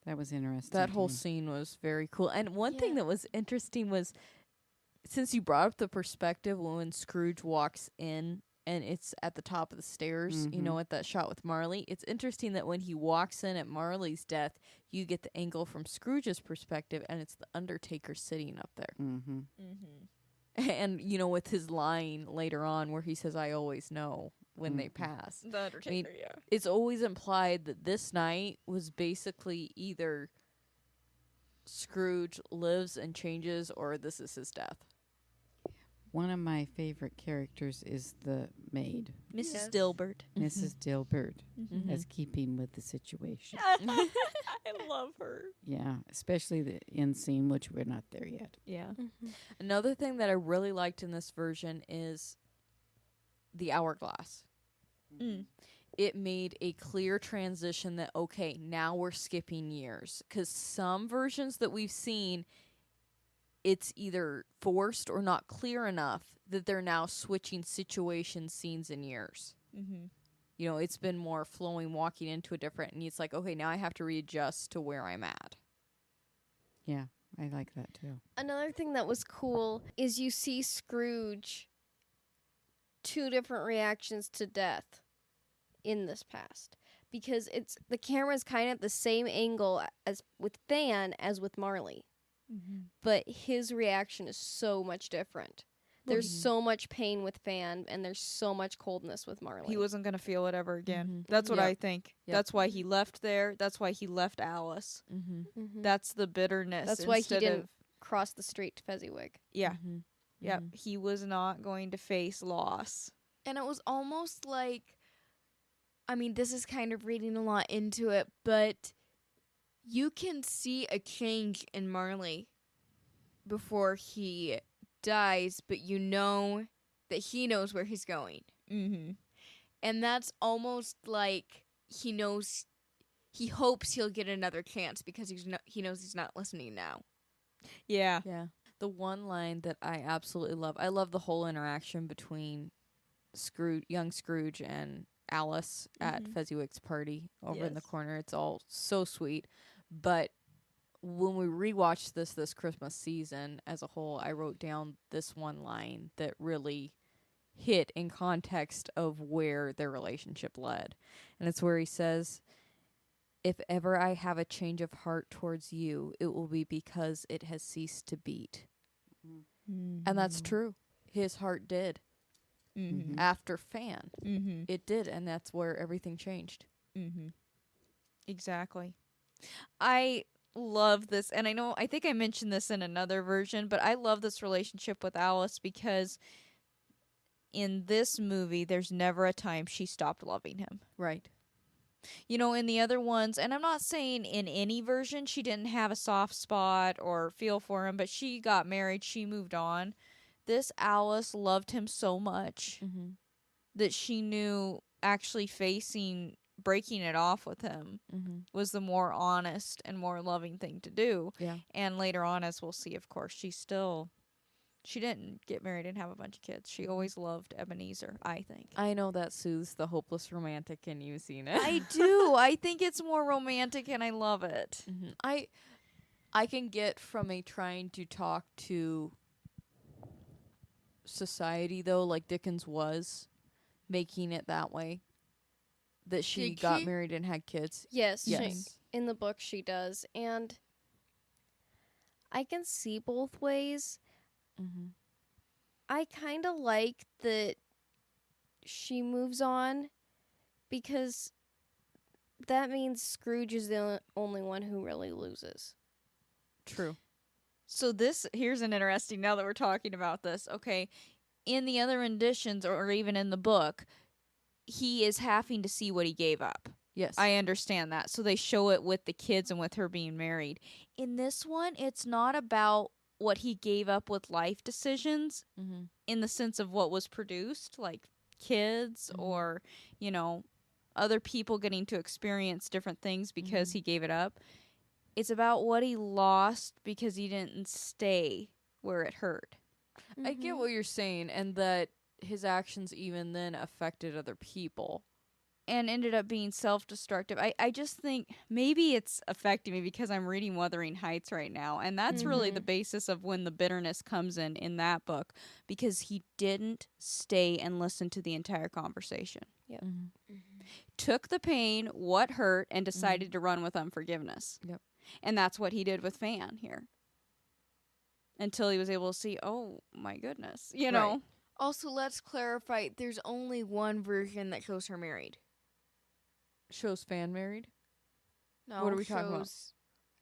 that was interesting. That to whole me. scene was very cool. And one thing Yeah. that was interesting was, since you brought up the perspective when Scrooge walks in and it's at the top of the stairs, you know, at that shot with Marley, it's interesting that when he walks in at Marley's death, you get the angle from Scrooge's perspective, and it's the Undertaker sitting up there. Mm-hmm. And, you know, with his line later on where he says, "I always know," when they pass. The Undertaker, yeah. It's always implied that this night was basically either Scrooge lives and changes or this is his death. One of my favorite characters is the maid, Mrs. Yes. Dilbert. Mrs. Dilbert, Mm-hmm. as keeping with the situation. I love her. Yeah, especially the end scene, which we're not there yet. Yeah. Another thing that I really liked in this version is the hourglass. Mm. It made a clear transition that, okay, now we're skipping years. Because some versions that we've seen, it's either forced or not clear enough that they're now switching situations, scenes, and years. Mm-hmm. You know, it's been more flowing, walking into a different, and it's like, okay, now I have to readjust to where I'm at. Yeah, I like that too. Another thing that was cool is you see Scrooge 2 different reactions to death in this past, because it's the camera's kind of the same angle as with Fan as with Marley, but his reaction is so much different. There's so much pain with Fan, and there's so much coldness with Marley. He wasn't going to feel it ever again. Mhm. That's what Yep. I think. Yep. That's why he left there. That's why he left Alice. Mm-hmm. Mhm. That's the bitterness. That's why he instead didn't of- across the street to Fezziwig. Yeah. Mm-hmm. Yep. He was not going to face loss. And it was almost like, I mean, this is kind of reading a lot into it, but you can see a change in Marley before he dies, but you know that he knows where he's going. Mm-hmm. And that's almost like he knows, he hopes he'll get another chance because he knows he's not listening now. Yeah. Yeah. The one line that I absolutely love, I love the whole interaction between young Scrooge and Alice at Fezziwig's party over in the Yes. corner. It's all so sweet. But when we rewatched this Christmas season as a whole, I wrote down this one line that really hit in context of where their relationship led. And it's where he says, "If ever I have a change of heart towards you, it will be because it has ceased to beat." And that's true. His heart did. Mm-hmm. After Fan, Mm-hmm. it did, and that's where everything changed. Mm-hmm. Exactly. I love this, and I think I mentioned this in another version, but I love this relationship with Alice because in this movie, there's never a time she stopped loving him. Right. You know, in the other ones, and I'm not saying in any version she didn't have a soft spot or feel for him, but she got married, she moved on. This Alice loved him so much Mm-hmm. that she knew actually breaking it off with him Mm-hmm. was the more honest and more loving thing to do. Yeah. And later on, as we'll see, of course, she didn't get married and have a bunch of kids. She always loved Ebenezer, I think. I know that soothes the hopeless romantic in you, seen it. I do. I think it's more romantic and I love it. Mm-hmm. I can get from a trying to talk to society, though, like Dickens was, making it that way. That she Did got she? married and had kids. Yes, Yes. in the book she does. And I can see both ways. Mm-hmm. I kind of like that she moves on because that means Scrooge is the only one who really loses. True. So here's an interesting, now that we're talking about this, okay, in the other renditions or even in the book, he is having to see what he gave up. Yes. I understand that. So they show it with the kids and with her being married. In this one, it's not about what he gave up with life decisions Mm-hmm. in the sense of what was produced, like kids Mhm. or, other people getting to experience different things because Mhm. he gave it up. It's about what he lost because he didn't stay where it hurt. I get what you're saying, and that his actions even then affected other people. And ended up being self-destructive. I just think maybe it's affecting me because I'm reading Wuthering Heights right now. And that's really the basis of when the bitterness comes in that book. Because he didn't stay and listen to the entire conversation. Mm-hmm. Took the pain, what hurt, and decided to run with unforgiveness. Yep. And that's what he did with Fan here. Until he was able to see, oh my goodness, you know. Also, let's clarify, there's only one version that shows her married. Shows Fan married? No, What are we talking about? shows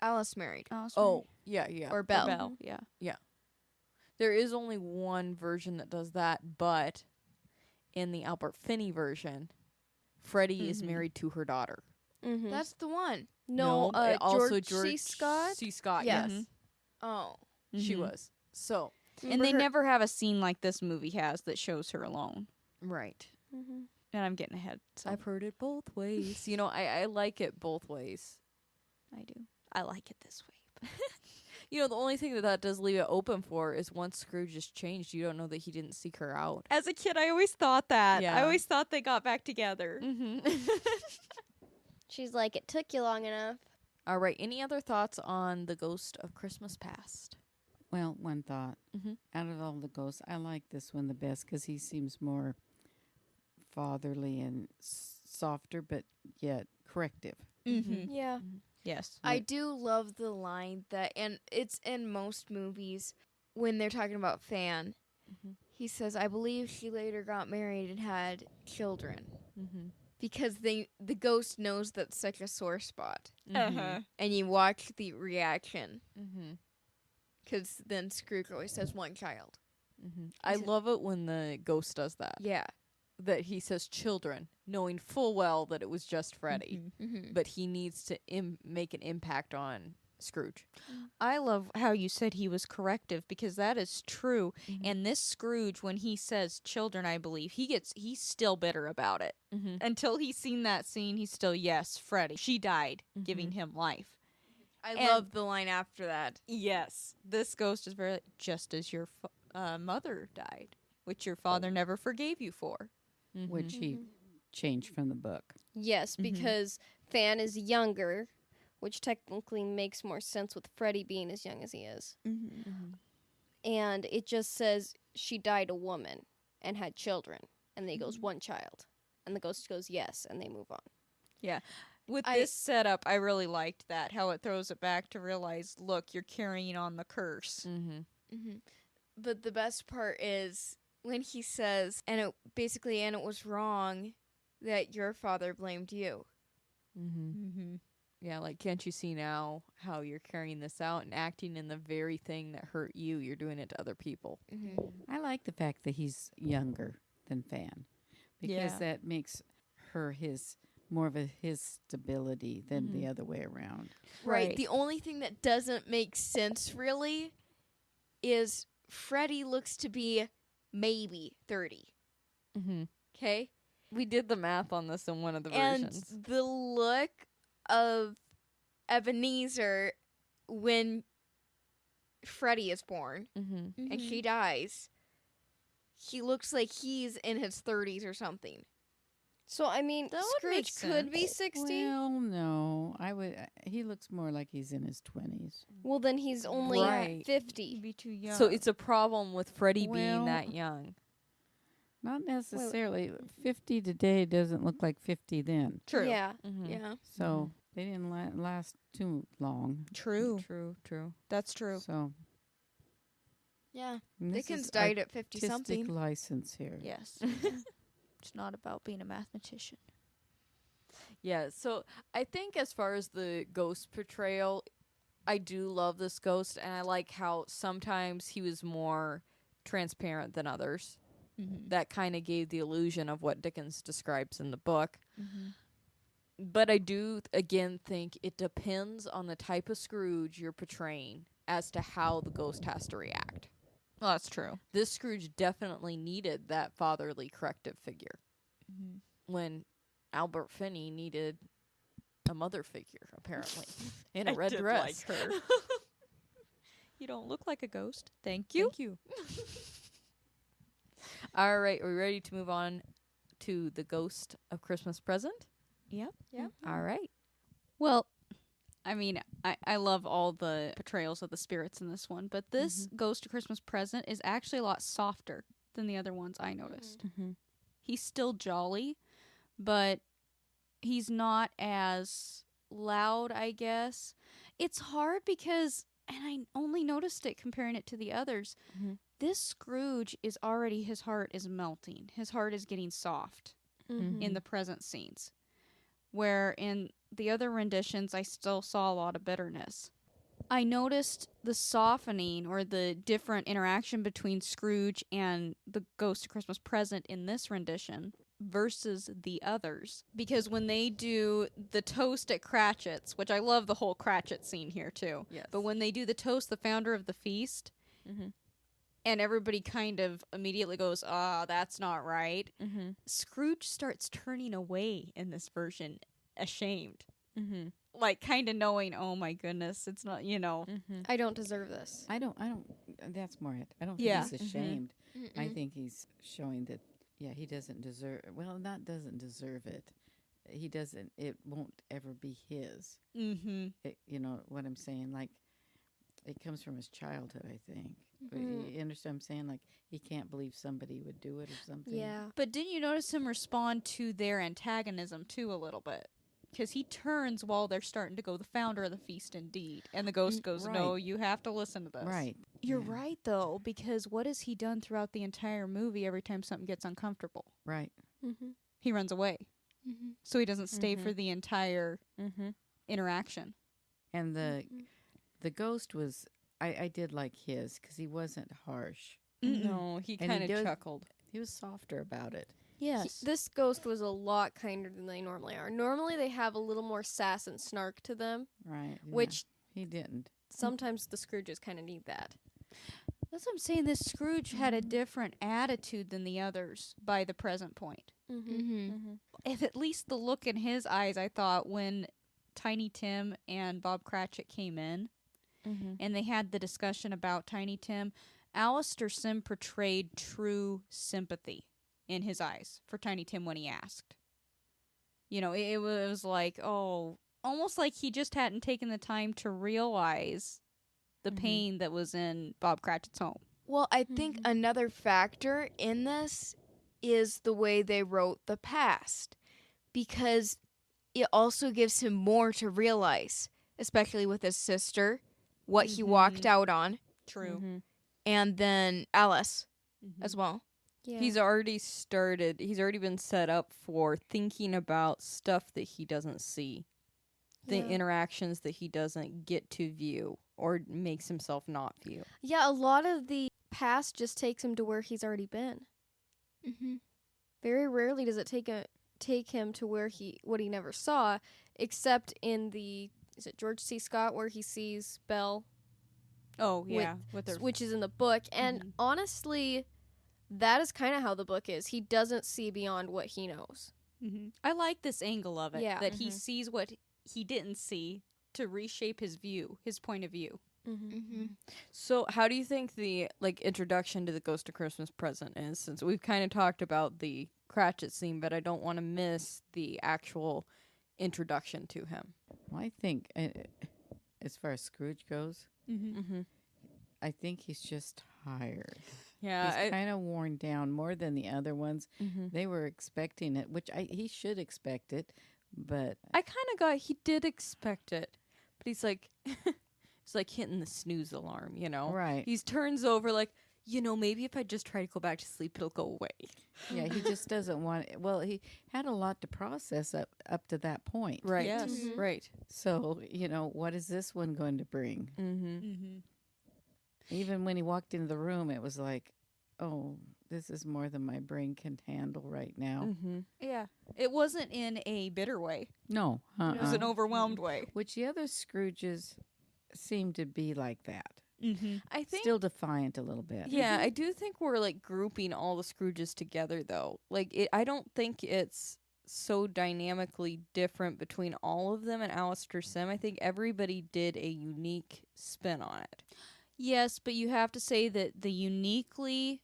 Alice married. Oh, yeah, yeah. Or Belle. Belle, yeah. There is only one version that does that, but in the Albert Finney version, Freddie is Mhm. married to her daughter. Mm-hmm. That's the one. No, also George C. Scott. C. Scott, Yes. yes. Oh. She Mhm. was. So, And they never have a scene like this movie has that shows her alone. right. Mm-hmm. And I'm getting ahead. So I've heard it both ways. I like it both ways. I do. I like it this way. The only thing that does leave it open for is once Scrooge is changed, you don't know that he didn't seek her out. As a kid, I always thought that. Yeah. I always thought they got back together. Mm-hmm. She's like, it took you long enough. All right. Any other thoughts on the Ghost of Christmas Past? Well, one thought. Mhm. Out of all the ghosts, I like this one the best because he seems more fatherly and softer, but yet corrective. Mm-hmm. Yeah. Yes. I do love the line that, and it's in most movies when they're talking about Fan. Mhm. He says, "I believe she later got married and had children," Mm-hmm. because the ghost knows that's such a sore spot, Uh-huh. and you watch the reaction. Mm-hmm. Because then Scrooge always says one child. I love it when the ghost does that. Yeah. That he says children, knowing full well that it was just Freddy. Mm-hmm. But he needs to make an impact on Scrooge. I love how you said he was corrective because that is true. And this Scrooge, when he says children, I believe he's still bitter about it. Until he's seen that scene, he's still yes, Freddy. She died, giving him life. I And- love the line after that. Yes, this ghost is very just as your mother died, which your father never forgave you for. Which he changed from the book. Yes, because Fan is younger, which technically makes more sense with Freddy being as young as he is. And it just says she died a woman and had children. And then he goes, one child. And the ghost goes, yes, and they move on. Yeah. With this setup, I really liked that, how it throws it back to realize, look, you're carrying on the curse. But the best part is when he says, and it was wrong that your father blamed you. Yeah, like, can't you see now how you're carrying this out and acting in the very thing that hurt you? You're doing it to other people. I like the fact that he's younger than Fan because that makes her more of his stability than the other way around. Right. The only thing that doesn't make sense really is Freddy looks to be maybe 30. Okay? We did the math on this in one of the And versions. the look of Ebenezer when Freddy is born and she dies, he looks like he's in his 30s or something. So, I mean, That would make Scrooge could be sense. 60. Well, no, I would. He looks more like he's in his 20s. Well, then he's only Right. 50. Be too young. So it's a problem with Freddy being Well, that young. Not necessarily. 50 today doesn't look like 50 then. true. Yeah. Yeah. So they didn't last too long. True. True. That's true. So Yeah. and this Dickens is died at 50 artistic something. license here. Yes. It's not about being a mathematician. Yeah, so I think as far as the ghost portrayal, I do love this ghost, and I like how sometimes he was more transparent than others. That kind of gave the illusion of what Dickens describes in the book. But I do, again, think it depends on the type of Scrooge you're portraying as to how the ghost has to react. Well, that's true. This Scrooge definitely needed that fatherly corrective figure when Albert Finney needed a mother figure, apparently, in a red dress. Like her. You don't look like a ghost. Thank you. Thank you. All right, are we ready to move on to the Ghost of Christmas Present? Yep. All right. Well, I mean, I love all the portrayals of the spirits in this one, but this Ghost of Christmas Present is actually a lot softer than the other ones I noticed. He's still jolly, but he's not as loud, I guess. It's hard because, and I only noticed it comparing it to the others, this Scrooge is already, his heart is melting. His heart is getting soft in the present scenes. Where in the other renditions, I still saw a lot of bitterness. I noticed the softening or the different interaction between Scrooge and the Ghost of Christmas Present in this rendition versus the others. Because when they do the toast at Cratchit's, which I love the whole Cratchit scene here too. Yes. But when they do the toast, the founder of the feast, and everybody kind of immediately goes, that's not right. Scrooge starts turning away in this version, ashamed. Like, kind of knowing, oh my goodness, it's not, I don't deserve this. I don't. That's more it. I don't think Yeah. he's ashamed. I think he's showing that. Yeah, he doesn't deserve. Well, not doesn't deserve it. He doesn't. It won't ever be his. It, you know what I'm saying? Like, it comes from his childhood. I think. You understand what I'm saying? Like, he can't believe somebody would do it or something. Yeah. But didn't you notice him respond to their antagonism, too, a little bit? Because he turns while they're starting to go, the founder of the feast indeed. And the ghost goes, no, right. you have to listen to this. Right. You're Yeah. right, though, because what has he done throughout the entire movie every time something gets uncomfortable? Right. He runs away. So he doesn't stay for the entire interaction. And the ghost was I did like his because he wasn't harsh. No, he And he kind of does- chuckled. He was softer about it. Yes. This ghost was a lot kinder than they normally are. Normally they have a little more sass and snark to them, Right. yeah. which he didn't. sometimes the Scrooges kind of need that. That's what I'm saying. This Scrooge had a different attitude than the others by the present point. Mm-hmm. If at least the look in his eyes, I thought, when Tiny Tim and Bob Cratchit came in and they had the discussion about Tiny Tim, Alastair Sim portrayed true sympathy in his eyes for Tiny Tim when he asked. You know, it was like, oh, almost like he just hadn't taken the time to realize the pain that was in Bob Cratchit's home. Well, I think another factor in this is the way they wrote the past, because it also gives him more to realize, especially with his sister, what he walked out on, True. and then Alice as well. Yeah. He's already started. He's already been set up for thinking about stuff that he doesn't see, the Yeah. interactions that he doesn't get to view or makes himself not view. Yeah, a lot of the past just takes him to where he's already been. Mm-hmm. Very rarely does it take him to where what he never saw, except in is it George C. Scott where he sees Belle, Oh, yeah. With their which is in the book. And honestly, that is kind of how the book is. He doesn't see beyond what he knows. I like this angle of it. Yeah. That he sees what he didn't see to reshape his view, his point of view. Mm-hmm. So, how do you think the introduction to the Ghost of Christmas Present is? Since we've kind of talked about the Cratchit scene, but I don't want to miss the actual introduction to him. Well, I think, as far as Scrooge goes, I think he's just tired. Yeah, He's kind of worn down more than the other ones. They were expecting it, which he should expect it, but I kind of got he did expect it, but he's like, it's like hitting the snooze alarm, you know? Right. He turns over like, maybe if I just try to go back to sleep, it'll go away. yeah, he just doesn't want it. Well, he had a lot to process up to that point. Right. Yes. Right. So, what is this one going to bring? Even when he walked into the room, it was like, oh, this is more than my brain can handle right now. Yeah. It wasn't in a bitter way. No. It was an overwhelmed way. Which the other Scrooges seem to be like that. I think. Still defiant a little bit. Yeah, I do think we're like grouping all the Scrooges together, though. I don't think it's so dynamically different between all of them and Alastair Sim. I think everybody did a unique spin on it. Yes, but you have to say that the uniquely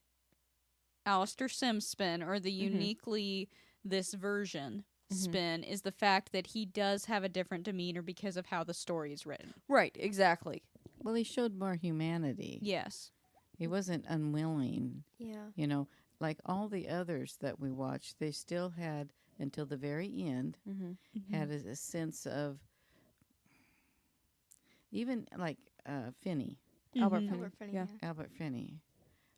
Alastair Sim spin, or the uniquely this version spin, is the fact that he does have a different demeanor because of how the story is written. Right, exactly. Well, he showed more humanity. Yes. He wasn't unwilling. Yeah. Like all the others that we watched, they still had, until the very end, had a sense of, even like Finney. Albert Albert Finney, yeah. Albert Finney.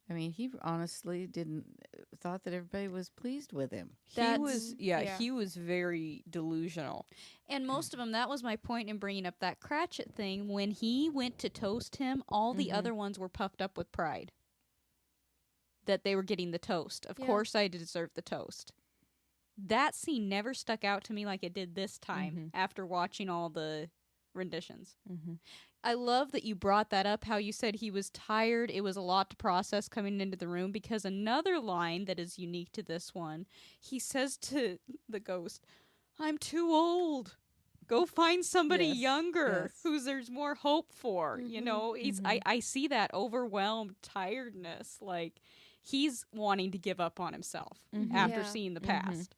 I mean, he honestly thought that everybody was pleased with him. He was very delusional. And most of them, that was my point in bringing up that Cratchit thing. When he went to toast him, all the other ones were puffed up with pride that they were getting the toast. Of course I deserve the toast. That scene never stuck out to me like it did this time after watching all the renditions. I love that you brought that up, how you said he was tired. It was a lot to process coming into the room, because another line that is unique to this one, he says to the ghost, "I'm too old. Go find somebody younger who there's more hope for." I see that overwhelmed tiredness. Like, he's wanting to give up on himself after seeing the past.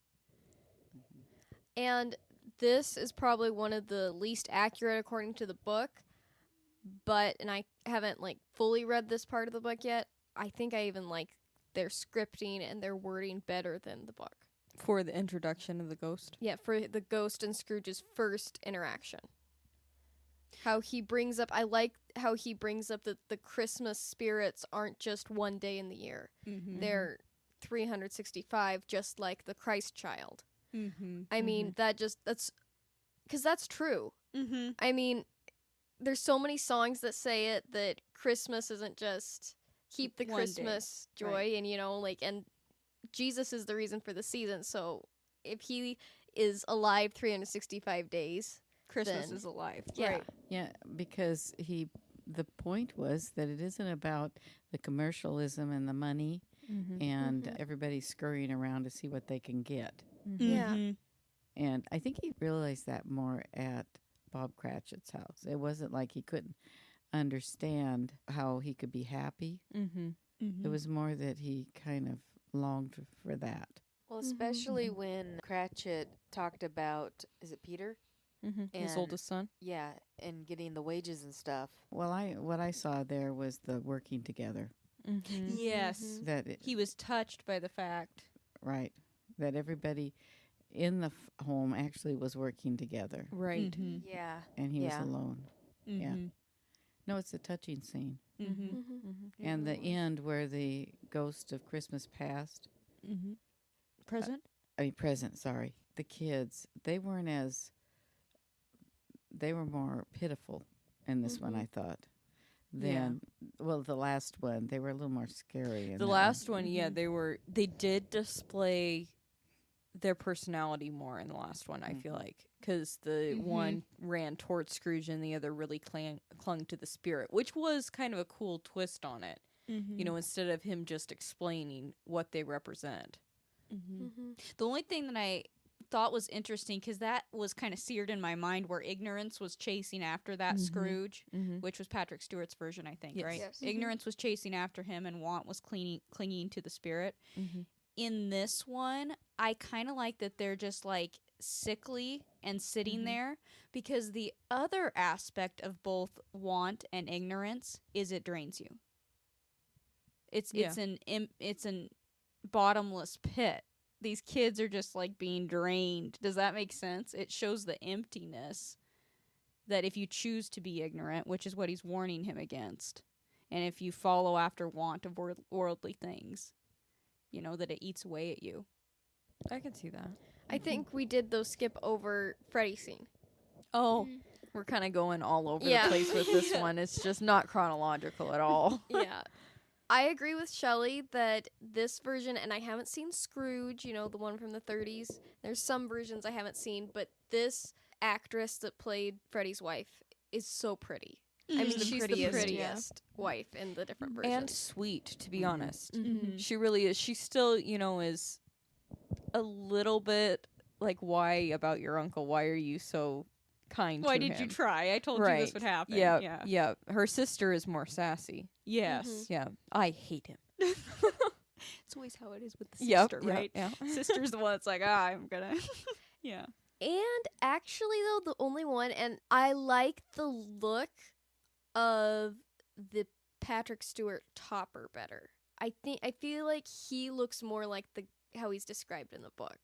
And this is probably one of the least accurate according to the book. And I haven't fully read this part of the book yet. I think I even like their scripting and their wording better than the book. For the introduction of the ghost? Yeah, for the ghost and Scrooge's first interaction. I like how he brings up that the Christmas spirits aren't just one day in the year. They're 365, just like the Christ child. I mean, that's because that's true. I mean, there's so many songs that say it, that Christmas isn't just keep the One day, Christmas joy, right. and and Jesus is the reason for the season. So if he is alive 365 days, Christmas then- is alive. yeah. Right. Yeah, because the point was that it isn't about the commercialism and the money and Mhm. everybody scurrying around to see what they can get. Yeah. Mhm. And I think he realized that more at Bob Cratchit's house. It wasn't like he couldn't understand how he could be happy. Mhm. It was more that he kind of longed for that. Well, Mhm. especially when Cratchit talked about, is it Peter? His And- oldest son. Yeah, and getting the wages and stuff. Well, what I saw there was the working together. Yes. Mhm. That He was touched by the fact. right, that everybody in the home actually was working together, Right. Mhm. Yeah. and he Yeah. was alone. Yeah. Mhm. No, it's a touching scene. Mhm. Mhm. And the end where the ghost of Christmas past, Mhm. Present? present, sorry. The kids, they were more pitiful in this one, I thought. Than, well, the last one, they were a little more scary. in The that last one, yeah, they did display their personality more in the last one, I feel like. Because the one ran towards Scrooge and the other really clung to the spirit, which was kind of a cool twist on it. You know, instead of him just explaining what they represent. Mhm. The only thing that I thought was interesting, because that was kind of seared in my mind, where Ignorance was chasing after that Scrooge, which was Patrick Stewart's version, I think, Yes. right? Yes. Ignorance was chasing after him, and Want was clinging to the spirit. In this one, I kind of like that they're just like sickly and sitting there, because the other aspect of both Want and Ignorance is it drains you. It's an bottomless pit. These kids are just like being drained. Does that make sense? It shows the emptiness that if you choose to be ignorant, which is what he's warning him against, and if you follow after want of worldly things, you know, that it eats away at you. I can see that. I think we did though skip over Freddy's scene. Oh, we're kind of going all over Yeah. the place with this one. It's just not chronological at all. Yeah. I agree with Shelley that this version, and I haven't seen Scrooge, the one from the 30s. There's some versions I haven't seen, but this actress that played Freddy's wife is so pretty. I mean, the she's the prettiest, prettiest wife in the different versions. And sweet, to be honest. Mhm. She really is. She still, is a little bit like, why about your uncle? Why are you so kind Why to did you him? try? I told you this would happen. Yeah, yeah. Her sister is more sassy. Yes. Yeah, I hate him. It's always how it is with the Yep, sister, yeah, right? yeah. Sister's the one that's like, I'm gonna. Yeah. And actually, though, the only one, and I like the look of the Patrick Stewart Topper better. I feel like he looks more like how he's described in the book.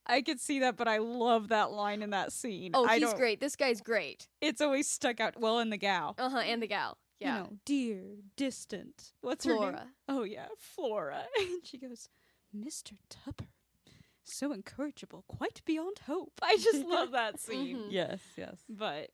I could see that, but I love that line in that scene. Oh, he's great. This guy's great. It's always stuck out. Well, in the gal. And the gal. Yeah. You know, dear, distant. What's her name? Flora. Oh, yeah, Flora. And she goes, Mr. Tupper. So incorrigible, quite beyond hope. I just love that scene. Mhm. Yes, yes. But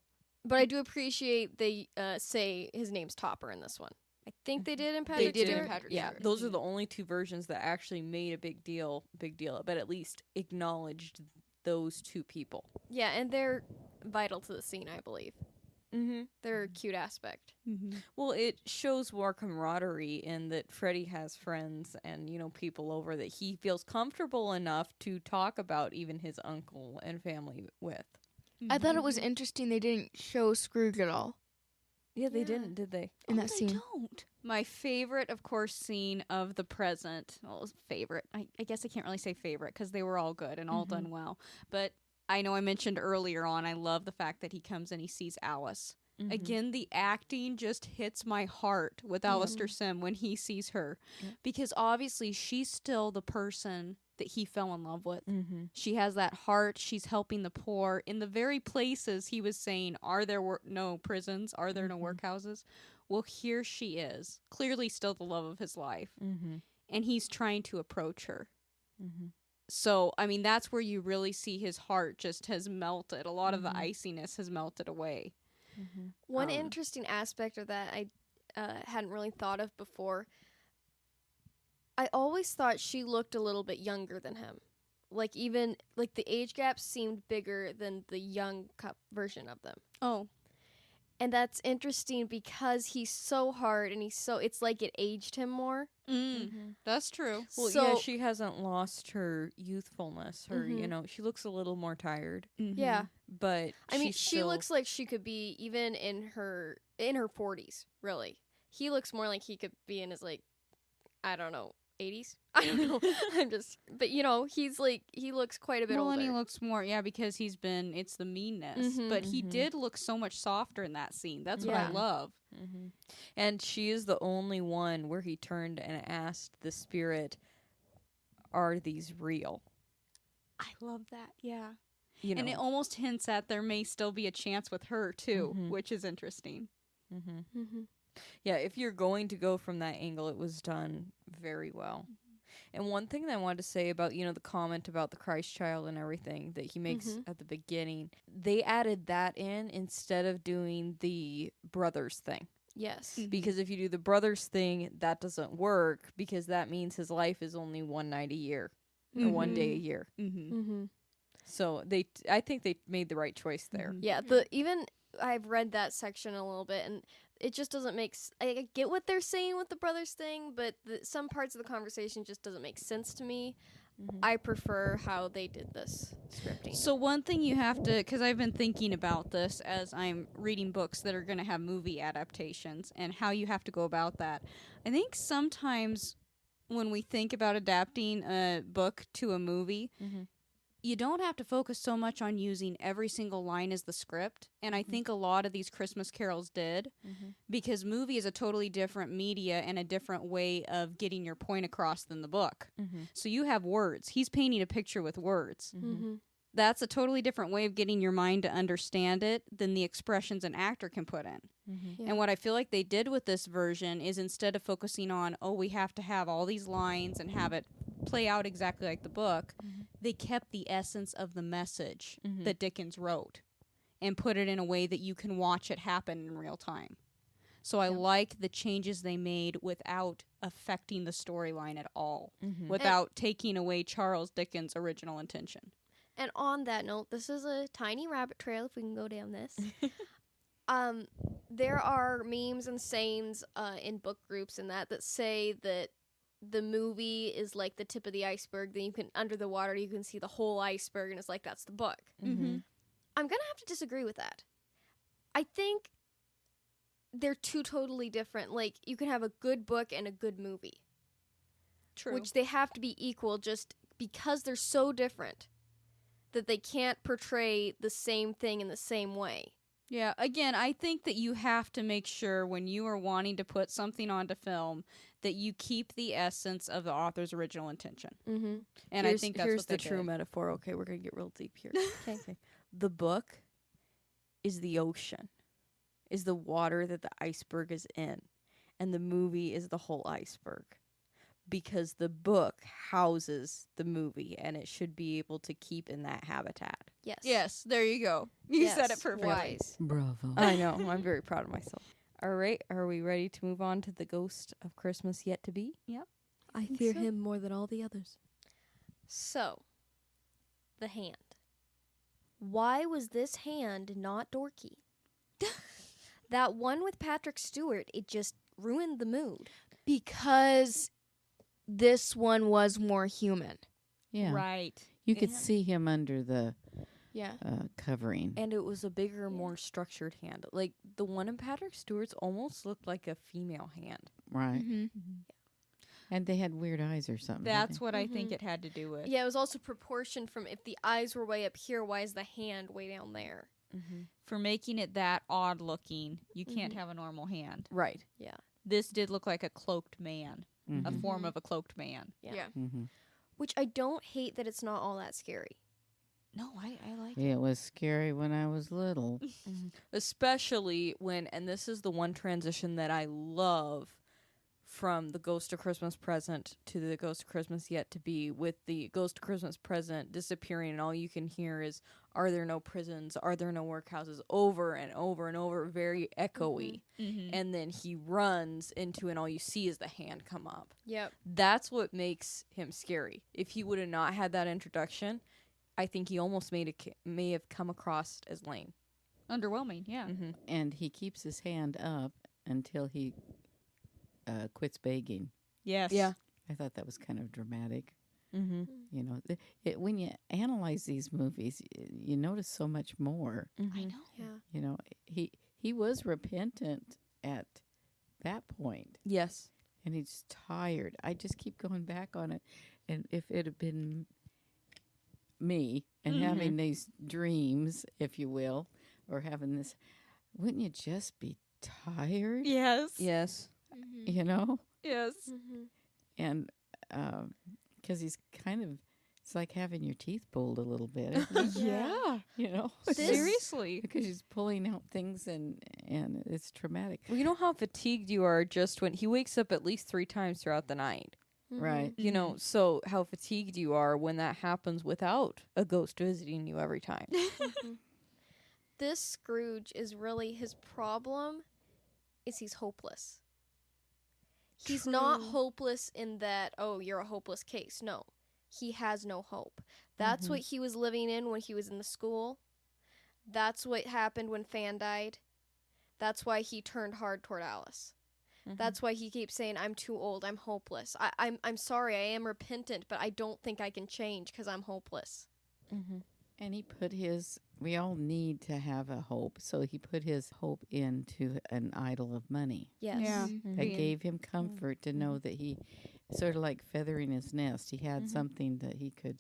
But I do appreciate they say his name's Topper in this one. I think they did in Patrick did in Stewart. Patrick Yeah, Stewart. those are the only two versions that actually made a big deal, but at least acknowledged those two people. Yeah, and they're vital to the scene, I believe. Mm-hmm. They're a cute aspect. Well, it shows more camaraderie in that Freddie has friends and, people over that he feels comfortable enough to talk about even his uncle and family with. I thought it was interesting they didn't show Scrooge at all Yeah, they Yeah. didn't, did they? in that scene. Don't. My favorite, of course, scene of the present. Well, favorite. I guess I can't really say favorite because they were all good and all done well. But I know I mentioned earlier on, I love the fact that he comes and he sees Alice. Again, the acting just hits my heart with Alastair Sim when he sees her. Because obviously she's still the person that he fell in love with. She has that heart. She's helping the poor in the very places he was saying, are there no prisons? Are there no workhouses? Well, here she is, clearly still the love of his life. And he's trying to approach her. So, I mean, that's where you really see his heart just has melted. A lot of the iciness has melted away. One Um, interesting aspect of that I hadn't really thought of before. I always thought she looked a little bit younger than him. Like even like the age gap seemed bigger than the young version of them. Oh. And that's interesting because he's so hard and it's like it aged him more. That's true. Well, So- yeah, she hasn't lost her youthfulness. Her, you Mhm. know, she looks a little more tired, Yeah. but I mean, she's she still, looks like she could be even in her 40s, really. He looks more like he could be in his like I don't know, 80s. I don't know. But he's like he looks quite a bit Well, older. and he looks more, because it's the meanness. Mhm. But he Mhm. did look so much softer in that scene. That's what I Yeah. love. and she is the only one where he turned and asked the spirit, "Are these real?" I love that. Yeah. You know, And it almost hints at there may still be a chance with her, too, Mhm. which is interesting. Mm-hmm. yeah, if you're going to go from that angle, it was done very well. And one thing that I wanted to say about, the comment about the Christ child and everything that he makes Mhm. at the beginning, they added that in instead of doing the brothers thing. Yes. Because if you do the brothers thing, that doesn't work because that means his life is only one night a year or one day a year. Mm-hmm. Mm-hmm. So I think they made the right choice there. Yeah. Even I've read that section a little bit, and it just doesn't make. I get what they're saying with the brothers thing, but some parts of the conversation just doesn't make sense to me. I prefer how they did this scripting. So one thing you have to, because I've been thinking about this as I'm reading books that are going to have movie adaptations and how you have to go about that. I think sometimes when we think about adapting a book to a movie, you don't have to focus so much on using every single line as the script. And I think a lot of these Christmas carols did, because movie is a totally different media and a different way of getting your point across than the book. So you have words. He's painting a picture with words. That's a totally different way of getting your mind to understand it than the expressions an actor can put in. Yeah. And what I feel like they did with this version is instead of focusing on, we have to have all these lines and have it play out exactly like the book, they kept the essence of the message that Dickens wrote and put it in a way that you can watch it happen in real time. So I like the changes they made without affecting the storyline at all, without taking away Charles Dickens' original intention. And on that note, this is a tiny rabbit trail if we can go down this. There are memes and sayings in book groups and that say that the movie is like the tip of the iceberg. Then you can, under the water, you can see the whole iceberg, and it's like that's the book. I'm gonna have to disagree with that. I think they're two totally different. Like you can have a good book and a good movie. True. Which they have to be equal just because they're so different that they can't portray the same thing in the same way. Yeah, again, I think that you have to make sure when you are wanting to put something onto film that you keep the essence of the author's original intention. Mm-hmm. And I think that's here's what they the true did. metaphor. Okay, we're gonna get real deep here. Okay. The book is the ocean, is the water that the iceberg is in, and the movie is the whole iceberg. Because the book houses the movie, and it should be able to keep in that habitat. Yes. Yes, there you go. You said it perfectly. Wise. Bravo. I know. I'm very proud of myself. All right, are we ready to move on to the ghost of Christmas yet to be? I fear him more than all the others. So, the hand. Why was this hand not dorky? That one with Patrick Stewart, it just ruined the mood. Because this one was more human. Yeah. Right. You could And- see him under the Yeah. covering. And it was a bigger, more structured hand. Like the one in Patrick Stewart's almost looked like a female hand. Right. Mm-hmm. And they had weird eyes or something. didn't That's what I think it had to do with. Yeah, it was also proportioned from if the eyes were way up here, why is the hand way down there? For making it that odd looking, you can't have a normal hand. Right. This did look like a cloaked man, they? a form of a cloaked man. Yeah. Mm-hmm. Which I don't hate that it's not all that scary. No, I like It was scary when I was little. Especially when, and this is the one transition that I love from the Ghost of Christmas Present to the Ghost of Christmas Yet to Be, with the Ghost of Christmas Present disappearing, and all you can hear is, "Are there no prisons? Are there no workhouses?" over and over and over, very echoey. Mm-hmm. And then he runs into, and all you see is the hand come up. Yep. That's what makes him scary. If he would have not had that introduction, I think he almost may have come across as lame. Underwhelming, yeah. Mm-hmm. And he keeps his hand up until he quits begging. Yes. Yeah. I thought that was kind of dramatic. Mm-hmm. You know, when you analyze these movies, you notice so much more. Mm-hmm. I know. Yeah. You know, he was repentant at that point, Yes. and he's tired. I just keep going back on it, and if it had been me and Mhm. having these dreams, if you will, or having this, wouldn't you just be tired? Yes. Yes. Mm-hmm. You know, Yes. Mm-hmm. and because he's kind of, it's like having your teeth pulled a little bit, isn't it? Yeah. You know, Seriously. because he's pulling out things and it's traumatic. Well, you know how fatigued you are just when he wakes up at least 3 times throughout the night. Right. You know, so how fatigued you are when that happens without a ghost visiting you every time. Mm-hmm. This Scrooge is really his problem is he's hopeless. He's not True. hopeless in that, oh, you're a hopeless case. No. He has no hope. That's what he was living in when he was in the school. That's what happened when Fan died. That's why he turned hard toward Alice. That's why he keeps saying, I'm too old, I'm hopeless. I'm sorry, I am repentant, but I don't think I can change because I'm hopeless. Mm-hmm. And he put his, we all need to have a hope. So he put his hope into an idol of money. Yes. Yeah. That gave him comfort to know that he, sort of like feathering his nest, he had something that he could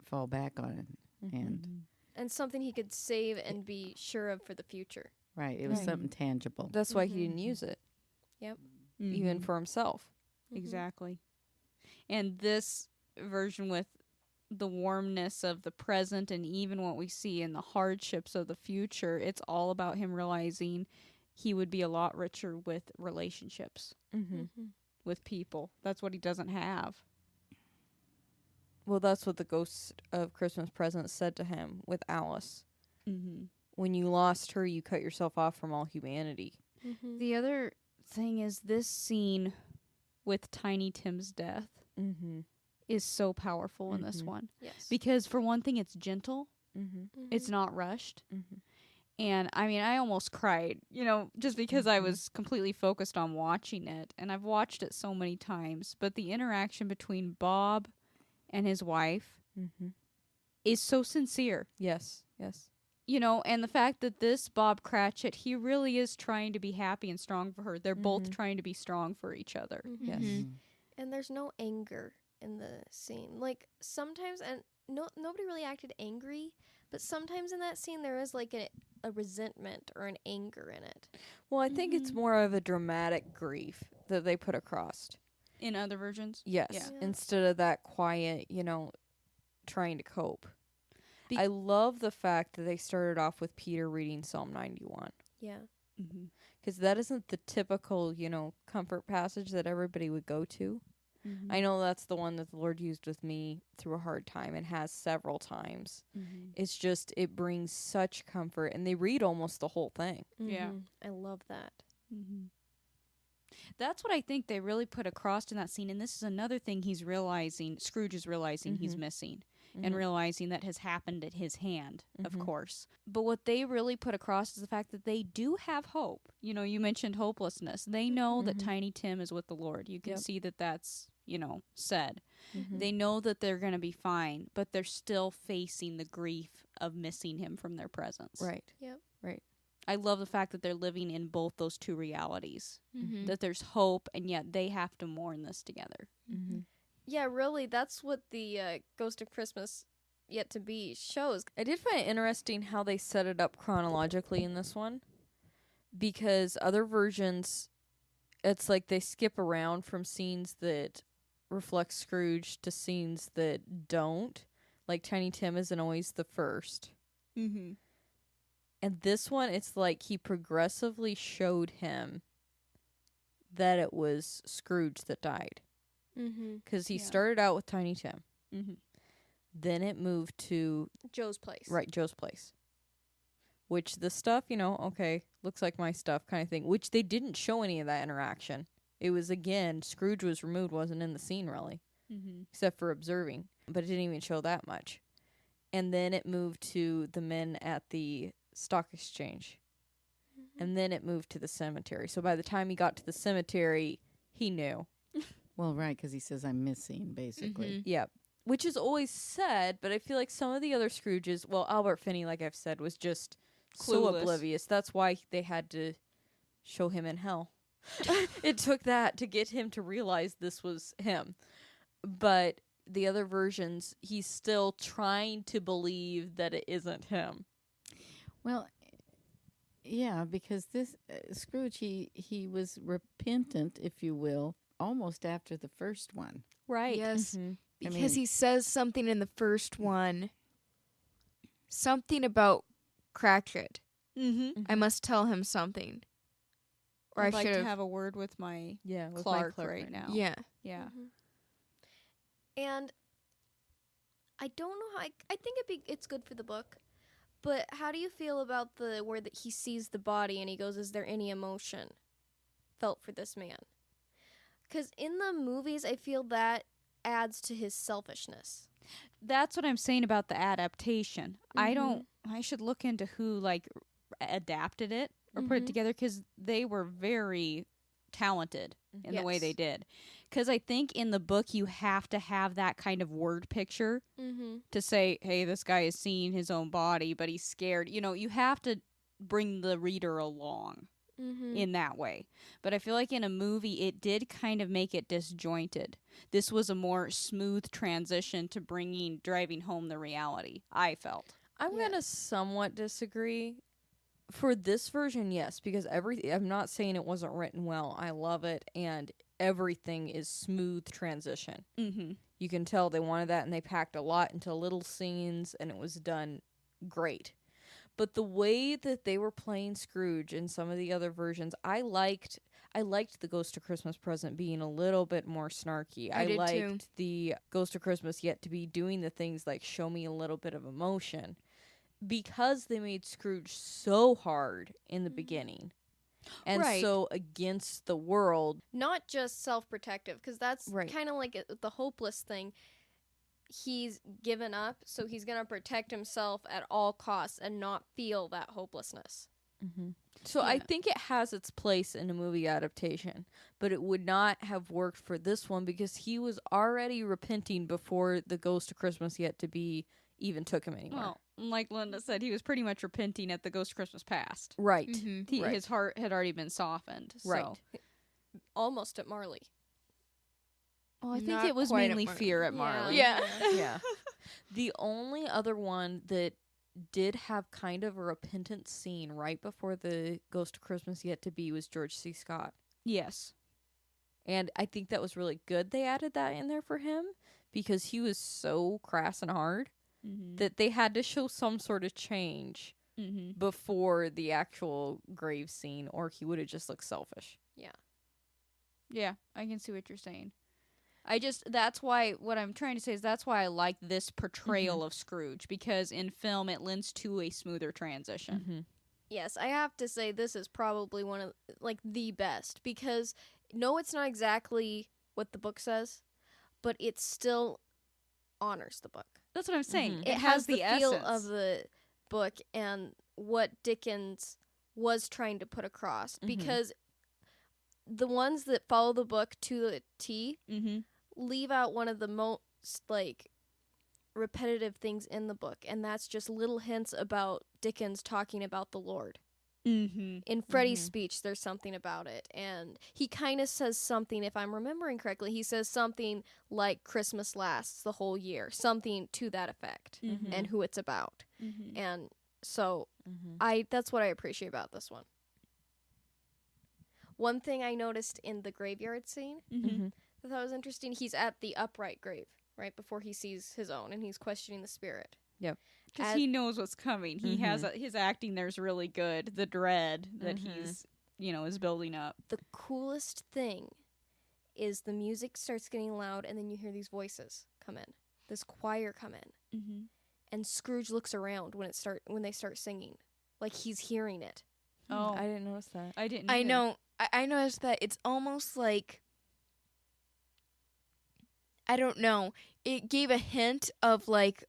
fall back on. And something he could save and be sure of for the future. Right, it was Right. something tangible. That's why he didn't use it, even for himself. Exactly. And this version with the warmness of the present and even what we see in the hardships of the future, it's all about him realizing he would be a lot richer with relationships, Mm-hmm. with people. That's what he doesn't have. Well, that's what the Ghost of Christmas Present said to him with Alice. Mm-hmm. When you lost her, you cut yourself off from all humanity. The other thing is this scene with Tiny Tim's death Mm-hmm. is so powerful in this one. Yes. Because for one thing, it's gentle. Mm-hmm. It's not rushed. Mm-hmm. And I mean, I almost cried, you know, just because I was completely focused on watching it. And I've watched it so many times. But the interaction between Bob and his wife Mm-hmm. is so sincere, Yes. Yes. you know, and the fact that this Bob Cratchit, he really is trying to be happy and strong for her. They're both trying to be strong for each other. Yes. And there's no anger in the scene. Like sometimes, and nobody really acted angry, but sometimes in that scene there is like a resentment or an anger in it. Well, I think it's more of a dramatic grief that they put across. In other versions? Yes. Yeah. Instead of that quiet, trying to cope. I love the fact that they started off with Peter reading Psalm 91. Yeah. Mm-hmm. Because that isn't the typical, comfort passage that everybody would go to. Mm-hmm. I know that's the one that the Lord used with me through a hard time and has several times. Mm-hmm. It's just, it brings such comfort. And they read almost the whole thing. Yeah. I love that. Mm-hmm. That's what I think they really put across in that scene. And this is another thing Scrooge is realizing he's missing. And realizing that has happened at his hand, of course. But what they really put across is the fact that they do have hope. You know, you mentioned hopelessness. They know that Tiny Tim is with the Lord. You can see that that's, said. They know that they're going to be fine, but they're still facing the grief of missing him from their presence. Right. Yep. Right. I love the fact that they're living in both those two realities. Mm-hmm. That there's hope, and yet they have to mourn this together. Mm-hmm. Yeah, really, that's what the Ghost of Christmas Yet to Be shows. I did find it interesting how they set it up chronologically in this one. Because other versions, it's like they skip around from scenes that reflect Scrooge to scenes that don't. Like Tiny Tim isn't always the first. Mm-hmm. And this one, it's like he progressively showed him that it was Scrooge that died. Mm-hmm. Because he Yeah. started out with Tiny Tim. Mm-hmm. Then it moved to, Joe's place. right, Joe's place. Which the stuff, okay, looks like my stuff kind of thing. Which they didn't show any of that interaction. It was, again, Scrooge was removed, wasn't in the scene, really. Mm-hmm. Except for observing. But it didn't even show that much. And then it moved to the men at the stock exchange. And then it moved to the cemetery. So by the time he got to the cemetery, he knew. Well, right, because he says I'm missing, basically. Yeah. Which is always said, but I feel like some of the other Scrooges, well, Albert Finney, like I've said, was just so Clueless. oblivious. That's why they had to show him in hell. It took that to get him to realize this was him. But the other versions, he's still trying to believe that it isn't him. Well, yeah, because this Scrooge, he was repentant, if you will, almost after the first one. Right. Yes. I Because mean- he says something in the first one. Something about Cratchit. Mm-hmm. I must tell him something. Or I'd I like should to have. have a word with my Yeah. With my Clark Clark right now. Yeah. Yeah. And I don't know how I think it's good for the book, but how do you feel about the where that he sees the body and he goes, "Is there any emotion felt for this man?" Because in the movies, I feel that adds to his selfishness. That's what I'm saying about the adaptation. I should look into who adapted it or put it Mhm. together, because they were very talented in the way Yes. they did. Because I think in the book you have to have that kind of word picture Mm-hmm. to say, hey, this guy is seeing his own body, but he's scared. You have to bring the reader along Mm-hmm. in that way. But I feel like in a movie, it did kind of make it disjointed. This was a more smooth transition to driving home the reality, I felt. I'm Yeah. gonna somewhat disagree. For this version, yes, because I'm not saying it wasn't written well. I love it, and everything is smooth transition. Mm-hmm. You can tell they wanted that, and they packed a lot into little scenes, and it was done great. But the way that they were playing Scrooge in some of the other versions, I liked the Ghost of Christmas Present being a little bit more snarky. I did liked too. the Ghost of Christmas Yet to be doing the things like show me a little bit of emotion. Because they made Scrooge so hard in the beginning and Right. so against the world. Not just self-protective, because that's Right. kind of like the hopeless thing. He's given up, so he's gonna protect himself at all costs and not feel that hopelessness. So I Yeah. think it has its place in a movie adaptation, but it would not have worked for this one because he was already repenting before the Ghost of Christmas Yet to be even took him anywhere. Well, like Linda said, he was pretty much repenting at the Ghost of Christmas Past. Right. Mm-hmm. Right. His heart had already been softened. Right. So. Almost at Marley. Well, I think Not it was quite at mainly Marley. fear at Marley. Yeah. Yeah. The only other one that did have kind of a repentant scene right before the Ghost of Christmas Yet to be was George C. Scott. Yes. And I think that was really good they added that in there for him because he was so crass and hard Mm-hmm. that they had to show some sort of change Mm-hmm. before the actual grave scene or he would have just looked selfish. Yeah, I can see what you're saying. That's why, what I'm trying to say is that's why I like this portrayal of Scrooge, because in film it lends to a smoother transition. Yes, I have to say this is probably one of the best because no, it's not exactly what the book says, but it still honors the book. That's what I'm saying. Mhm. It has the feel essence of the book and what Dickens was trying to put across Mhm. because the ones that follow the book to the T Mm-hmm. leave out one of the most repetitive things in the book, and that's just little hints about Dickens talking about the Lord. Mm-hmm. In Freddie's Mhm. speech, there's something about it, and he kind of says something, if I'm remembering correctly, he says something like Christmas lasts the whole year, something to that effect, Mhm. and who it's about. Mm-hmm. And so Mm-hmm. that's what I appreciate about this one. One thing I noticed in the graveyard scene Mm-hmm. that I thought was interesting, he's at the upright grave right before he sees his own, and he's questioning the spirit. Because As- he knows what's coming. He has his acting there's really good. The dread that Mhm. he's is building up. The coolest thing is the music starts getting loud, and then you hear these voices come in, this choir come in, Mm-hmm. and Scrooge looks around when they start singing, like he's hearing it. Oh, I didn't notice that. I didn't. I either. know. I noticed that it's almost like, I don't know. It gave a hint of like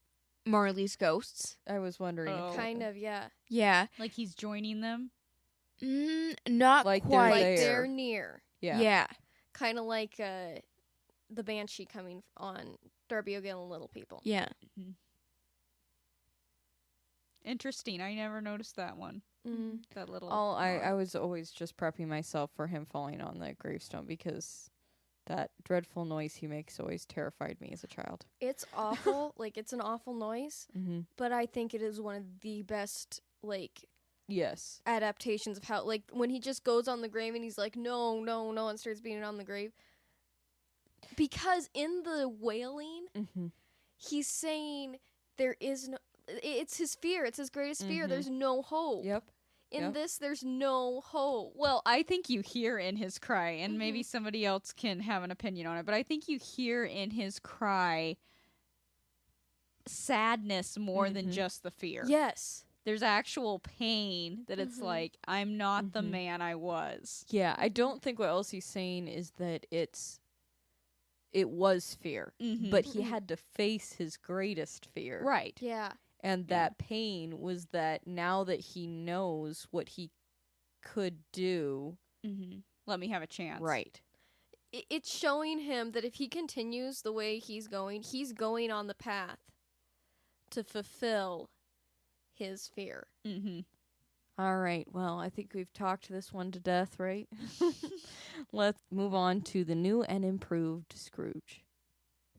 Marley's Ghosts. I was wondering. Oh. Kind of, yeah. Yeah. Like he's joining them. Not Like they're quite. Like there. they're near. Yeah. Yeah. Kind of like the Banshee coming on Darby O'Gill and Little People. Yeah. Interesting. I never noticed that one. Mm. That little. I was always just prepping myself for him falling on the gravestone because that dreadful noise he makes always terrified me as a child. It's awful. Like, it's an awful noise, Mm-hmm. but I think it is one of the best, like, Yes. adaptations of how, like, when he just goes on the grave and he's like, no, no, no, and starts beating on the grave. Because in the wailing, Mm-hmm. he's saying there is no, it's his fear. It's his greatest fear. Mhm. There's no hope. Yep. In Yep. this, there's no hope. Well, I think you hear in his cry, and maybe somebody else can have an opinion on it, but I think you hear in his cry sadness more than Mhm. just the fear. Yes. There's actual pain that it's like, I'm not the Mhm. man I was. Yeah, I don't think what else he's saying is that it was fear, Mhm. but he had to face his greatest fear. Right. Yeah. And that pain was that now that he knows what he could do, Mm-hmm. Let me have a chance. right. It's showing him that if he continues the way he's going on the path to fulfill his fear. Mm-hmm. All right. Well, I think we've talked this one to death, right? Let's move on to the new and improved Scrooge.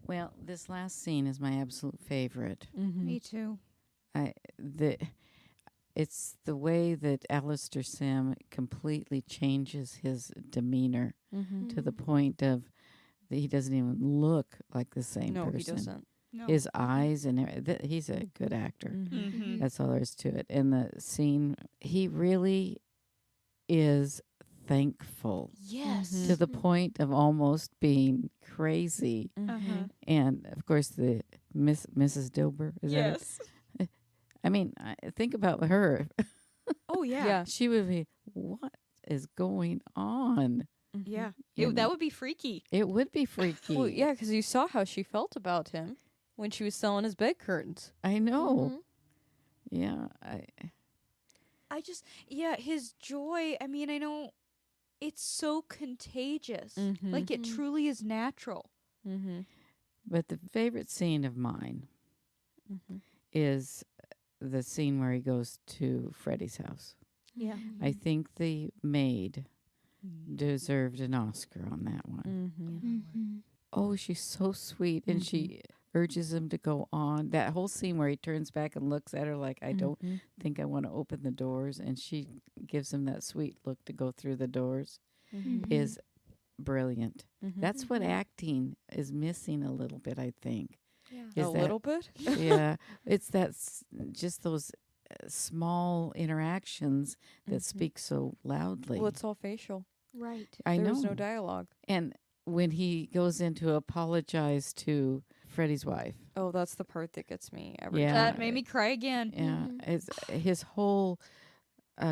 Well, this last scene is my absolute favorite. Mm-hmm. Me too. It's the way that Alastair Sim completely changes his demeanor Mm-hmm. to the point of that he doesn't even look like the same No, person. he doesn't. No. His eyes and he's a good actor. Mm-hmm. That's all there is to it. In the scene, he really is thankful Yes. to the point of almost being crazy. Uh-huh. And of course, the Mrs. Dilber. Is Yes. that it? I mean, think about her. Oh, yeah. Yeah. She would be, what is going on? Yeah. You know, That would be freaky. it would be freaky. Well, yeah, because you saw how she felt about him when she was selling his bed curtains. I know. Mhm. Yeah. His joy, I mean, I know it's so contagious. Mhm. Like, it Mhm. truly is natural. Mm-hmm. But the favorite scene of mine Mm-hmm. is the scene where he goes to Freddie's house. Yeah. I think the maid deserved an Oscar on that one. Mm-hmm. Oh, she's so sweet. And she urges him to go on. That whole scene where he turns back and looks at her like, I don't think I want to open the doors. And she gives him that sweet look to go through the doors Mm-hmm. is brilliant. Mm-hmm. That's what acting is missing a little bit, I think. Yeah. Is a that- little bit. Yeah. It's that just those small interactions that Mhm. speak so loudly. Well, it's all facial. Right. I know. There's no dialogue. And when he goes in to apologize to Freddie's wife, Oh, that's the part that gets me every Yeah. time. That made me cry again. yeah, it's his whole.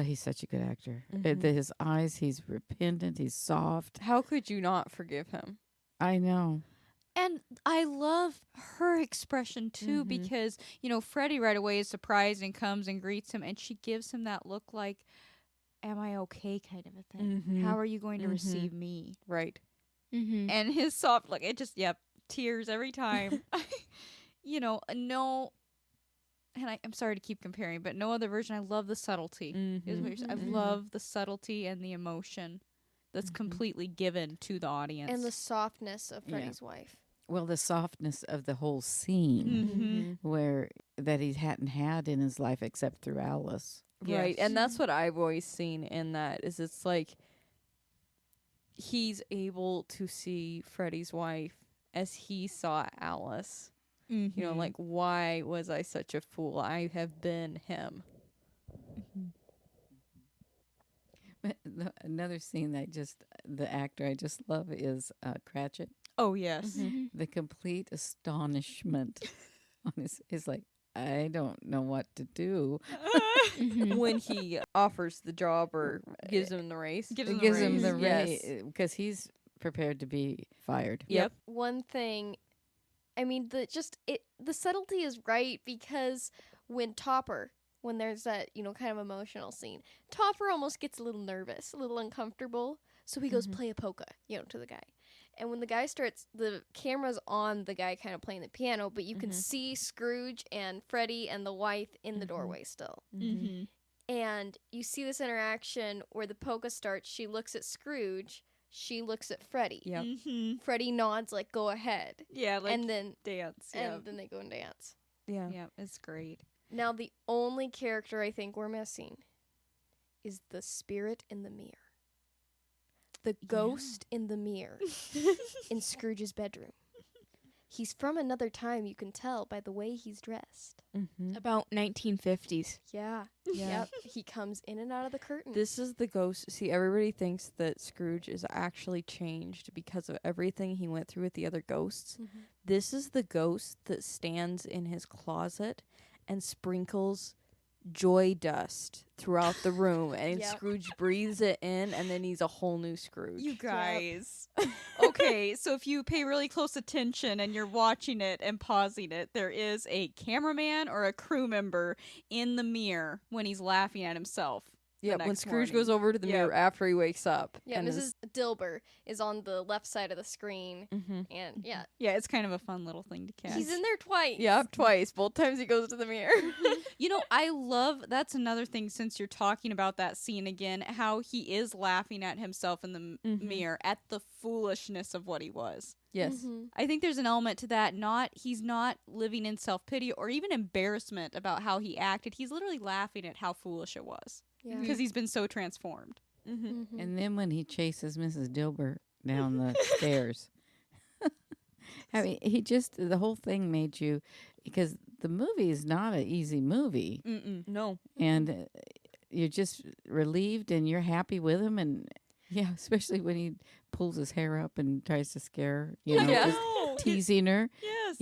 He's such a good actor. Mhm. His eyes, he's repentant. He's soft. How could you not forgive him? I know. And I love her expression too, Mhm. because, Freddie right away is surprised and comes and greets him, and she gives him that look like, am I okay kind of a thing. Mhm. How are you going to Mhm. receive me? Right. Mm-hmm. And his soft look, it just, tears every time. No, and I'm sorry to keep comparing, but no other version. I love the subtlety. Is what you're saying. I Mhm. love the subtlety and the emotion that's Mhm. completely given to the audience. And the softness of Yeah. Freddie's wife. Well, the softness of the whole scene Mhm. where that he hadn't had in his life except through Alice. Right. Yes. And that's what I've always seen in that is it's like he's able to see Freddie's wife as he saw Alice. You know, like, why was I such a fool? I have been him. Another scene that the actor I just love is Cratchit. Oh, yes. The complete astonishment on his like, I don't know what to do. When he offers the job or gives him the race. Gives It him the gives him raise. the Yes. raise because he's prepared to be fired. Yep. One thing, I mean, the subtlety is right, because when there's that, kind of emotional scene, Topper almost gets a little nervous, a little uncomfortable. So he goes, play a polka, to the guy. And when the guy starts, the camera's on the guy kind of playing the piano, but you can see Scrooge and Freddy and the wife in the doorway still. Mm-hmm. And you see this interaction where the polka starts. She looks at Scrooge. She looks at Freddy. Yep. Mm-hmm. Freddie nods like, go ahead. Yeah, like and then dance. and then they go and dance. Yeah. Yeah, it's great. Now the only character I think we're missing is the spirit in the mirror. The ghost in the mirror in Scrooge's bedroom. He's from another time, you can tell by the way he's dressed. Mm-hmm. About 1950s. Yeah. Yeah. Yep. He comes in and out of the curtain. This is the ghost. See, everybody thinks that Scrooge is actually changed because of everything he went through with the other ghosts. Mhm. This is the ghost that stands in his closet and sprinkles joy dust throughout the room, and Yep. Scrooge breathes it in, and then he's a whole new Scrooge. You guys. Okay, so if you pay really close attention and you're watching it and pausing it, there is a cameraman or a crew member in the mirror when he's laughing at himself. Yeah, the when next Scrooge morning. goes over to the Yep. mirror after he wakes up. Yeah, and Mrs. Dilber is on the left side of the screen. Mm-hmm. And yeah, Yeah, it's kind of a fun little thing to catch. he's in there twice. Yeah, twice. Both times he goes to the mirror. You know, I love that's another thing since you're talking about that scene again, how he is laughing at himself in the mirror at the foolishness of what he was. Yes. Mhm. I think there's an element to that. He's not living in self-pity or even embarrassment about how he acted. He's literally laughing at how foolish it was Yeah. because he's been so transformed. Mm-hmm. Mhm. And then when he chases Mrs. Dilber down the stairs, I mean, the whole thing made you, because the movie is not an easy movie, Mm-mm. No. and you're just relieved and you're happy with him, and yeah, especially when he pulls his hair up and tries to scare her, Yeah. just teasing her, Yes.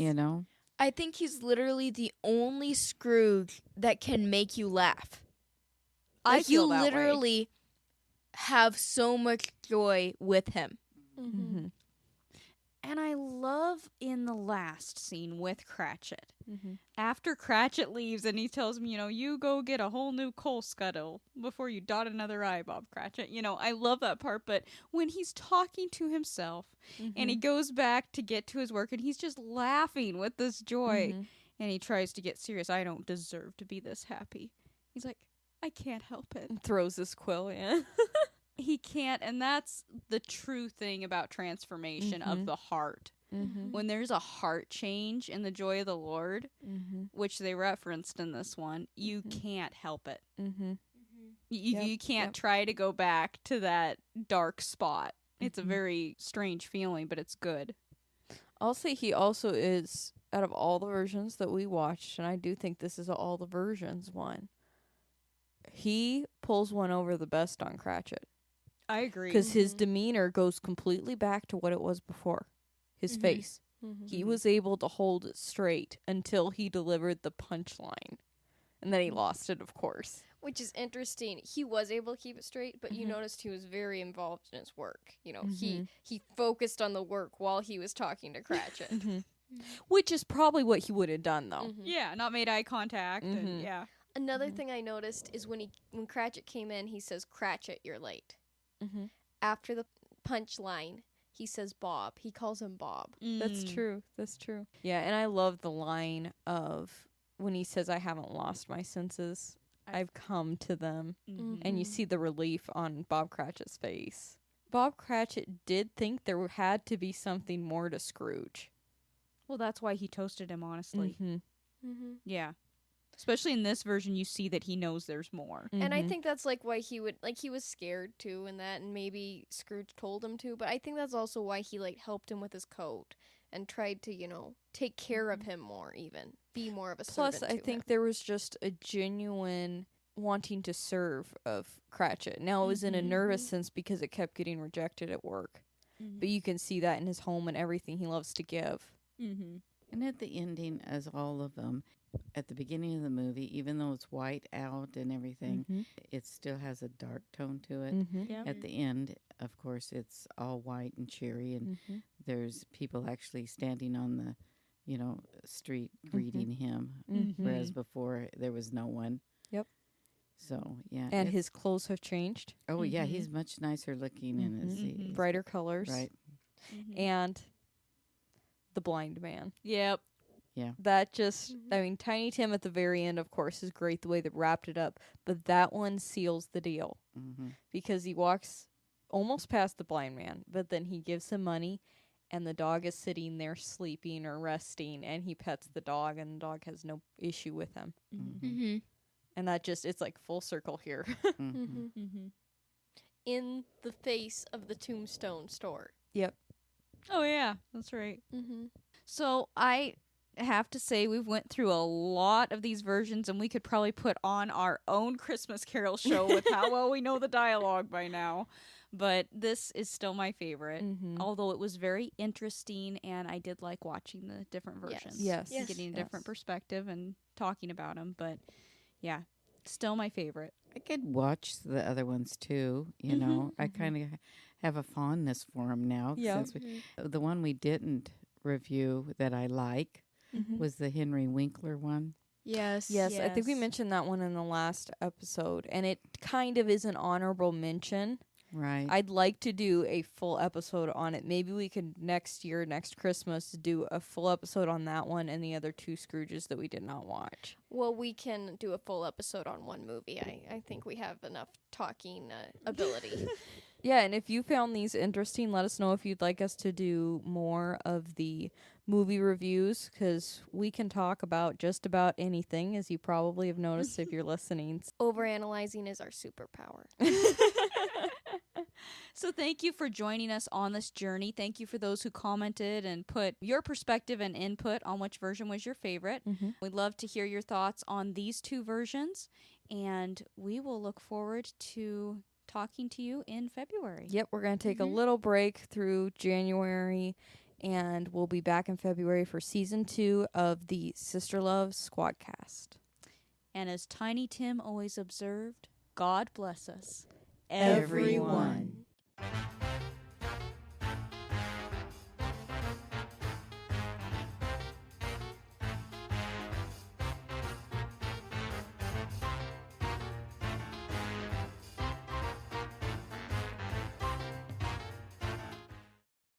I think he's literally the only Scrooge that can make you laugh. I Like, feel you that way. literally have so much joy with him. Mhm. Mm-hmm. And I love in the last scene with Cratchit. Mm-hmm. After Cratchit leaves and he tells me, you go get a whole new coal scuttle before you dot another I, Bob Cratchit. I love that part. But when he's talking to himself and he goes back to get to his work and he's just laughing with this joy and he tries to get serious. I don't deserve to be this happy. He's like, I can't help it. Throws this quill in. He can't. And that's the true thing about transformation of the heart. Mm-hmm. When there's a heart change in the joy of the Lord, Mm-hmm. which they referenced in this one, you can't help it. Mm-hmm. You can't try to go back to that dark spot. It's a very strange feeling, but it's good. I'll say he also is, out of all the versions that we watched, and I do think this is all the versions one, he pulls one over the best on Cratchit. I agree. Because his demeanor goes completely back to what it was before. His face. Mhm. He was able to hold it straight until he delivered the punchline. And then he lost it, of course. Which is interesting. He was able to keep it straight, but you noticed he was very involved in his work. He focused on the work while he was talking to Cratchit. Which is probably what he would have done, though. Yeah, not made eye contact. And yeah. Another thing I noticed is when Cratchit came in, he says, "Cratchit, you're late." Mhm. After the punchline, he says Bob. He calls him Bob. That's true. That's true. Yeah, and I love the line of when he says, I haven't lost my senses. I've come to them. And you see the relief on Bob Cratchit's face. Bob Cratchit did think there had to be something more to Scrooge. Well, that's why he toasted him, honestly. Mm-hmm. Yeah. Especially in this version, you see that he knows there's more. And I think that's why he was scared too, and maybe Scrooge told him to. But I think that's also why he helped him with his coat and tried to take care of him more, even be more of a Plus, servant I to think him. there was just a genuine wanting to serve of Cratchit. Now it was in a nervous sense because it kept getting rejected at work. But you can see that in his home and everything he loves to give. And at the ending, as all of them, at the beginning of the movie, even though it's white out and everything, it still has a dark tone to it. At the end, of course, it's all white and cheery, and there's people actually standing on the, street greeting him, whereas before there was no one. Yep. So, yeah. And his clothes have changed. Oh, yeah, he's much nicer looking and he's Brighter colors. right. And the blind man. Yep. Yeah. That just, I mean, Tiny Tim at the very end, of course, is great the way they wrapped it up. But that one seals the deal. Because he walks almost past the blind man, but then he gives him money, and the dog is sitting there sleeping or resting, and he pets the dog, and the dog has no issue with him. And that just, it's like full circle here. In the face of the Tombstone store. Yep. Oh, yeah. That's right. So I have to say we've went through a lot of these versions, and we could probably put on our own Christmas Carol show with how well we know the dialogue by now. But this is still my favorite, although it was very interesting, and I did like watching the different versions. Yes. And getting a different perspective and talking about them. But yeah, still my favorite. I could watch the other ones too, I kind of have a fondness for them now. Yeah. Since the one we didn't review that I like was the Henry Winkler one. Yes. Yes, I think we mentioned that one in the last episode, and it kind of is an honorable mention. Right. I'd like to do a full episode on it. Maybe we could next Christmas, do a full episode on that one and the other two Scrooges that we did not watch. Well, we can do a full episode on one movie. I think we have enough talking ability. Yeah, and if you found these interesting, let us know if you'd like us to do more of the movie reviews, because we can talk about just about anything, as you probably have noticed if you're listening. Overanalyzing is our superpower. So thank you for joining us on this journey. Thank you for those who commented and put your perspective and input on which version was your favorite. We'd love to hear your thoughts on these two versions, and we will look forward to talking to you in February. Yep, we're going to take a little break through January, and we'll be back in February for Season 2 of the Sister Love Squadcast. And as Tiny Tim always observed, God bless us, everyone. everyone.